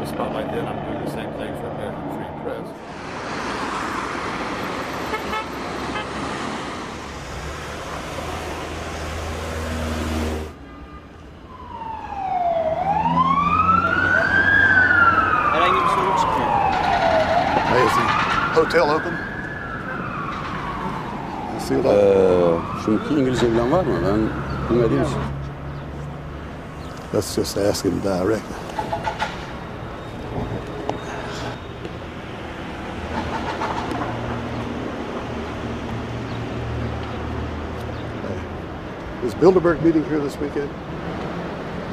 Spotlight then, I'm doing the same thing for American Free Press. Hey, is the hotel open? Şu İngilizce bilen var mı? Ben bilmediğim için. Let's just ask him directly. Is Bilderberg meeting here this weekend?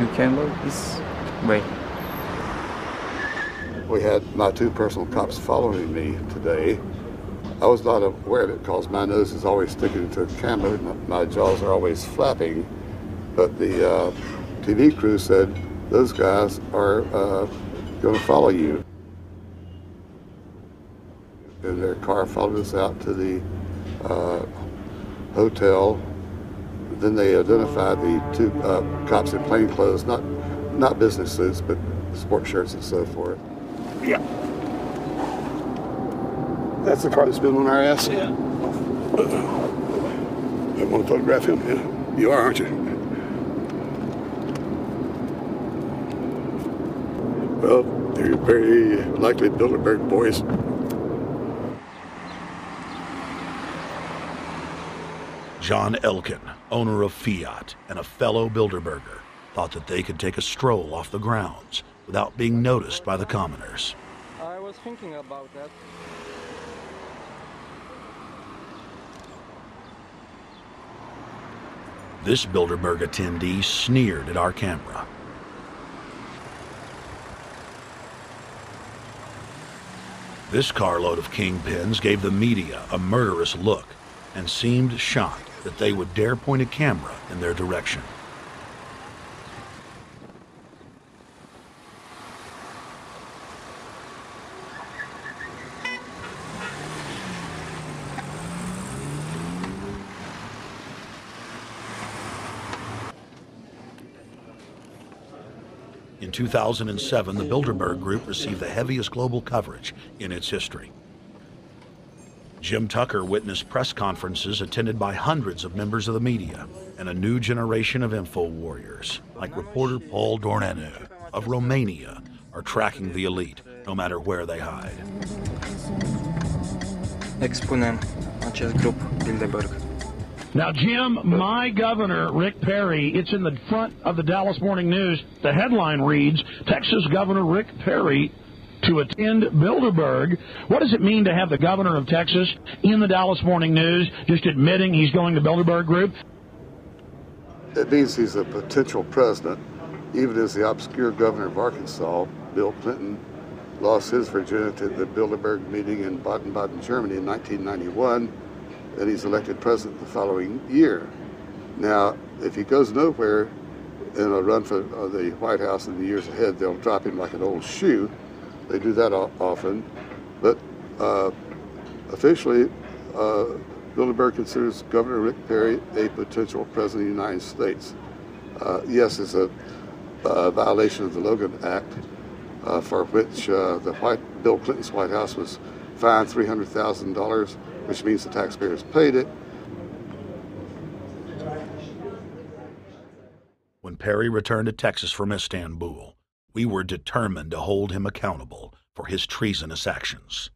You can look this way. We had my two personal cops following me today. I was not aware of it because my nose is always sticking to the camera and my jaws are always flapping. But the TV crew said those guys are going to follow you. And their car followed us out to the hotel. Then they identified the two cops in plain clothes, not business suits, but sport shirts and so forth. Yeah. That's the car that's been on our ass? Yeah. I want to photograph him? Yeah. You are, aren't you? Well, they're very likely Bilderberg boys. John Elkin, owner of Fiat and a fellow Bilderberger, thought that they could take a stroll off the grounds without being noticed by the commoners. I was thinking about that. This Bilderberg attendee sneered at our camera. This carload of kingpins gave the media a murderous look and seemed shocked that they would dare point a camera in their direction. In 2007, the Bilderberg Group received the heaviest global coverage in its history. Jim Tucker witnessed press conferences attended by hundreds of members of the media and a new generation of info warriors, like reporter Paul Dornanu of Romania, are tracking the elite no matter where they hide. Expunem acest grup Bilderberg. Now, Jim, my governor, Rick Perry, it's in the front of the Dallas Morning News. The headline reads, Texas Governor Rick Perry to attend Bilderberg. What does it mean to have the governor of Texas in the Dallas Morning News just admitting he's going to Bilderberg Group? It means he's a potential president, even as the obscure governor of Arkansas, Bill Clinton, lost his virginity at the Bilderberg meeting in Baden-Baden, Germany in 1991, and he's elected president the following year. Now, if he goes nowhere in a run for the White House in the years ahead, they'll drop him like an old shoe. They do that often, but officially, Bilderberg considers Governor Rick Perry a potential president of the United States. Yes, it's a violation of the Logan Act, for which Bill Clinton's White House was fined $300,000, which means the taxpayers paid it. When Perry returned to Texas from Istanbul, we were determined to hold him accountable for his treasonous actions.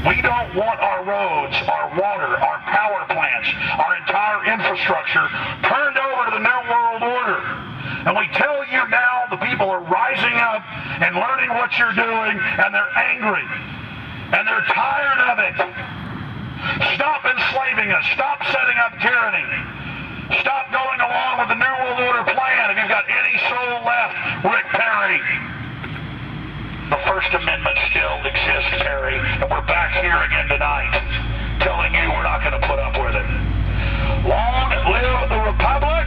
We don't want our roads, our water, our power plants, our entire infrastructure turned over to the New World Order. And we tell you now the people are rising up and learning what you're doing, and they're angry. And they're tired of it. Stop enslaving us. Stop setting up tyranny. Stop going along with the New World Order plan. If you've got any soul left, Rick Perry. The First Amendment still exists, Perry, and we're back here again tonight telling you we're not going to put up with it. Long live the Republic!